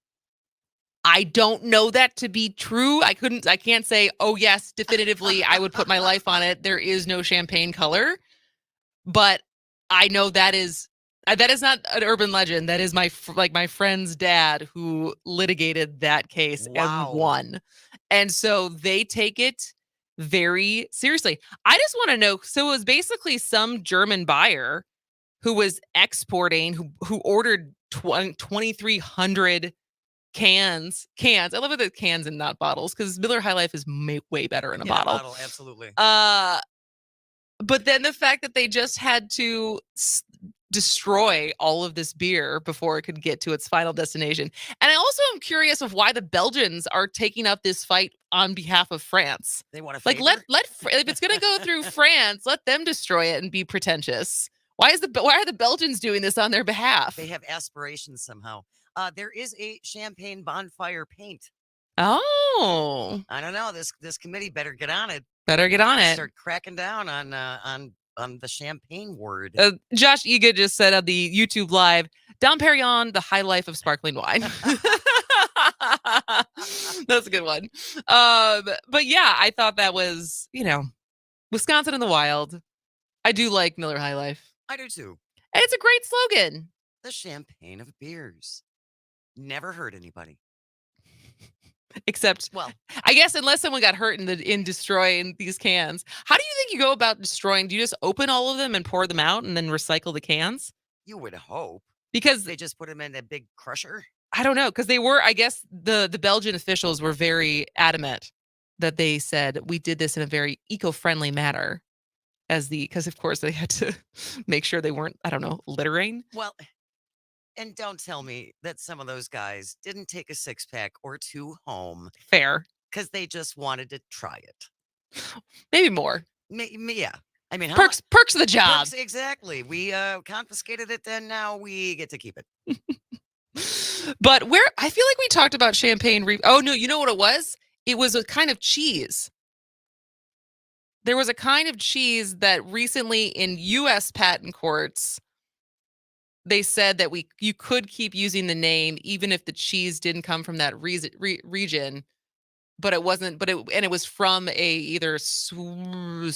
I don't know that to be true. I can't say, oh yes, definitively, I would put my life on it. There is no champagne color, but I know that is not an urban legend. That is my friend's dad who litigated that case and won. And so they take it very seriously. I just want to know, so it was basically some German buyer who was exporting, who ordered 2,300 cans. I love it that cans and not bottles, because Miller High Life is way better in a bottle. Absolutely. But then the fact that they just had to destroy all of this beer before it could get to its final destination. And I also am curious of why the Belgians are taking up this fight on behalf of France. They want to like let if it's going to go through France, let them destroy it and be pretentious. Why are the Belgians doing this on their behalf? They have aspirations somehow. There is a champagne bonfire paint. Oh, I don't know. This committee better get on it. Start cracking down on the champagne word. Josh Ega just said on the YouTube live, Dom Perignon, the high life of sparkling wine. That's a good one. But yeah, I thought that was, Wisconsin in the wild. I do like Miller High Life. I do too. And it's a great slogan. The champagne of beers. Never hurt anybody. Except, well, I guess unless someone got hurt in destroying these cans. How do you think you go about destroying? Do you just open all of them and pour them out and then recycle the cans? You would hope. Because they just put them in a big crusher? I don't know, because I guess the Belgian officials were very adamant that they said we did this in a very eco-friendly manner, because of course they had to make sure they weren't, I don't know, littering. Well, and don't tell me that some of those guys didn't take a 6-pack or 2 home. Fair. Because they just wanted to try it. Maybe more. Yeah. I mean, perks of the job. Perks, exactly. We confiscated it, and now we get to keep it. But I feel like we talked about champagne. Oh no, you know what it was? It was a kind of cheese. There was a kind of cheese that recently in U.S. patent courts, they said that you could keep using the name even if the cheese didn't come from that region, but it wasn't. And it was from either Swiss,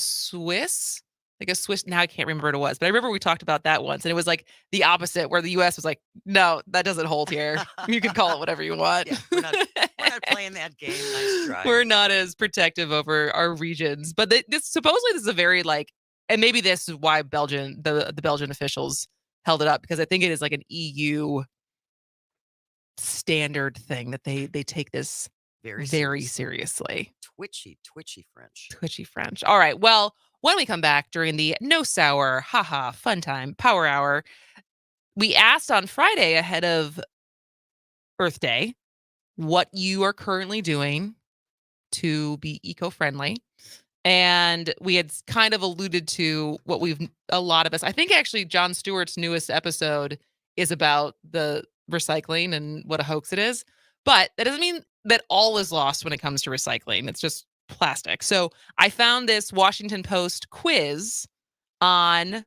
like a Swiss. Now I can't remember what it was, but I remember we talked about that once, and it was like the opposite, where the U.S. was like, "No, that doesn't hold here. You can call it whatever you want." Yeah, we're not playing that game. Nice try. We're not as protective over our regions, but supposedly this is a very and maybe this is why the Belgian officials held it up, because I think it is like an EU standard thing that they take this very seriously. Twitchy French. All right. Well, when we come back during the no sour, haha, fun time, power hour, we asked on Friday ahead of Earth Day what you are currently doing to be eco-friendly. And we had kind of alluded to what a lot of us, I think actually Jon Stewart's newest episode is about the recycling and what a hoax it is. But that doesn't mean that all is lost when it comes to recycling. It's just plastic. So I found this Washington Post quiz on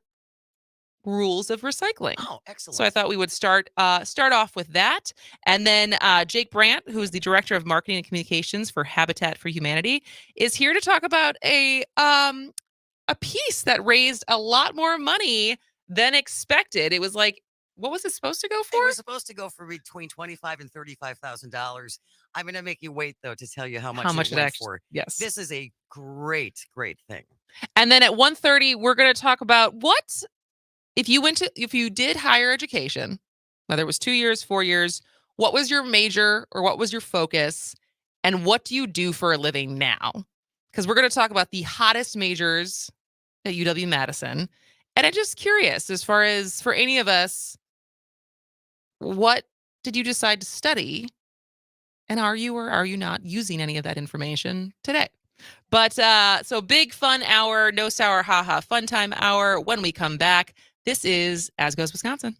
rules of recycling. Oh, excellent. So I thought we would start off with that. And then Jake Brandt, who is the Director of Marketing and Communications for Habitat for Humanity, is here to talk about a piece that raised a lot more money than expected. It was like, what was it supposed to go for? It was supposed to go for between $25,000 and $35,000. I'm going to make you wait, though, to tell you how much much it it went actually- for. yes. This is a great thing. And then at 1:30, we're going to talk about what if you did higher education, whether it was 2 years, 4 years, what was your major or what was your focus, and what do you do for a living now? Because we're going to talk about the hottest majors at UW-Madison. And I'm just curious, as far as for any of us, what did you decide to study? And are you or are you not using any of that information today? But so big fun hour, no sour, haha, fun time hour. When we come back, this is As Goes Wisconsin.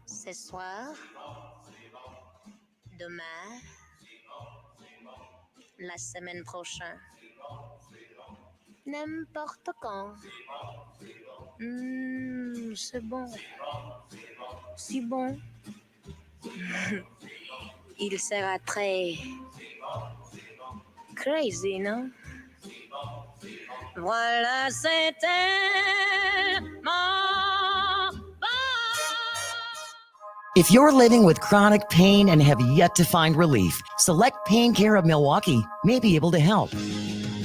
Ce soir, demain, la semaine prochaine, n'importe quand. C'est bon. Si bon. Il sera très crazy, non? Voilà, c'est tellement bon. If you're living with chronic pain and have yet to find relief, Select Pain Care of Milwaukee may be able to help.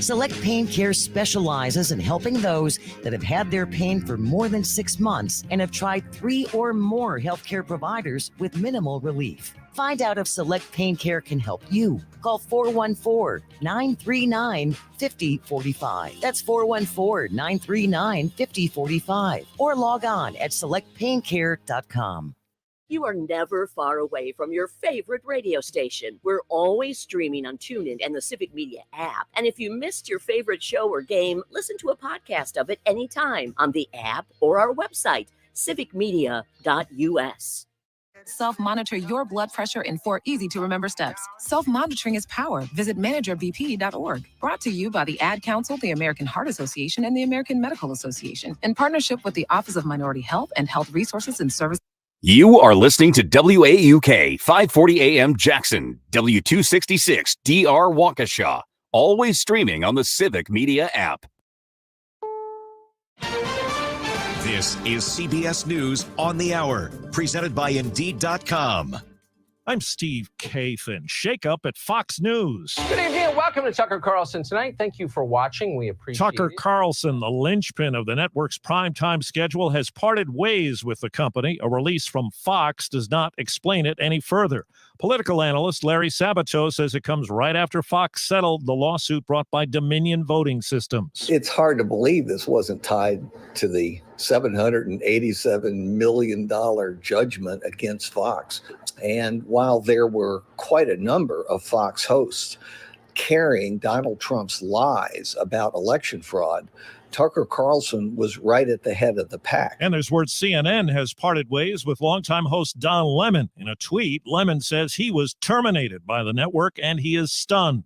Select Pain Care specializes in helping those that have had their pain for more than 6 months and have tried 3 or more healthcare providers with minimal relief. Find out if Select Pain Care can help you. Call 414-939-5045. That's 414-939-5045. Or log on at selectpaincare.com. You are never far away from your favorite radio station. We're always streaming on TuneIn and the Civic Media app. And if you missed your favorite show or game, listen to a podcast of it anytime on the app or our website, civicmedia.us. Self-monitor your blood pressure in 4 easy-to-remember steps. Self-monitoring is power. Visit managerbp.org. Brought to you by the Ad Council, the American Heart Association, and the American Medical Association, in partnership with the Office of Minority Health and Health Resources and Services. You are listening to WAUK 540 AM Jackson, W266 DR Waukesha, always streaming on the Civic Media app. This is CBS News on the Hour, presented by Indeed.com. I'm Steve Kathan. Shake up at Fox News. Good evening and welcome to Tucker Carlson Tonight. Thank you for watching. We appreciate Tucker it. Carlson, the linchpin of the network's primetime schedule, has parted ways with the company. A release from Fox does not explain it any further. Political analyst Larry Sabato says it comes right after Fox settled the lawsuit brought by Dominion Voting Systems. It's hard to believe this wasn't tied to the $787 million judgment against Fox. And while there were quite a number of Fox hosts carrying Donald Trump's lies about election fraud, Tucker Carlson was right at the head of the pack. And there's word CNN has parted ways with longtime host Don Lemon. In a tweet, Lemon says he was terminated by the network and he is stunned.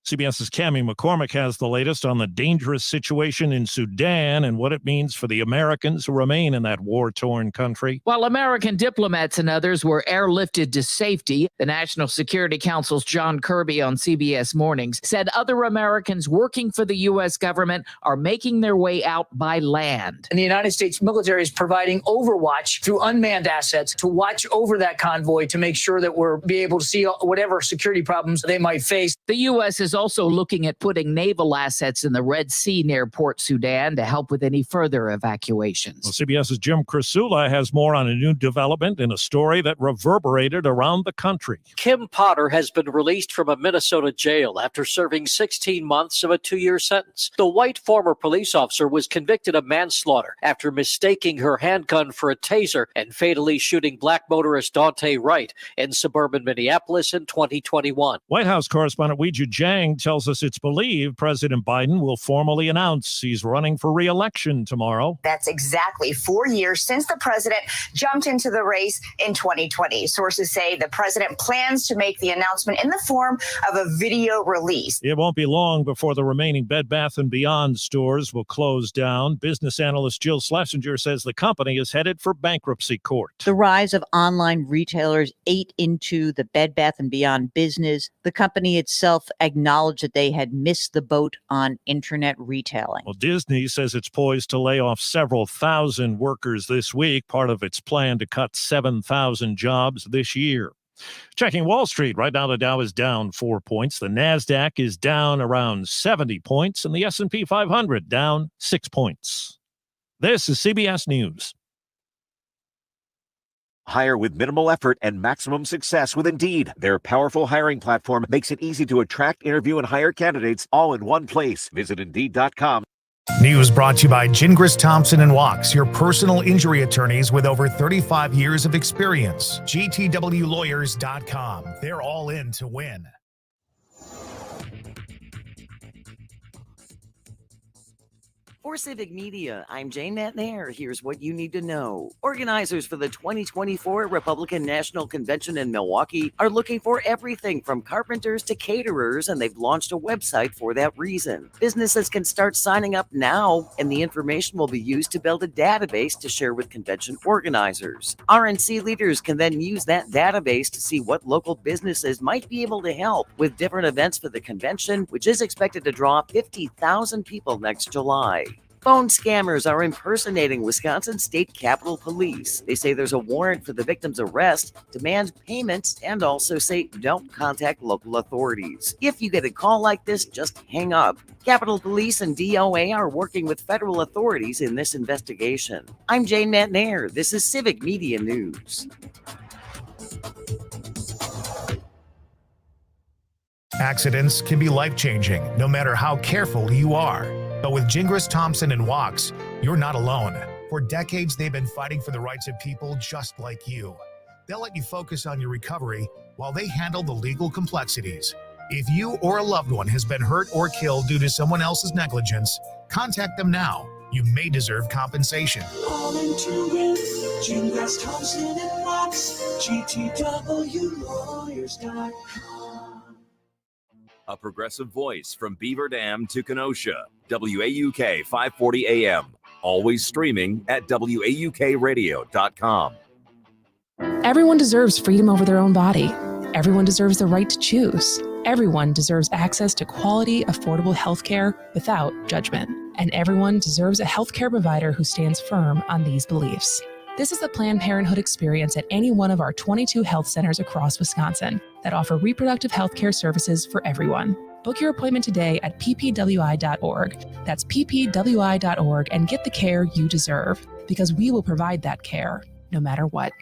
CBS's Cammie McCormick has the latest on the dangerous situation in Sudan and what it means for the Americans who remain in that war-torn country. While American diplomats and others were airlifted to safety, the National Security Council's John Kirby on CBS Mornings said other Americans working for the U.S. government are making their way out by land. And the United States military is providing overwatch through unmanned assets to watch over that convoy to make sure that we're be able to see whatever security problems they might face. The U.S. is also looking at putting naval assets in the Red Sea near Port Sudan to help with any further evacuations. Well, CBS's Jim Krasula has more on a new development in a story that reverberated around the country. Kim Potter has been released from a Minnesota jail after serving 16 months of a 2-year sentence. The white former police officer was convicted of manslaughter after mistaking her handgun for a taser and fatally shooting black motorist Dante Wright in suburban Minneapolis in 2021. White House correspondent Weiju Jiang tells us it's believed President Biden will formally announce he's running for re-election tomorrow. That's exactly 4 years since the president jumped into the race in 2020. Sources say the president plans to make the announcement in the form of a video release. It won't be long before the remaining Bed Bath & Beyond stores will close down. Business analyst Jill Schlesinger says the company is headed for bankruptcy court. The rise of online retailers ate into the Bed Bath & Beyond business. The company itself acknowledged that they had missed the boat on internet retailing. Well, Disney says it's poised to lay off several thousand workers this week, part of its plan to cut 7,000 jobs this year. Checking Wall Street, right now the Dow is down 4 points. The NASDAQ is down around 70 points, and the S&P 500 down 6 points. This is CBS News. Hire with minimal effort and maximum success with Indeed. Their powerful hiring platform makes it easy to attract, interview, and hire candidates all in one place. Visit Indeed.com. News brought to you by Gingras Thompson and Wachs, your personal injury attorneys with over 35 years of experience. GTWlawyers.com. They're all in to win. For Civic Media, I'm Jane Matnair. Here's what you need to know. Organizers for the 2024 Republican National Convention in Milwaukee are looking for everything from carpenters to caterers, and they've launched a website for that reason. Businesses can start signing up now, and the information will be used to build a database to share with convention organizers. RNC leaders can then use that database to see what local businesses might be able to help with different events for the convention, which is expected to draw 50,000 people next July. Phone scammers are impersonating Wisconsin State Capitol Police. They say there's a warrant for the victim's arrest, demand payments, and also say don't contact local authorities. If you get a call like this, just hang up. Capitol Police and DOA are working with federal authorities in this investigation. I'm Jane Matnair. This is Civic Media News. Accidents can be life-changing, no matter how careful you are. But with Gingras Thompson and Wachs, you're not alone. For decades, they've been fighting for the rights of people just like you. They'll let you focus on your recovery while they handle the legal complexities. If you or a loved one has been hurt or killed due to someone else's negligence, contact them now. You may deserve compensation. All in to win. Gingras Thompson and Wachs. GTWlawyers.com. A progressive voice from Beaver Dam to Kenosha. WAUK 540 AM. Always streaming at WAUKradio.com. Everyone deserves freedom over their own body. Everyone deserves the right to choose. Everyone deserves access to quality, affordable healthcare without judgment. And everyone deserves a healthcare provider who stands firm on these beliefs. This is the Planned Parenthood experience at any one of our 22 health centers across Wisconsin that offer reproductive health care services for everyone. Book your appointment today at ppwi.org. That's ppwi.org and get the care you deserve, because we will provide that care no matter what.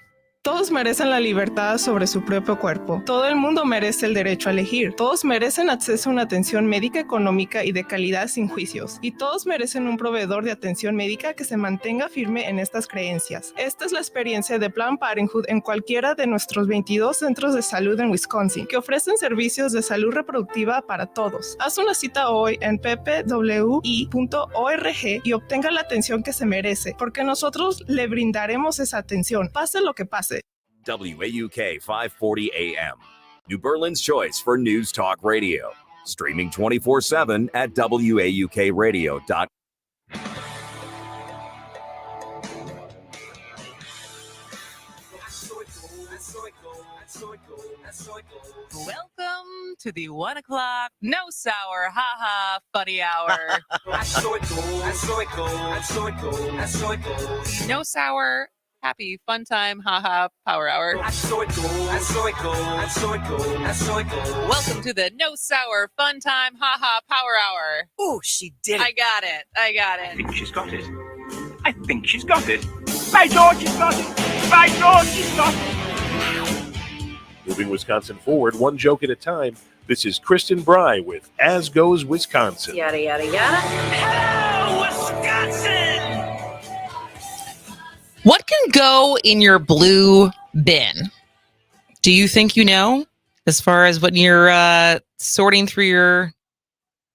Todos merecen la libertad sobre su propio cuerpo. Todo el mundo merece el derecho a elegir. Todos merecen acceso a una atención médica económica y de calidad sin juicios. Y todos merecen un proveedor de atención médica que se mantenga firme en estas creencias. Esta es la experiencia de Planned Parenthood en cualquiera de nuestros 22 centros de salud en Wisconsin, que ofrecen servicios de salud reproductiva para todos. Haz una cita hoy en ppwi.org y obtenga la atención que se merece, porque nosotros le brindaremos esa atención, pase lo que pase. WAUK 540 AM. New Berlin's choice for news talk radio. Streaming 24/7 at WAUKradio.com. Welcome to the 1 o'clock no sour haha funny hour. No sour happy fun time haha power hour. Welcome to the no sour fun time haha power hour. Oh, she did it. I got it. I think she's got it. By George, she's got it. By George, she's got it. Moving Wisconsin forward, one joke at a time. This is Kristen Bry with As Goes Wisconsin. Yada, yada, yada. Hello, Wisconsin! What can go in your blue bin? Do you think you know? As far as when you're sorting through your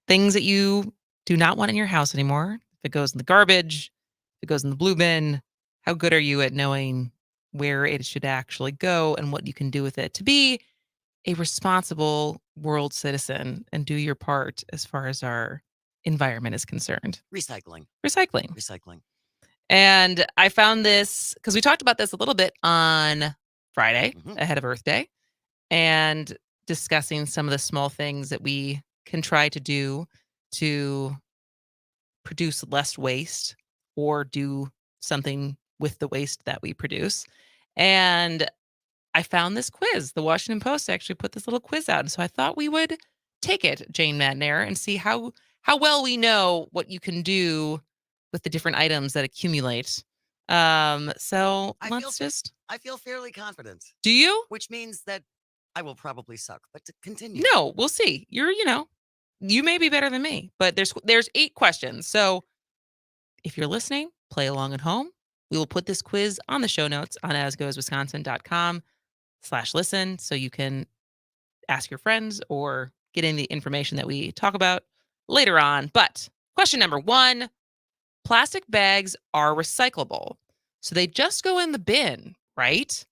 things that you do not want in your house anymore, if it goes in the garbage, if it goes in the blue bin, how good are you at knowing where it should actually go and what you can do with it to be a responsible world citizen and do your part as far as our environment is concerned? Recycling. And I found this because we talked about this a little bit on Friday ahead of Earth Day, and discussing some of the small things that we can try to do to produce less waste or do something with the waste that we produce. And I found this quiz. The Washington Post actually put this little quiz out. And so I thought we would take it, Jane Madnair, and see how well we know what you can do with the different items that accumulate. So I feel fairly confident. Do you? Which means that I will probably suck, but to continue. No, we'll see. You may be better than me, but there's 8 questions. So if you're listening, play along at home. We will put this quiz on the show notes on asgoeswisconsin.com/listen so you can ask your friends or get in the information that we talk about later on. But question number 1, plastic bags are recyclable. So they just go in the bin, right?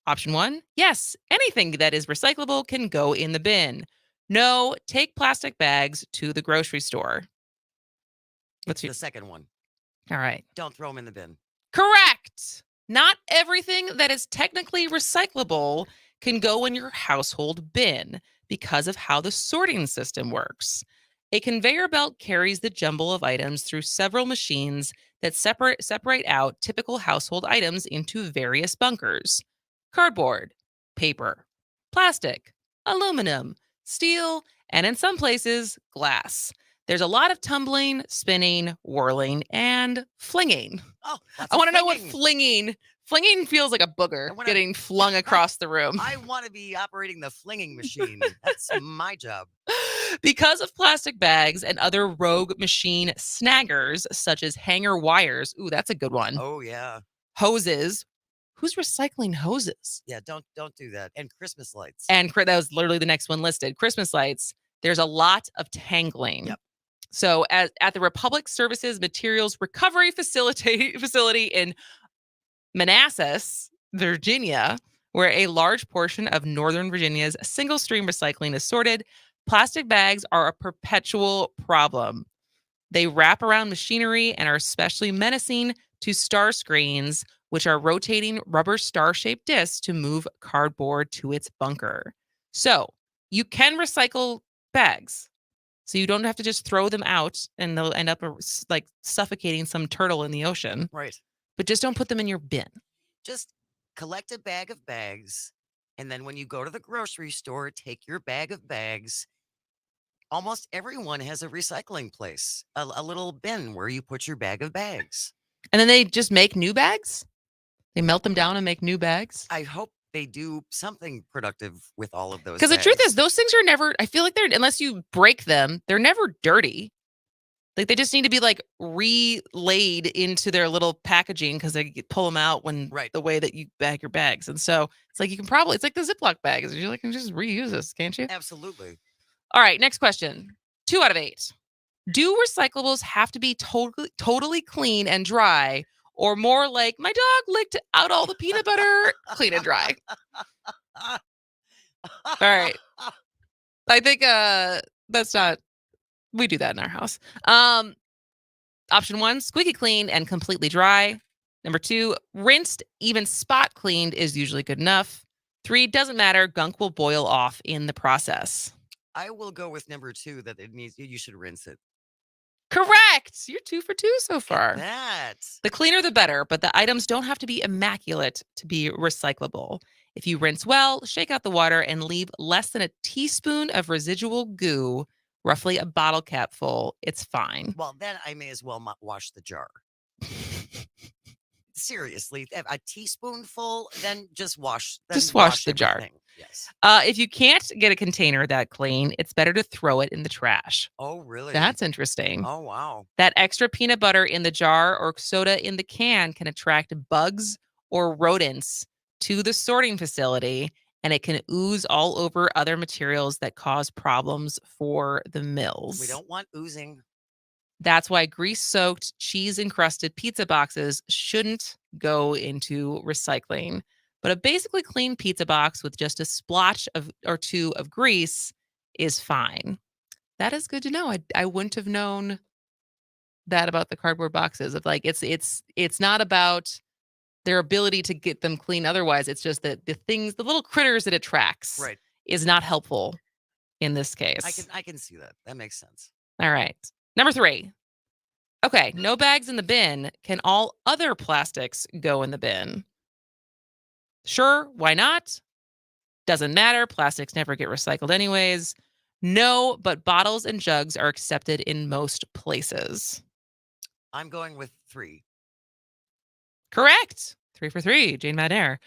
Option 1, yes, anything that is recyclable can go in the bin. No, take plastic bags to the grocery store. What's the second one? All right. Don't throw them in the bin. Correct. Not everything that is technically recyclable can go in your household bin because of how the sorting system works. A conveyor belt carries the jumble of items through several machines that separate out typical household items into various bunkers. Cardboard, paper, plastic, aluminum, steel, and in some places, glass. There's a lot of tumbling, spinning, whirling, and flinging. Oh, I want to know what flinging feels like a booger getting flung across the room. I want to be operating the flinging machine. That's my job. Because of plastic bags and other rogue machine snaggers, such as hanger wires. Ooh, that's a good one. Oh, yeah. Hoses. Who's recycling hoses? Yeah, don't do that. And Christmas lights. And that was literally the next one listed. Christmas lights. There's a lot of tangling. Yep. So at the Republic Services Materials Recovery Facility in Manassas, Virginia, where a large portion of Northern Virginia's single-stream recycling is sorted, plastic bags are a perpetual problem. They wrap around machinery and are especially menacing to star screens, which are rotating rubber star-shaped discs to move cardboard to its bunker. So you can recycle bags. So you don't have to just throw them out and they'll end up like suffocating some turtle in the ocean. Right. But just don't put them in your bin. Just collect a bag of bags. And then when you go to the grocery store, take your bag of bags. Almost everyone has a recycling place, a little bin where you put your bag of bags. And then they just make new bags? They melt them down and make new bags? I hope they do something productive with all of those. Because the truth is, those things are never, I feel like unless you break them, they're never dirty. Like they just need to be like relayed into their little packaging because they pull them out when the way that you bag your bags. And so it's like it's like the Ziploc bags. You're like, you can just reuse this, can't you? Absolutely. All right, next question. 2 out of 8. Do recyclables have to be totally clean and dry, or more like my dog licked out all the peanut butter, clean and dry? All right. I think that's not, we do that in our house. Option 1, squeaky clean and completely dry. Number 2, rinsed, even spot cleaned is usually good enough. 3, doesn't matter. Gunk will boil off in the process. I will go with number 2, that you should rinse it. Correct. You're 2 for 2 so far. That. The cleaner, the better, but the items don't have to be immaculate to be recyclable. If you rinse well, shake out the water, and leave less than a teaspoon of residual goo, roughly a bottle cap full, it's fine. Well, then I may as well wash the jar. Seriously, a teaspoonful, then just wash. Wash the jar. Yes. If you can't get a container that clean, it's better to throw it in the trash. Oh, really? That's interesting. Oh, wow. That extra peanut butter in the jar or soda in the can can attract bugs or rodents to the sorting facility, and it can ooze all over other materials that cause problems for the mills. We don't want oozing. That's why grease-soaked, cheese-encrusted pizza boxes shouldn't go into recycling. But a basically clean pizza box with just a splotch or 2 of grease is fine. That is good to know. I wouldn't have known that about the cardboard boxes. Of like it's not about their ability to get them clean otherwise. It's just that the little critters it attracts is not helpful in this case. I can see that. That makes sense. All right. Number 3. Okay, no bags in the bin. Can all other plastics go in the bin? Sure, why not? Doesn't matter. Plastics never get recycled anyways. No, but bottles and jugs are accepted in most places. I'm going with 3. Correct. 3 for 3. Jane Madnair.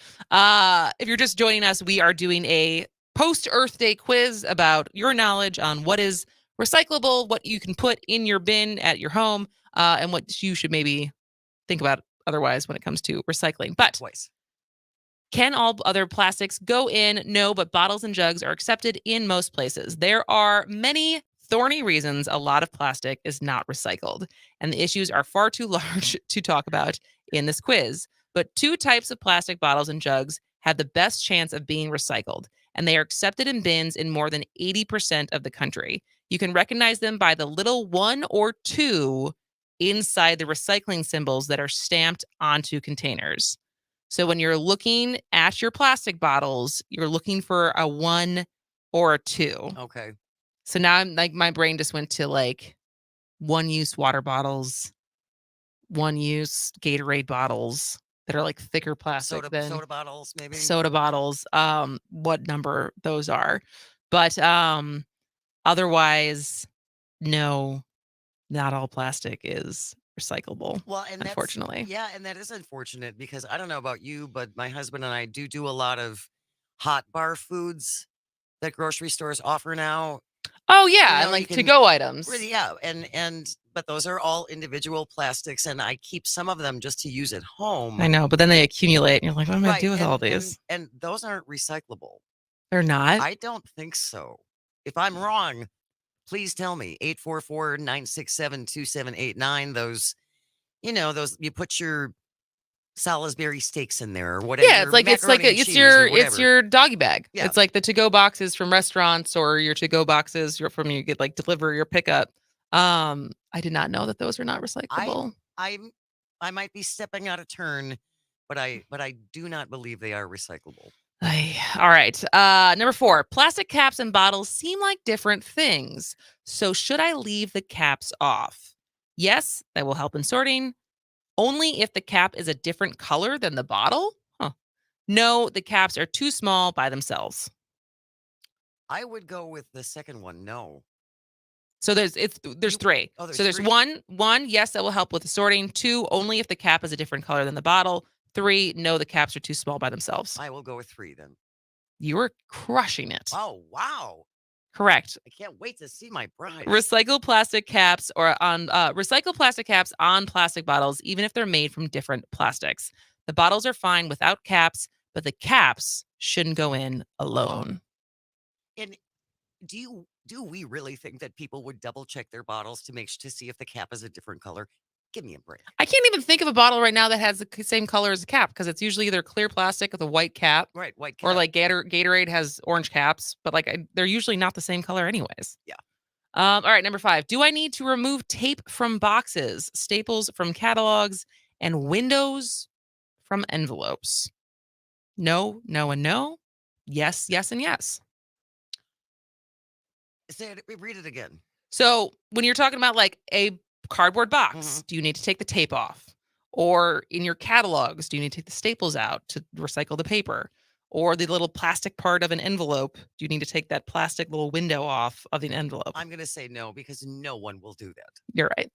If you're just joining us, we are doing a post-Earth Day quiz about your knowledge on what is recyclable, what you can put in your bin at your home, and what you should maybe think about otherwise when it comes to recycling. But can all other plastics go in? No, but bottles and jugs are accepted in most places. There are many thorny reasons a lot of plastic is not recycled, and the issues are far too large to talk about in this quiz. But 2 types of plastic bottles and jugs have the best chance of being recycled, and they are accepted in bins in more than 80% of the country. You can recognize them by the little 1 or 2 inside the recycling symbols that are stamped onto containers. So when you're looking at your plastic bottles, you're looking for a 1 or a 2. Okay. So now I'm like, my brain just went to like 1-use water bottles, 1-use Gatorade bottles that are like thicker plastic than soda bottles, maybe. Soda bottles. What number those are. But otherwise, no, not all plastic is recyclable. Well, and unfortunately. Yeah, and that is unfortunate because I don't know about you, but my husband and I do a lot of hot bar foods that grocery stores offer now. Oh yeah, and like to-go items. Really, yeah, but those are all individual plastics, and I keep some of them just to use at home. I know, but then they accumulate, and you're like, what am I going to do with all these? And those aren't recyclable. They're not? I don't think so. If I'm wrong, please tell me. 844-967-2789. Those, you put your Salisbury steaks in there or whatever. Yeah, it's your doggy bag. Yeah. It's like the to-go boxes from restaurants or your to-go boxes from you get like deliver your pickup. I did not know that those are not recyclable. I might be stepping out of turn, but I do not believe they are recyclable. All right. Number 4, plastic caps and bottles seem like different things. So should I leave the caps off? Yes, that will help in sorting. Only if the cap is a different color than the bottle? Huh. No, the caps are too small by themselves. I would go with the second one. No. So there's 3. Oh, there's so there's 3? one, yes, that will help with the sorting. 2, only if the cap is a different color than the bottle. 3, no, the caps are too small by themselves. I will go with 3 then. You were crushing it. Oh, wow. Correct. I can't wait to see my bride. Recycle plastic caps on plastic bottles, even if they're made from different plastics. The bottles are fine without caps, but the caps shouldn't go in alone. And do we really think that people would double check their bottles to see if the cap is a different color? Give me a break. I can't even think of a bottle right now that has the same color as a cap because it's usually either clear plastic with a white cap. Right, white cap. Or like Gatorade has orange caps, but like they're usually not the same color anyways. Yeah. All right, number 5. Do I need to remove tape from boxes, staples from catalogs, and windows from envelopes? No, no, and no. Yes, yes, and yes. Read it again. So when you're talking about like a cardboard box, do you need to take the tape off? Or in your catalogs, do you need to take the staples out to recycle the paper? Or the little plastic part of an envelope, do you need to take that plastic little window off of the envelope? I'm going to say no because no one will do that. You're right.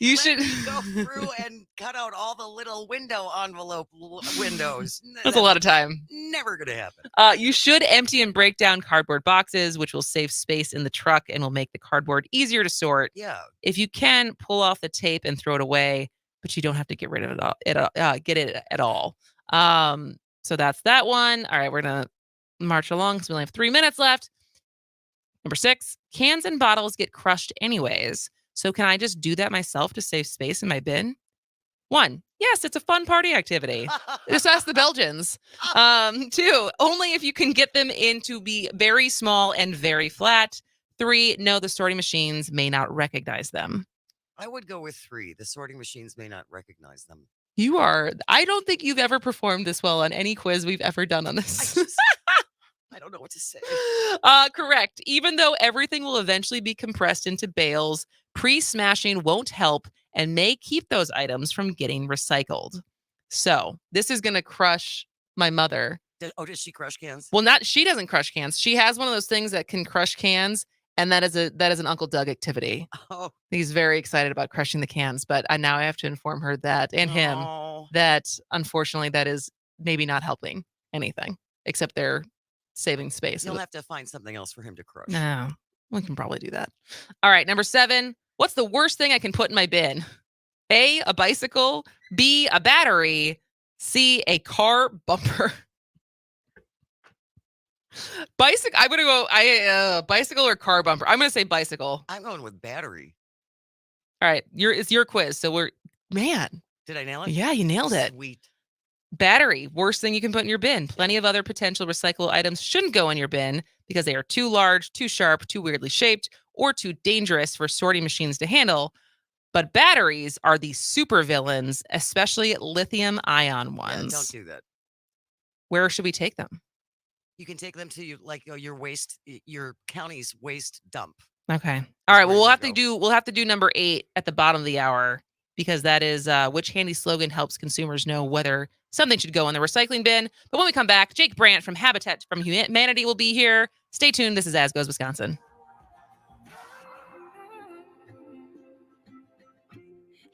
You should go through and cut out all the little envelope windows. That's a lot of time. Never going to happen. You should empty and break down cardboard boxes, which will save space in the truck and will make the cardboard easier to sort. Yeah. If you can, pull off the tape and throw it away, but you don't have to get rid of get it at all. So that's that one. All right, we're going to march along because we only have 3 minutes left. Number 6, cans and bottles get crushed anyways. So can I just do that myself to save space in my bin? 1, yes, it's a fun party activity. Just ask the Belgians. 2, only if you can get them in to be very small and very flat. 3, no, the sorting machines may not recognize them. I would go with 3. The sorting machines may not recognize them. I don't think you've ever performed this well on any quiz we've ever done on this. I don't know what to say. Correct. Even though everything will eventually be compressed into bales, pre-smashing won't help and may keep those items from getting recycled. So this is going to crush my mother. Does she crush cans? Well, she doesn't crush cans. She has one of those things that can crush cans, and that is an Uncle Doug activity. Oh. He's very excited about crushing the cans, but now I have to inform her that, and him, that unfortunately that is maybe not helping anything, except they're saving space. You'll have to find something else for him to crush. No, we can probably do that. All right, number 7. What's the worst thing I can put in my bin? A bicycle, B, a battery, C, a car bumper. Bicycle. I'm gonna go. Bicycle or car bumper. I'm gonna say bicycle. I'm going with battery. All right, it's your quiz. So man. Did I nail it? Yeah, you nailed it. Sweet. Battery, worst thing you can put in your bin. Plenty of other potential recyclable items shouldn't go in your bin because they are too large, too sharp, too weirdly shaped, or too dangerous for sorting machines to handle. But batteries are the super villains, especially lithium-ion ones. Yeah, don't do that. Where should we take them? You can take them to your county's waste dump. Okay. All right. Well, we'll have to do number 8 at the bottom of the hour, because that is which handy slogan helps consumers know whether something should go in the recycling bin. But when we come back, Jake Brandt from Habitat from Humanity will be here. Stay tuned. This is As Goes Wisconsin.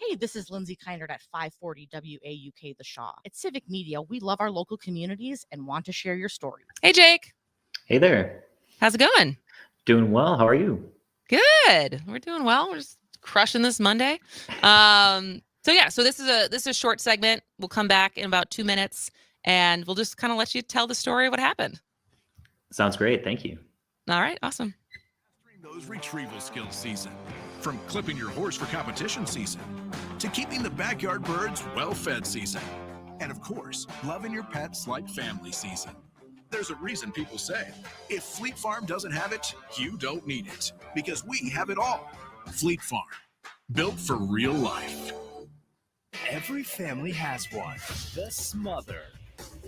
Hey, this is Lindsay Kindred at 540 WAUK The Shaw. At Civic Media, we love our local communities and want to share your story. Hey, Jake. Hey there. How's it going? Doing well. How are you? Good. We're doing well. We're just crushing this Monday. So this is a short segment. We'll come back in about 2 minutes, and we'll just kind of let you tell the story of what happened. Sounds great. Thank you. All right. Awesome. Those retrieval skills season. From clipping your horse for competition season to keeping the backyard birds well-fed season. And of course, loving your pets like family season. There's a reason people say, if Fleet Farm doesn't have it, you don't need it. Because we have it all. Fleet Farm, built for real life. Every family has one. The Smother.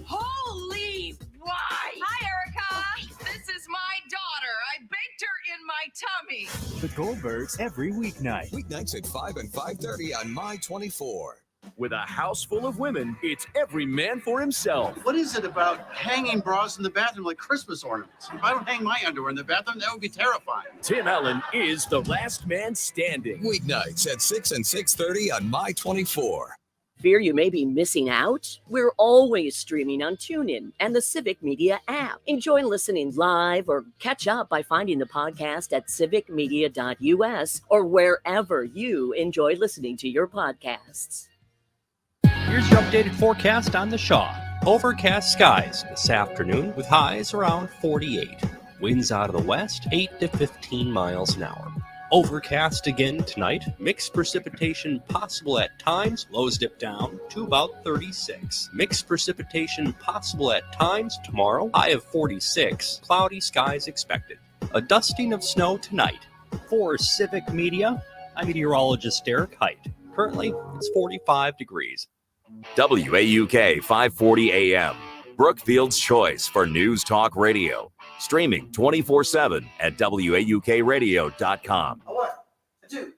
Holy why! Hi, Erica. This is my daughter. I baked her in my tummy. The Goldbergs every weeknight. Weeknights at 5 and 5:30 on My 24. With a house full of women, it's every man for himself. What is it about hanging bras in the bathroom like Christmas ornaments? If I don't hang my underwear in the bathroom, that would be terrifying. Tim Allen is the last man standing. Weeknights at 6 and 6:30 on My 24. Fear you may be missing out? We're always streaming on TuneIn and the Civic Media app. Enjoy listening live or catch up by finding the podcast at civicmedia.us or wherever you enjoy listening to your podcasts. Here's your updated forecast on the Shaw. Overcast skies this afternoon with highs around 48. Winds out of the west, 8 to 15 miles an hour. Overcast again tonight. Mixed precipitation possible at times. Lows dip down to about 36. Mixed precipitation possible at times tomorrow. High of 46. Cloudy skies expected. A dusting of snow tonight. For Civic Media, I'm meteorologist Derek Height. Currently, it's 45 degrees. WAUK 540 AM, Brookfield's choice for news talk radio. Streaming 24/7 at WAUKradio.com. I want to.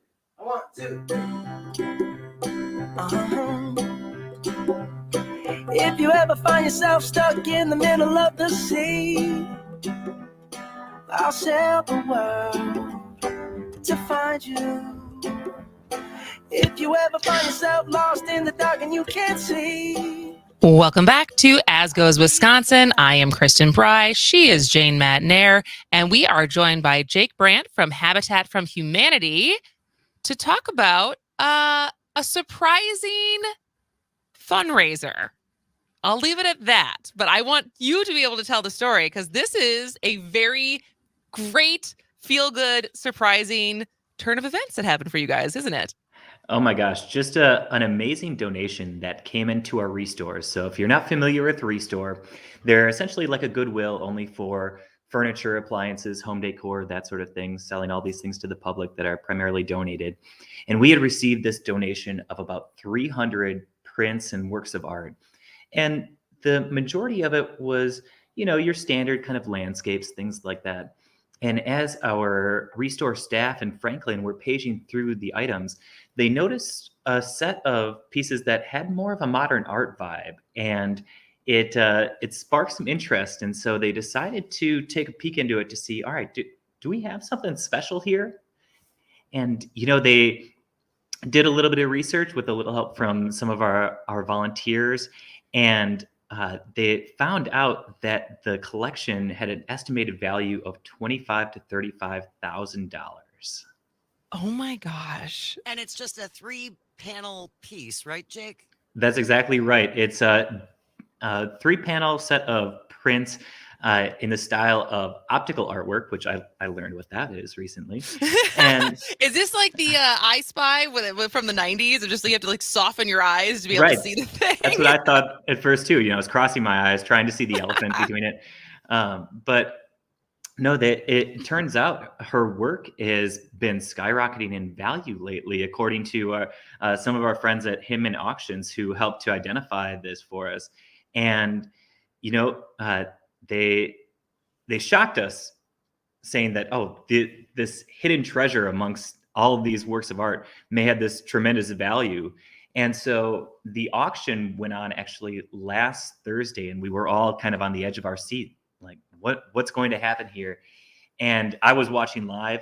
If you ever find yourself stuck in the middle of the sea, I'll sail the world to find you. If you ever find yourself lost in the dark and you can't see. Welcome back to As Goes Wisconsin. I am Kristen Bry. She is Jane Matnair. And we are joined by Jake Brandt from Habitat from Humanity to talk about a surprising fundraiser. I'll leave it at that. But I want you to be able to tell the story because this is a very great, feel-good, surprising turn of events that happened for you guys, isn't it? Oh my gosh, just an amazing donation that came into our Restores. So if you're not familiar with Restore, they're essentially like a Goodwill only for furniture, appliances, home decor, that sort of thing, selling all these things to the public that are primarily donated. And we had received this donation of about 300 prints and works of art. And the majority of it was, you know, your standard kind of landscapes, things like that. And as our Restore staff in Franklin were paging through the items, they noticed a set of pieces that had more of a modern art vibe, and it sparked some interest. And so they decided to take a peek into it to see, all right, do we have something special here? And they did a little bit of research with a little help from some of our volunteers, and they found out that the collection had an estimated value of $25,000 to $35,000. Oh my gosh! And it's just a 3-panel piece, right, Jake? That's exactly right. It's a 3-panel set of prints in the style of optical artwork, which I learned what that is recently. And is this like the I Spy from the 90s? Or just you have to like soften your eyes to be able to see the thing? That's what I thought at first too. I was crossing my eyes trying to see the elephant between it. But no, it turns out her work has been skyrocketing in value lately, according to some of our friends at Hinman Auctions who helped to identify this for us. And they shocked us, saying that this hidden treasure amongst all of these works of art may have this tremendous value. And so the auction went on actually last Thursday, and we were all kind of on the edge of our seat, like what's going to happen here? And I was watching live.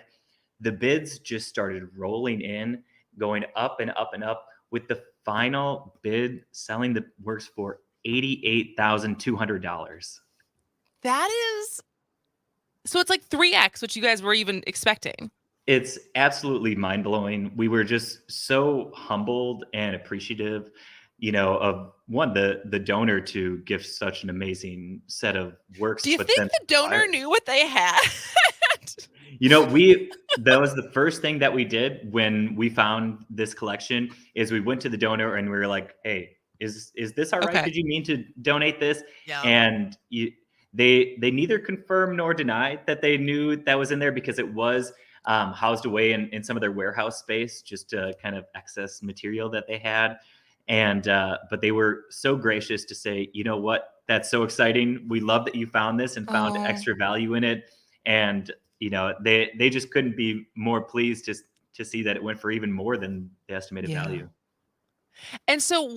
The bids just started rolling in, going up and up and up, with the final bid selling the works for $88,200. That is, so it's like 3x what you guys were even expecting. It's absolutely mind-blowing. We were just so humbled and appreciative, of one, the donor to give such an amazing set of works. Do you think the donor knew what they had? That was the first thing that we did when we found this collection, is we went to the donor and we were like, hey, is this all right? Okay. Did you mean to donate this? Yeah. And they neither confirmed nor denied that they knew that was in there, because it was housed away in some of their warehouse space, just to kind of excess material that they had. And but they were so gracious to say, you know what, that's so exciting. We love that you found this and found extra value in it. And they just couldn't be more pleased to see that it went for even more than the estimated value. And so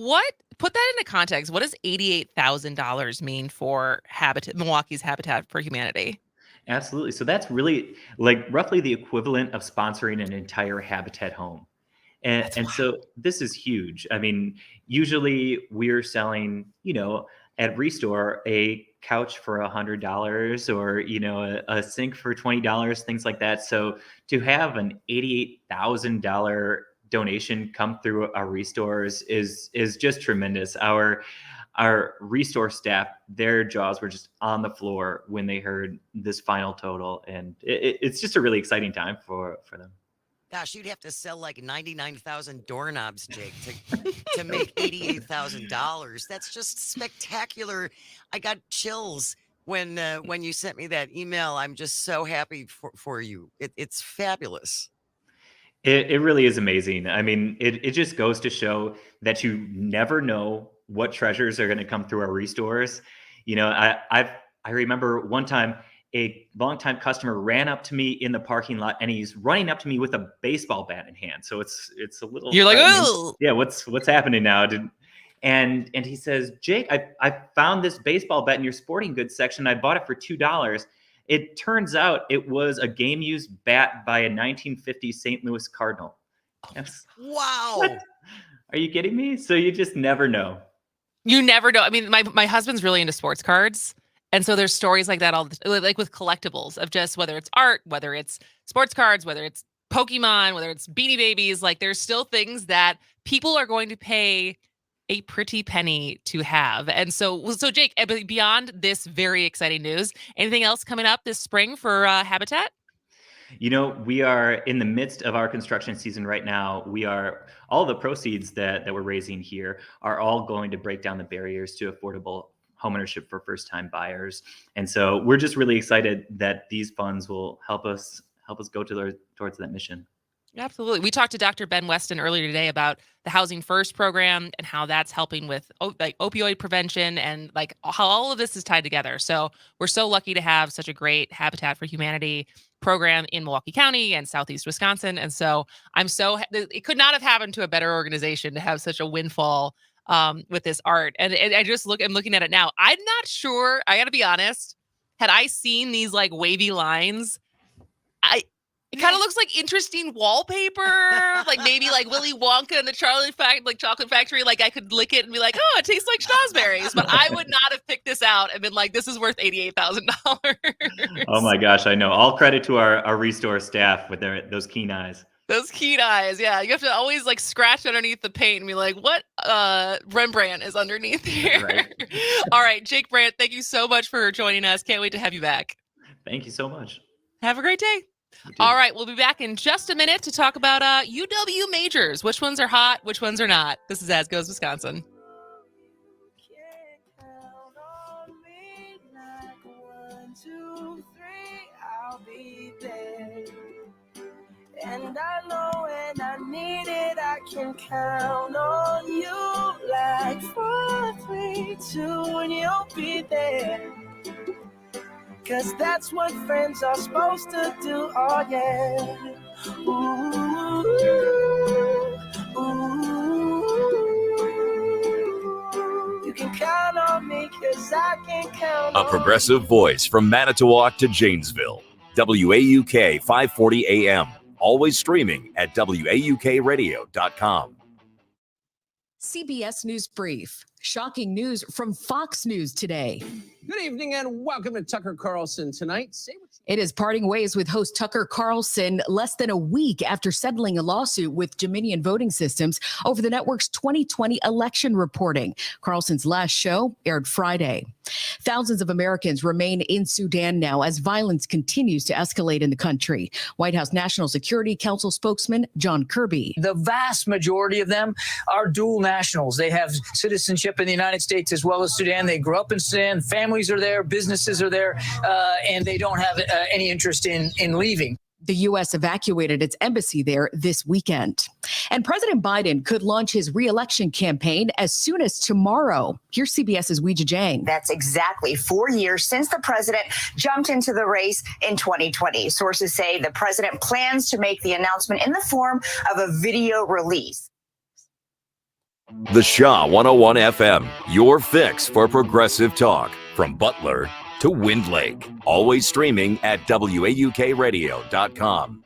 put that into context, what does $88,000 mean for Milwaukee's Habitat for Humanity? Absolutely. So that's really like roughly the equivalent of sponsoring an entire Habitat home. And so this is huge. I mean, usually we're selling, at Restore, a couch for $100 or, a sink for $20, things like that. So to have an $88,000 donation come through our Restores is just tremendous. Our Restore staff, their jaws were just on the floor when they heard this final total. And it's just a really exciting time for them. Gosh, you'd have to sell like 99,000 doorknobs, Jake, to make $88,000. That's just spectacular. I got chills when you sent me that email. I'm just so happy for you. It's fabulous. It really is amazing. I mean, it just goes to show that you never know what treasures are going to come through our Restores. I remember one time a longtime customer ran up to me in the parking lot, and he's running up to me with a baseball bat in hand. So it's a little. You're like, oh, yeah. What's happening now? And he says, Jake, I found this baseball bat in your sporting goods section. I bought it for $2. It turns out it was a game used bat by a 1950 St. Louis Cardinal. Wow. What? Are you kidding me? So you just never know. You never know. I mean, my husband's really into sports cards. And so there's stories like that, like with collectibles of just whether it's art, whether it's sports cards, whether it's Pokemon, whether it's Beanie Babies, like there's still things that people are going to pay a pretty penny to have. And so Jake, beyond this very exciting news, anything else coming up this spring for Habitat? We are in the midst of our construction season right now. All the proceeds that we're raising here are all going to break down the barriers to affordable homeownership for first-time buyers. And so we're just really excited that these funds will help us go towards that mission. Absolutely. We talked to Dr. Ben Weston earlier today about the Housing First program and how that's helping with opioid prevention and like how all of this is tied together. So we're so lucky to have such a great Habitat for Humanity program in Milwaukee County and Southeast Wisconsin. And so it could not have happened to a better organization to have such a windfall with this art. And I'm looking at it now. I'm not sure, I got to be honest, had I seen these like wavy lines, it kind of looks like interesting wallpaper, like maybe like Willy Wonka and the chocolate factory. Like I could lick it and be like, oh, it tastes like schnozberries. But I would not have picked this out and been like, this is worth $88,000. Oh my gosh, I know. All credit to our Restore staff with those keen eyes. Those keen eyes, yeah. You have to always like scratch underneath the paint and be like, what Rembrandt is underneath here? Right. All right, Jake Brandt, thank you so much for joining us. Can't wait to have you back. Thank you so much. Have a great day. All right, we'll be back in just a minute to talk about UW majors. Which ones are hot, which ones are not. This is As Goes Wisconsin. I'll be there. And I know when I need it, I can count on you. Like 4, 3, 2, and you'll be there. 'Cause that's what friends are supposed to do, oh yeah. Ooh, ooh. You can count on me 'cause I can count on A progressive voice from Manitowoc to Janesville. WAUK 540 AM. Always streaming at WAUKradio.com. CBS News Brief. Shocking news from Fox News today. Good evening and welcome to Tucker Carlson Tonight. It is parting ways with host Tucker Carlson less than a week after settling a lawsuit with Dominion Voting Systems over the network's 2020 election reporting. Carlson's last show aired Friday. Thousands of Americans remain in Sudan now as violence continues to escalate in the country. White House National Security Council spokesman John Kirby. The vast majority of them are dual nationals. They have citizenship in the United States as well as Sudan. They grew up in Sudan. Families are there. Businesses are there. And they don't have any interest in leaving. The U.S. evacuated its embassy there this weekend. And President Biden could launch his re-election campaign as soon as tomorrow. Here's CBS's Weijia Jiang. That's exactly 4 years since the president jumped into the race in 2020. Sources say the president plans to make the announcement in the form of a video release. The Shaw 101 FM, your fix for progressive talk. From Butler to Wind Lake. Always streaming at WAUKradio.com.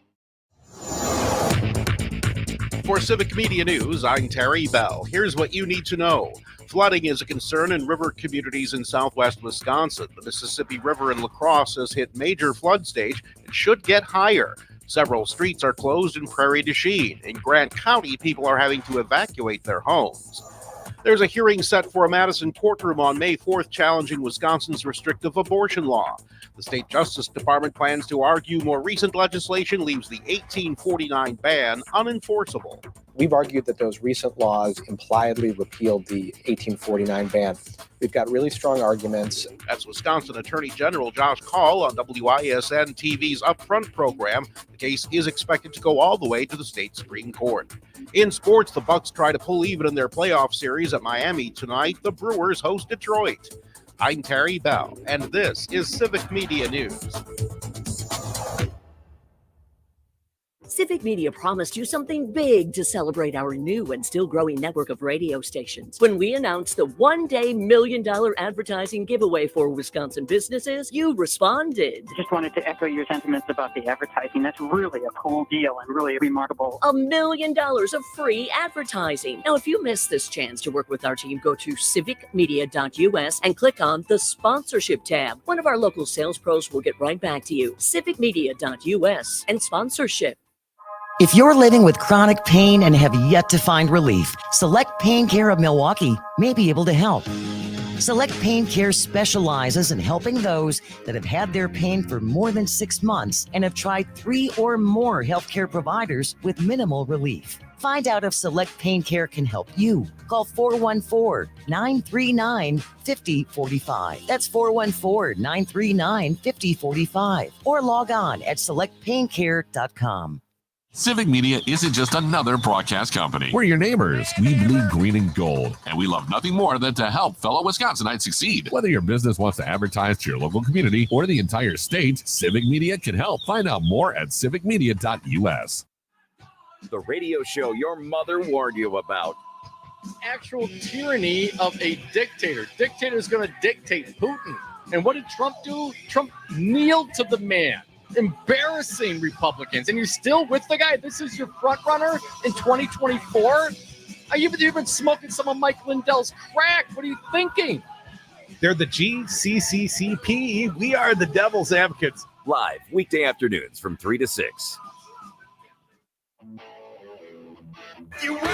For Civic Media News, I'm Terry Bell. Here's what you need to know. Flooding is a concern in river communities in southwest Wisconsin. The Mississippi River in La Crosse has hit major flood stage and should get higher. Several streets are closed in Prairie du Chien. In Grant County, people are having to evacuate their homes. There's a hearing set for a Madison courtroom on May 4th challenging Wisconsin's restrictive abortion law. The state Justice Department plans to argue more recent legislation leaves the 1849 ban unenforceable. We've argued that those recent laws impliedly repealed the 1849 ban. We've got really strong arguments. That's Wisconsin Attorney General Josh Kaul on WISN TV's Upfront program. The case is expected to go all the way to the state Supreme Court. In sports, the Bucks try to pull even in their playoff series at Miami tonight. The Brewers host Detroit. I'm Terry Bell, and this is Civic Media News. Civic Media promised you something big to celebrate our new and still growing network of radio stations. When we announced the one-day $1 million advertising giveaway for Wisconsin businesses, you responded. Just wanted to echo your sentiments about the advertising. That's really a cool deal and really remarkable. $1 million of free advertising. Now, if you missed this chance to work with our team, go to civicmedia.us and click on the sponsorship tab. One of our local sales pros will get right back to you. civicmedia.us and sponsorship. If you're living with chronic pain and have yet to find relief, Select Pain Care of Milwaukee may be able to help. Select Pain Care specializes in helping those that have had their pain for more than 6 months and have tried 3 or more healthcare providers with minimal relief. Find out if Select Pain Care can help you. Call 414-939-5045. That's 414-939-5045. Or log on at selectpaincare.com. Civic Media isn't just another broadcast company. We're your neighbors. We bleed green and gold, and we love nothing more than to help fellow Wisconsinites succeed. Whether your business wants to advertise to your local community or the entire state, Civic Media can help. Find out more at civicmedia.us. The radio show your mother warned you about. Actual tyranny of a dictator. Dictator's going to dictate Putin. And what did Trump do? Trump kneeled to the man. Embarrassing Republicans. And you're still with the guy? This is your front runner in 2024? You've been smoking some of Mike Lindell's crack. What are you thinking? They're the GCCCP. We are the devil's advocates. Live weekday afternoons from 3 to 6. You wanna be a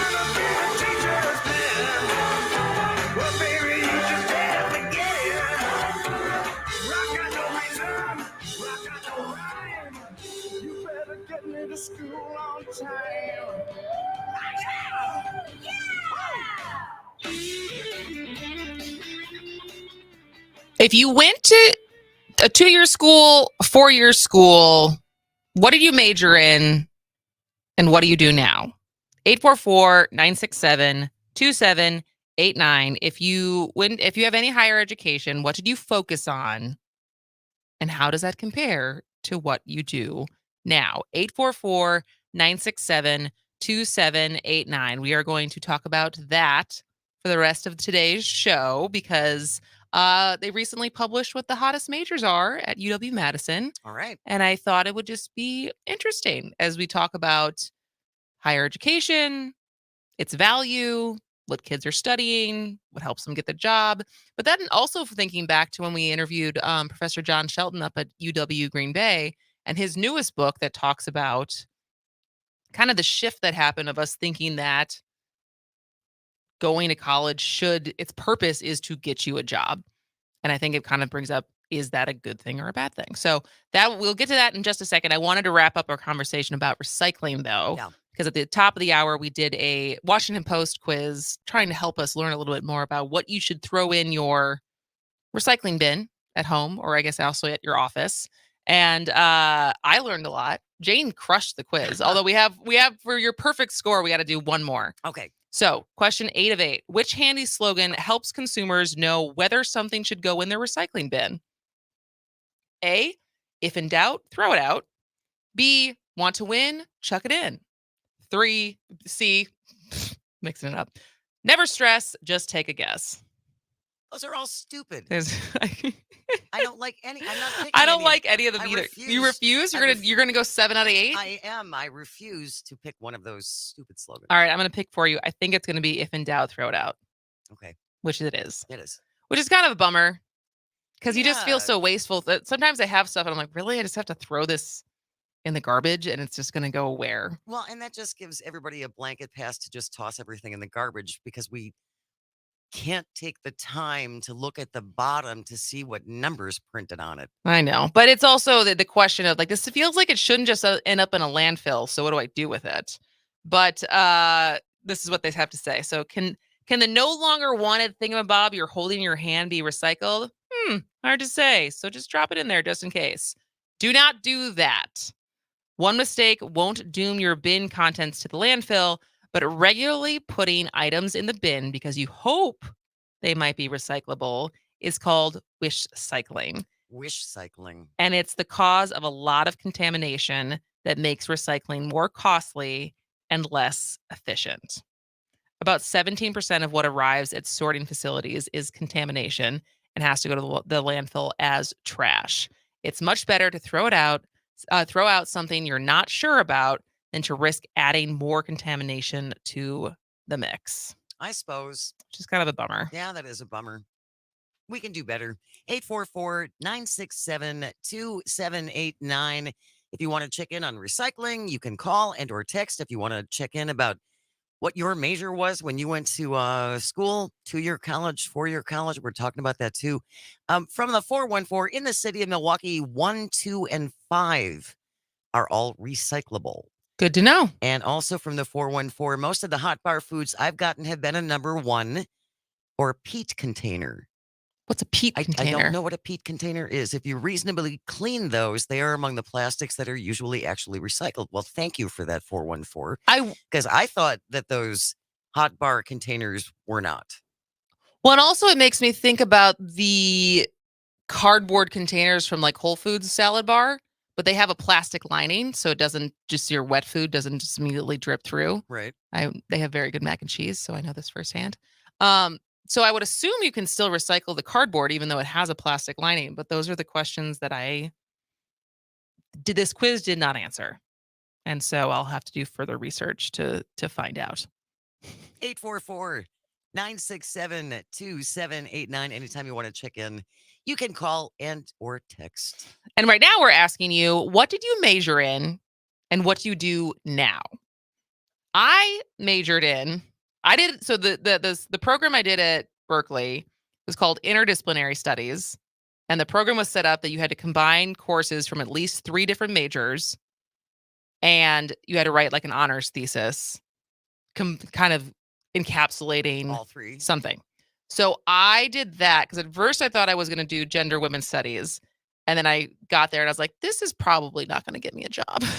teacher's man? Well, baby, you just have to get it. Rock out no rhythm, rock out no rhyme. You better get me to school on time. If you went to a 2-year school, a 4-year school, what did you major in and what do you do now? 844-967-2789. If you have any higher education, what did you focus on? And how does that compare to what you do now? 844-967-2789. We are going to talk about that for the rest of today's show because they recently published what the hottest majors are at UW-Madison. All right. And I thought it would just be interesting as we talk about higher education, its value, what kids are studying, what helps them get the job. But then also thinking back to when we interviewed Professor John Shelton up at UW Green Bay and his newest book that talks about kind of the shift that happened of us thinking that going to college its purpose is to get you a job. And I think it kind of brings up, is that a good thing or a bad thing? So we'll get to that in just a second. I wanted to wrap up our conversation about recycling though. Yeah. Because at the top of the hour, we did a Washington Post quiz trying to help us learn a little bit more about what you should throw in your recycling bin at home, or I guess also at your office. And I learned a lot. Jane crushed the quiz. Although we have for your perfect score, we got to do one more. Okay. So question 8 of 8. Which handy slogan helps consumers know whether something should go in their recycling bin? A, if in doubt, throw it out. B, want to win, chuck it in. 3, C, mixing it up. Never stress, just take a guess. Those are all stupid. I don't like any. I'm not picking I don't any. like any of them either. You refuse? You're gonna go 7 out of 8? I am. I refuse to pick one of those stupid slogans. All right, I'm gonna pick for you. I think it's gonna be if in doubt, throw it out. Okay. Which it is. It is. Which is kind of a bummer. Because you just feel so wasteful. That sometimes I have stuff and I'm like, really? I just have to throw this in the garbage and it's just going to go where? Well, and that just gives everybody a blanket pass to just toss everything in the garbage because we can't take the time to look at the bottom to see what numbers printed on it. I know. But it's also the question of like, this feels like it shouldn't just end up in a landfill. So what do I do with it? But this is what they have to say. So can the no longer wanted thingamabob you're holding in your hand be recycled? Hard to say. So just drop it in there just in case. Do not do that. One mistake won't doom your bin contents to the landfill, but regularly putting items in the bin because you hope they might be recyclable is called wish cycling. Wish cycling. And it's the cause of a lot of contamination that makes recycling more costly and less efficient. About 17% of what arrives at sorting facilities is contamination and has to go to the landfill as trash. It's much better to throw out something you're not sure about than to risk adding more contamination to the mix. I suppose. Which is kind of a bummer. Yeah, that is a bummer. We can do better. 844-967-2789. If you want to check in on recycling, you can call and or text if you want to check in about what your major was when you went to school, 2-year college, 4-year college. We're talking about that too. From the 414 in the city of Milwaukee, 1, 2, and 5 are all recyclable. Good to know. And also from the 414, most of the hot bar foods I've gotten have been a number 1 or peat container. What's a peat I container? don't know what a peat container is. If you reasonably clean those, they are among the plastics that are usually actually recycled. Well, thank you for that 414. Because I thought that those hot bar containers were not. Well, and also it makes me think about the cardboard containers from like Whole Foods salad bar, but they have a plastic lining, so it doesn't just your wet food doesn't just immediately drip through. Right. They have very good mac and cheese, so I know this firsthand. So I would assume you can still recycle the cardboard even though it has a plastic lining, but those are the questions that this quiz did not answer. And so I'll have to do further research to find out. 844-967-2789. Anytime you want to check in, you can call and or text. And right now we're asking you, what did you major in and what do you do now? I majored in, the program I did at Berkeley was called Interdisciplinary Studies. And the program was set up that you had to combine courses from at least 3 different majors. And you had to write like an honors thesis, kind of encapsulating all 3 something. So I did that because at first I thought I was going to do gender women's studies. And then I got there and I was like, this is probably not going to get me a job. and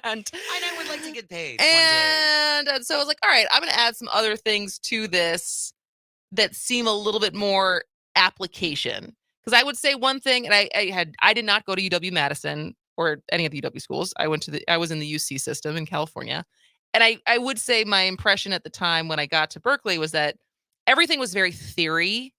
I would like to get paid and so I was like, all right, I'm going to add some other things to this that seem a little bit more application. Because I would say one thing, and I did not go to UW-Madison or any of the UW schools. I was in the UC system in California. And I would say my impression at the time when I got to Berkeley was that everything was very theory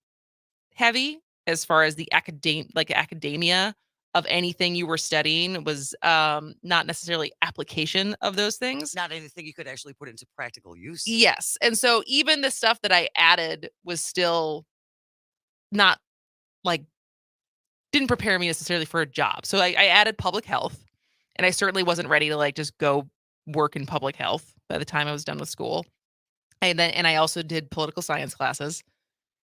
heavy as far as the academia of anything you were studying was not necessarily application of those things. Not anything you could actually put into practical use. Yes. And so even the stuff that I added was still not like, didn't prepare me necessarily for a job. So I added public health, and I certainly wasn't ready to like just go work in public health by the time I was done with school. And I also did political science classes.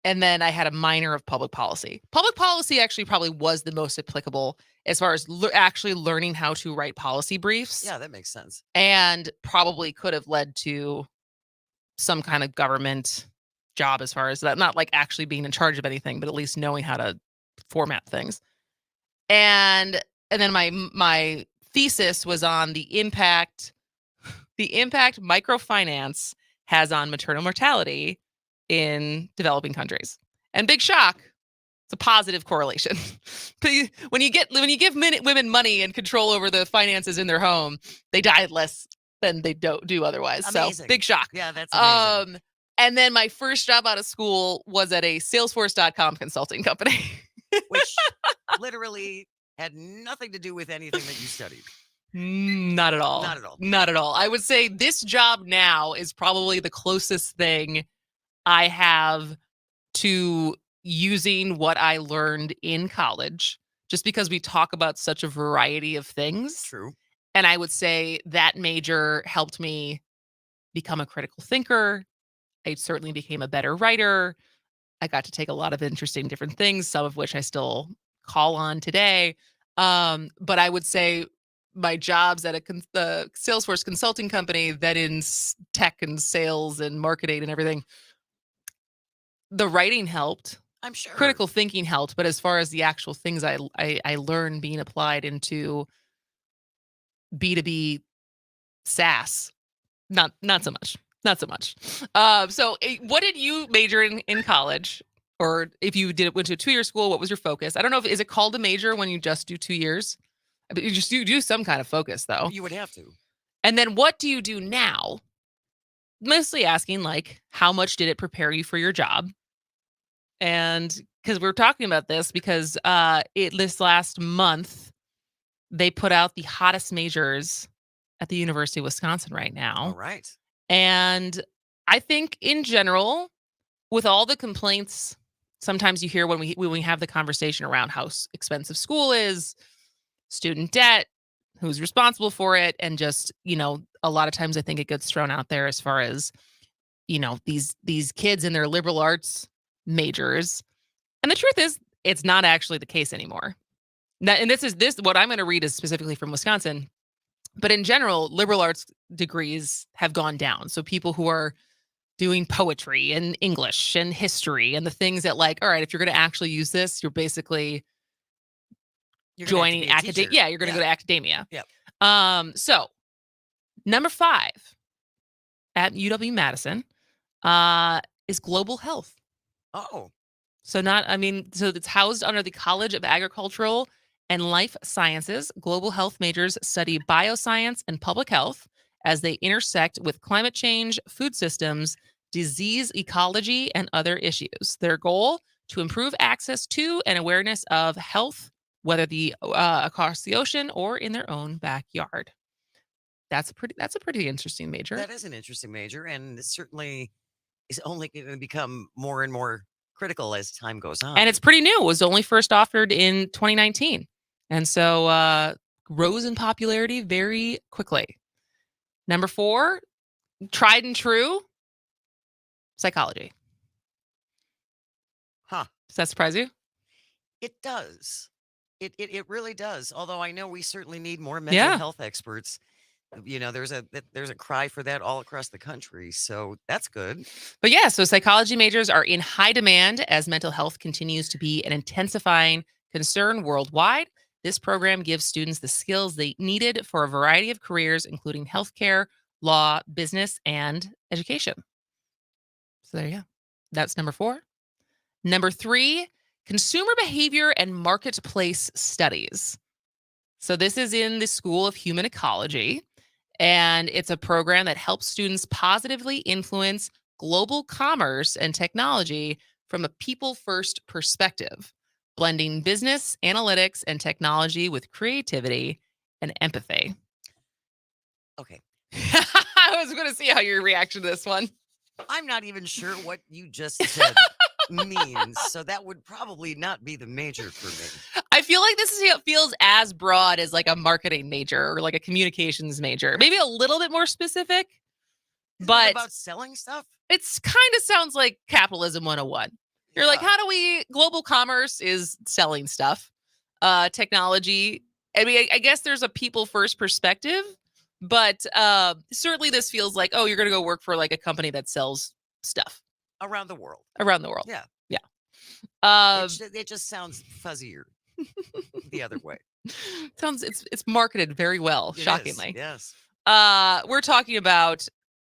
And then I had a minor of public policy. Public policy actually probably was the most applicable as far as actually learning how to write policy briefs. Yeah, that makes sense. And probably could have led to some kind of government job as far as that, not like actually being in charge of anything, but at least knowing how to format things. And then my thesis was on the impact microfinance has on maternal mortality in developing countries. And big shock, it's a positive correlation. when you give women money and control over the finances in their home, they die less than they do otherwise. Amazing. So big shock. Yeah, that's amazing. And then my first job out of school was at a Salesforce.com consulting company. Which literally had nothing to do with anything that you studied. Not at all. Not at all. Not at all. I would say this job now is probably the closest thing I have to using what I learned in college, just because we talk about such a variety of things. True. And I would say that major helped me become a critical thinker. I certainly became a better writer. I got to take a lot of interesting different things, some of which I still call on today. But I would say my jobs at the Salesforce consulting company, that in tech and sales and marketing and everything, the writing helped. I'm sure. Critical thinking helped. But as far as the actual things I learned being applied into B2B SaaS, not so much. Not so much. So what did you major in college? Or if you went to a 2-year school, what was your focus? I don't know is it called a major when you just do 2 years? But you do some kind of focus though. You would have to. And then what do you do now? Mostly asking like, how much did it prepare you for your job? And because we're talking about this because this last month, they put out the hottest majors at the University of Wisconsin right now. All right. And I think in general, with all the complaints, sometimes you hear when we have the conversation around how expensive school is, student debt, who's responsible for it, and just, a lot of times I think it gets thrown out there as far as, these kids in their liberal arts majors. And the truth is, it's not actually the case anymore. Now, and this what I'm going to read is specifically from Wisconsin. But in general, liberal arts degrees have gone down. So people who are doing poetry and English and history and the things that like, all right, if you're going to actually use this, you're basically joining academia. Yeah, you're going to go to academia. Yep. So number 5 at UW-Madison is global health. Oh. So it's housed under the College of Agricultural and Life Sciences. Global health majors study bioscience and public health as they intersect with climate change, food systems, disease ecology, and other issues. Their goal, to improve access to and awareness of health, whether across the ocean or in their own backyard. That's a pretty interesting major. That is an interesting major, and it certainly is only going to become more and more critical as time goes on. And it's pretty new. It was only first offered in 2019. And so rose in popularity very quickly. Number 4, tried and true, psychology. Huh. Does that surprise you? It does. It really does. Although I know we certainly need more mental health experts. You know, there's a cry for that all across the country. So that's good. But yeah, so psychology majors are in high demand as mental health continues to be an intensifying concern worldwide. This program gives students the skills they needed for a variety of careers, including healthcare, law, business, and education. So there you go. That's number 4. Number 3, consumer behavior and marketplace studies. So this is in the School of Human Ecology. And it's a program that helps students positively influence global commerce and technology from a people-first perspective, blending business, analytics, and technology with creativity and empathy. Okay. I was going to see how your reaction to this one. I'm not even sure what you just said means, so that would probably not be the major for me. I feel like feels as broad as like a marketing major or like a communications major. Maybe a little bit more specific, but about selling stuff? It's kind of sounds like capitalism 101. You're like, global commerce is selling stuff, technology. I mean, I guess there's a people first perspective, but certainly this feels like, oh, you're going to go work for like a company that sells stuff. Around the world. Yeah. It just sounds fuzzier the other way. It's marketed very well, shockingly. Yes. We're talking about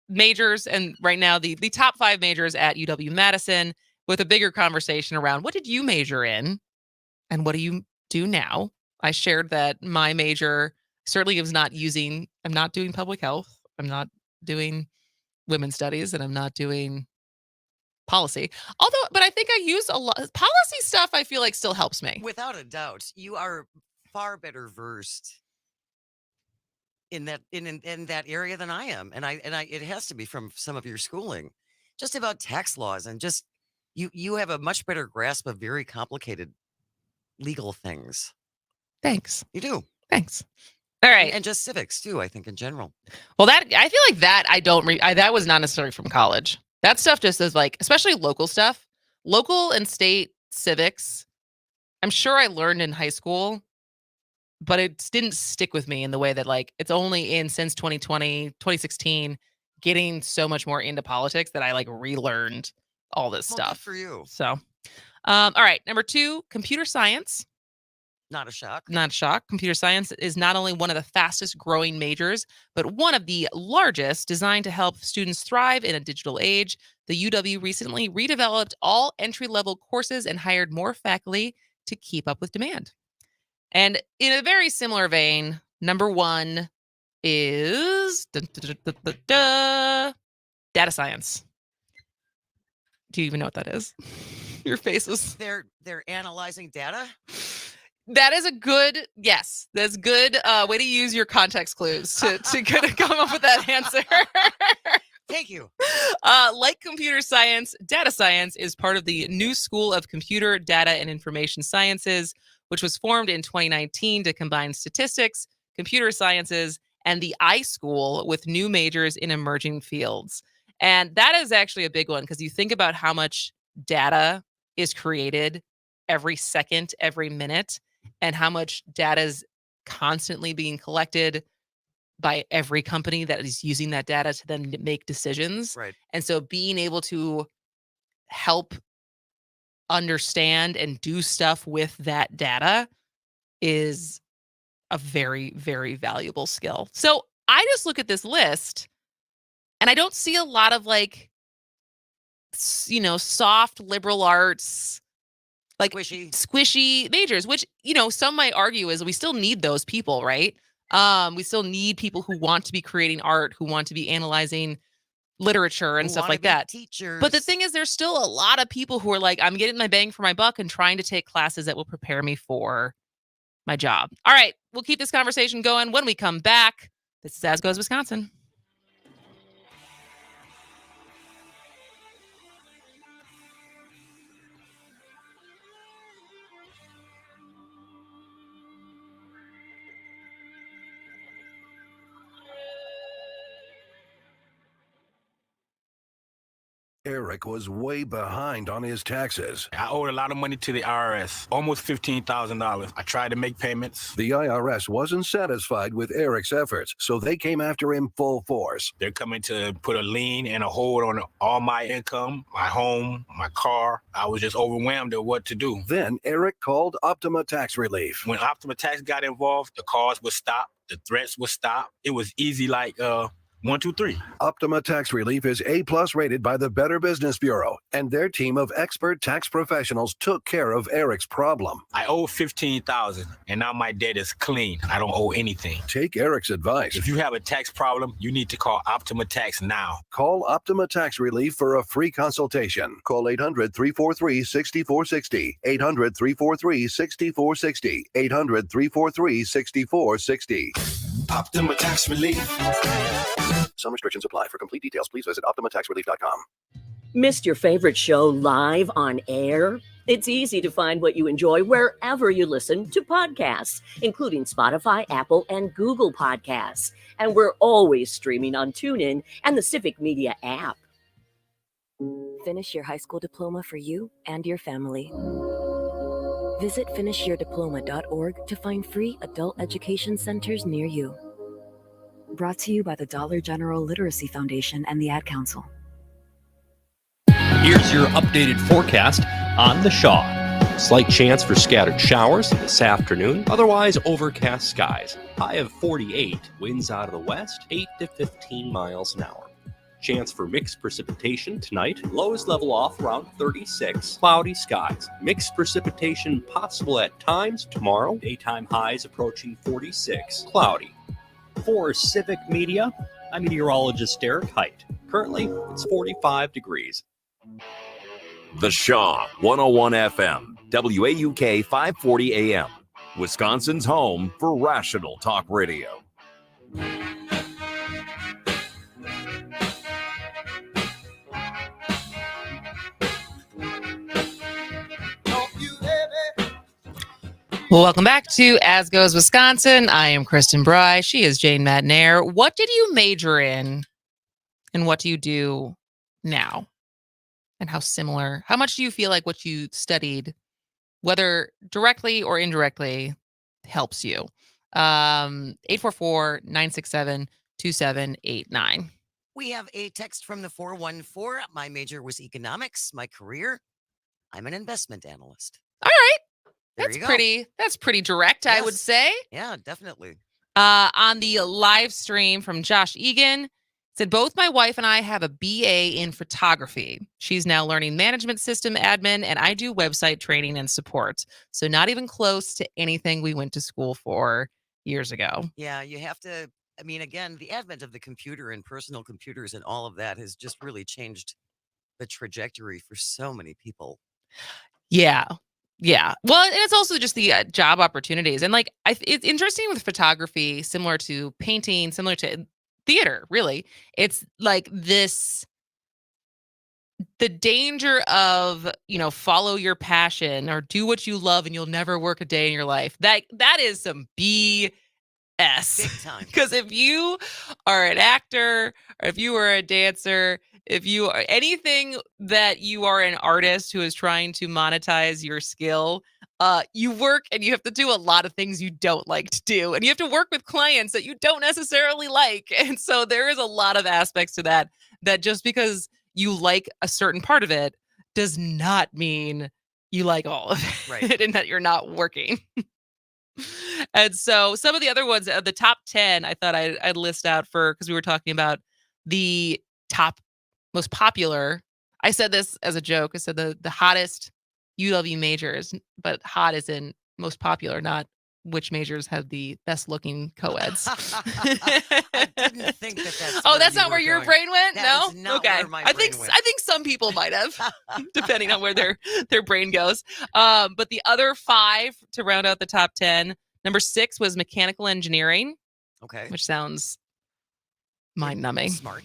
majors, and right now the top 5 majors at UW-Madison, with a bigger conversation around what did you major in and what do you do now? I shared that my major certainly is I'm not doing public health. I'm not doing women's studies, and I'm not doing policy. But I think I use a lot policy stuff. I feel like still helps me. Without a doubt, you are far better versed in that area than I am, and I it has to be from some of your schooling, just about tax laws, and just you have a much better grasp of very complicated legal things. Thanks. You do. Thanks. All right, and just civics too. I think in general. Well, that I feel like that I don't. That was not necessarily from college. That stuff just is like, especially local stuff, local and state civics. I'm sure I learned in high school, but it didn't stick with me in the way that like it's only since 2016, getting so much more into politics that I like relearned all this stuff. Good for you. So, all right. Number 2, computer science. Not a shock. Not a shock. Computer science is not only one of the fastest growing majors, but one of the largest, designed to help students thrive in a digital age. The UW recently redeveloped all entry-level courses and hired more faculty to keep up with demand. And in a very similar vein, number 1 is data science. Do you even know what that is? Your face is... They're analyzing data? That is a good, yes, that's good way to use your context clues to kind of come up with that answer. Thank you. Like computer science, data science is part of the new School of Computer, Data, and Information Sciences, which was formed in 2019 to combine statistics, computer sciences, and the iSchool with new majors in emerging fields. And that is actually a big one because you think about how much data is created every second, every minute, and how much data is constantly being collected, by every company that is using that data to then make decisions. Right. And so being able to help understand and do stuff with that data is a very, very valuable skill. So I just look at this list and I don't see a lot of like, soft liberal arts, like squishy majors, which, some might argue is we still need those people, right? We still need people who want to be creating art, who want to be analyzing literature and stuff like that. Teachers. But the thing is, there's still a lot of people who are like, I'm getting my bang for my buck and trying to take classes that will prepare me for my job. All right, we'll keep this conversation going when we come back. This is As Goes Wisconsin. Eric was way behind on his taxes. I owed a lot of money to the IRS, almost $15,000. I tried to make payments. The IRS wasn't satisfied with Eric's efforts, so they came after him full force. They're coming to put a lien and a hold on all my income, my home, my car. I was just overwhelmed at what to do. Then Eric called Optima Tax Relief. When Optima Tax got involved, the calls would stop, the threats would stop. It was easy like 1, 2, 3. Optima Tax Relief is A+ rated by the Better Business Bureau, and their team of expert tax professionals took care of Eric's problem. I owe $15,000, and now my debt is clean. I don't owe anything. Take Eric's advice. If you have a tax problem, you need to call Optima Tax now. Call Optima Tax Relief for a free consultation. Call 800-343-6460. 800-343-6460. 800-343-6460. Optima Tax Relief. Some restrictions apply. For complete details, please visit OptimaTaxRelief.com. Missed your favorite show live on air? It's easy to find what you enjoy wherever you listen to podcasts, including Spotify, Apple, and Google Podcasts. And we're always streaming on TuneIn and the Civic Media app. Finish your high school diploma for you and your family. Visit finishyourdiploma.org to find free adult education centers near you. Brought to you by the Dollar General Literacy Foundation and the Ad Council. Here's your updated forecast on the Shaw. Slight chance for scattered showers this afternoon, otherwise overcast skies. High of 48, winds out of the west, 8 to 15 miles an hour. Chance for mixed precipitation tonight, lows level off around 36. Cloudy skies, mixed precipitation possible at times tomorrow, daytime highs approaching 46. Cloudy. For Civic Media, I'm meteorologist Derek Height. Currently, it's 45 degrees. The Shaw 101 FM, WAUK 540 AM, Wisconsin's home for rational talk radio. Welcome back to As Goes Wisconsin. I am Kristen Bry. She is Jane Madnair. What did you major in and what do you do now? And how much do you feel like what you studied, whether directly or indirectly, helps you? 844-967-2789. We have a text from the 414. My major was economics. My career, I'm an investment analyst. All right. There That's you go. That's pretty direct, I would say. Yeah, definitely. On the live stream from Josh Egan, said both my wife and I have a BA in photography. She's now learning management system admin, and I do website training and support. So not even close to anything we went to school for years ago. Yeah, you have to. I mean, again, the advent of the computer and personal computers and all of that has just really changed the trajectory for so many people. Yeah. Yeah. Well, and it's also just the job opportunities. And like, it's interesting with photography, similar to painting, similar to theater, really. It's like the danger of, follow your passion or do what you love and you'll never work a day in your life. That is some BS. Big time. Because if you are an actor, or if you are a dancer, if you are anything that you are an artist who is trying to monetize your skill, you work and you have to do a lot of things you don't like to do. And you have to work with clients that you don't necessarily like. And so there is a lot of aspects to that just because you like a certain part of it does not mean you like all of it, right? And that you're not working. And so some of the other ones, the top 10, I thought I'd list out because we were talking about the top most popular. I said this as a joke. I said the hottest UW majors, but hot is in most popular, not which majors have the best looking co-eds. I didn't think that's. Oh, that's not where your brain went? That No? is not okay. where my I brain think went. I think some people might have, depending on where their brain goes. But the other 5 to round out the top 10, number 6 was mechanical engineering. Okay. Which sounds mind-numbing. Smart.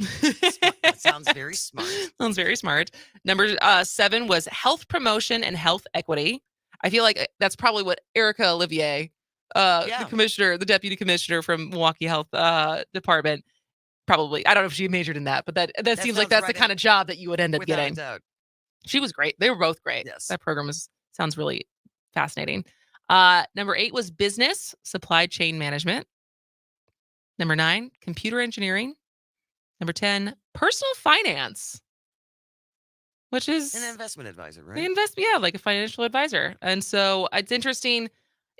That sounds very smart. Sounds very smart. Number 7 was health promotion and health equity. I feel like that's probably what Erica Olivier, the deputy commissioner from Milwaukee Health Department, probably. I don't know if she majored in that, but that seems like that's right the kind of job that you would end up getting. Without a doubt. She was great. They were both great. Yes. That program sounds really fascinating. Number 8 was business supply chain management. Number 9, computer engineering. Number 10, personal finance, which is an investment advisor, right? Like a financial advisor. And so it's interesting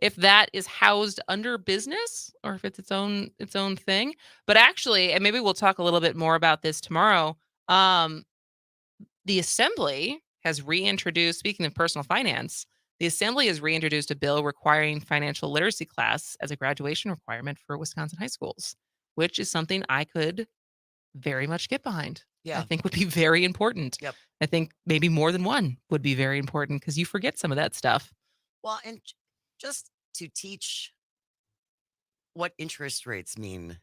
if that is housed under business or if it's its own thing. But actually, and maybe we'll talk a little bit more about this tomorrow. The Assembly has reintroduced, speaking of personal finance, the Assembly has reintroduced a bill requiring financial literacy class as a graduation requirement for Wisconsin high schools, which is something I could very much get behind. Yeah. I think would be very important. Yep. I think maybe more than one would be very important because you forget some of that stuff. Well, and just to teach what interest rates mean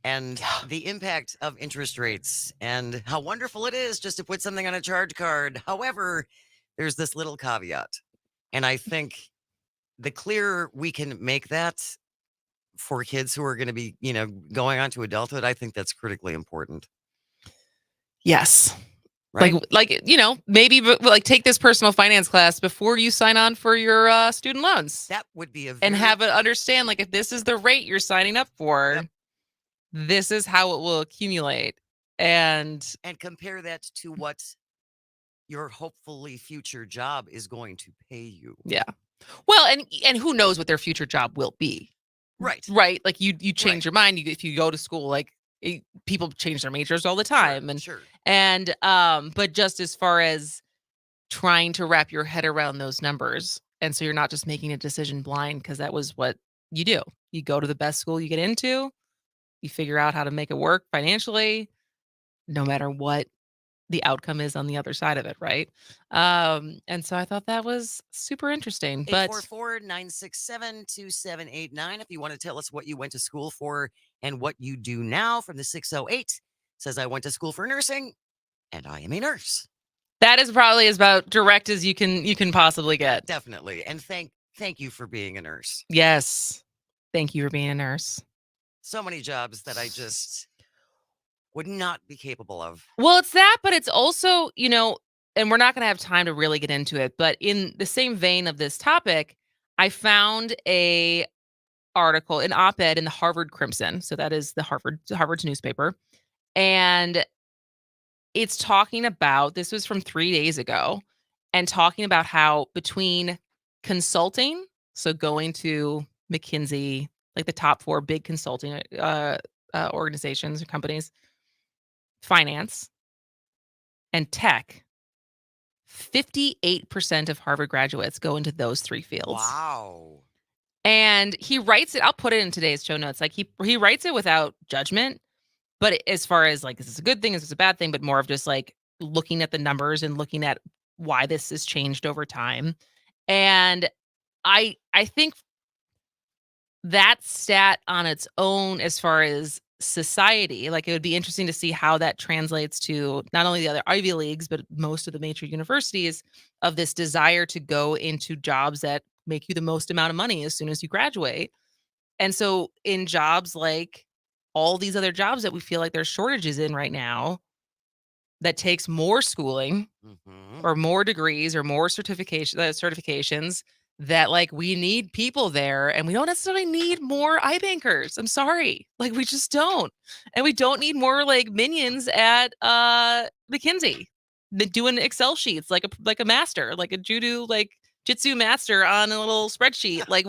and the impact of interest rates and how wonderful it is just to put something on a charge card. However, there's this little caveat. And I think the clearer we can make that for kids who are going to be, going on to adulthood, I think that's critically important. Yes. Right? Maybe take this personal finance class before you sign on for your student loans. That would be and have it understand, if this is the rate you're signing up for, this is how it will accumulate. And compare that to what your hopefully future job is going to pay you. Yeah. Well, and who knows what their future job will be. Right. Right. Like you change your mind. If you go to school, people change their majors all the time. Sure. And but just as far as trying to wrap your head around those numbers. And so you're not just making a decision blind, because that was what you do. You go to the best school you get into, you figure out how to make it work financially, no matter what the outcome is on the other side of it, right? And so I thought that was super interesting. But 844-967-2789 if you want to tell us what you went to school for and what you do now. From the 608 says, I went to school for nursing and I am a nurse. That is probably as about direct as you can possibly get. Definitely. And thank you for being a nurse. Yes. Thank you for being a nurse. So many jobs that I just would not be capable of. Well, it's that, but it's also, and we're not going to have time to really get into it, but in the same vein of this topic, I found an op-ed in the Harvard Crimson. So that is Harvard's newspaper. And it's talking about, this was from 3 days ago, and talking about how between consulting, so going to McKinsey, like the top 4 big consulting organizations or companies, finance, and tech, 58% of Harvard graduates go into those 3 fields. Wow. And he writes it, I'll put it in today's show notes. He writes it without judgment, but as far as is this a good thing, is this a bad thing, but more of just looking at the numbers and looking at why this has changed over time. And I think that stat on its own, as far as society, it would be interesting to see how that translates to not only the other Ivy Leagues, but most of the major universities, of this desire to go into jobs that make you the most amount of money as soon as you graduate. And so in jobs like all these other jobs that we feel like there's shortages in right now, that takes more schooling or more degrees or more certifications, that like we need people there, and we don't necessarily need more eye bankers. I'm sorry. Like we just don't. And we don't need more like minions at McKinsey doing Excel sheets like a master, like a jitsu master on a little spreadsheet. Like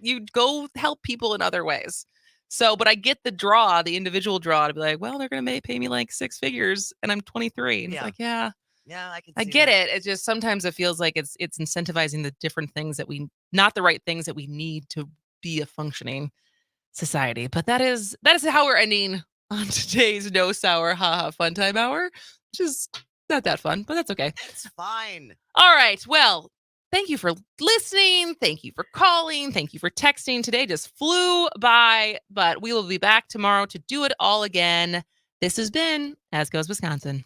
you go help people in other ways. So, but I get the individual draw to be like, well, they're going to pay me like 6 figures and I'm 23. And it's like, yeah, I get it. It just sometimes it feels like it's incentivizing the different things not the right things that we need to be a functioning society. But that is how we're ending on today's No Sour Haha Fun Time Hour, which is not that fun, but that's okay. It's fine. All right. Well, thank you for listening. Thank you for calling. Thank you for texting. Today just flew by, but we will be back tomorrow to do it all again. This has been As Goes Wisconsin.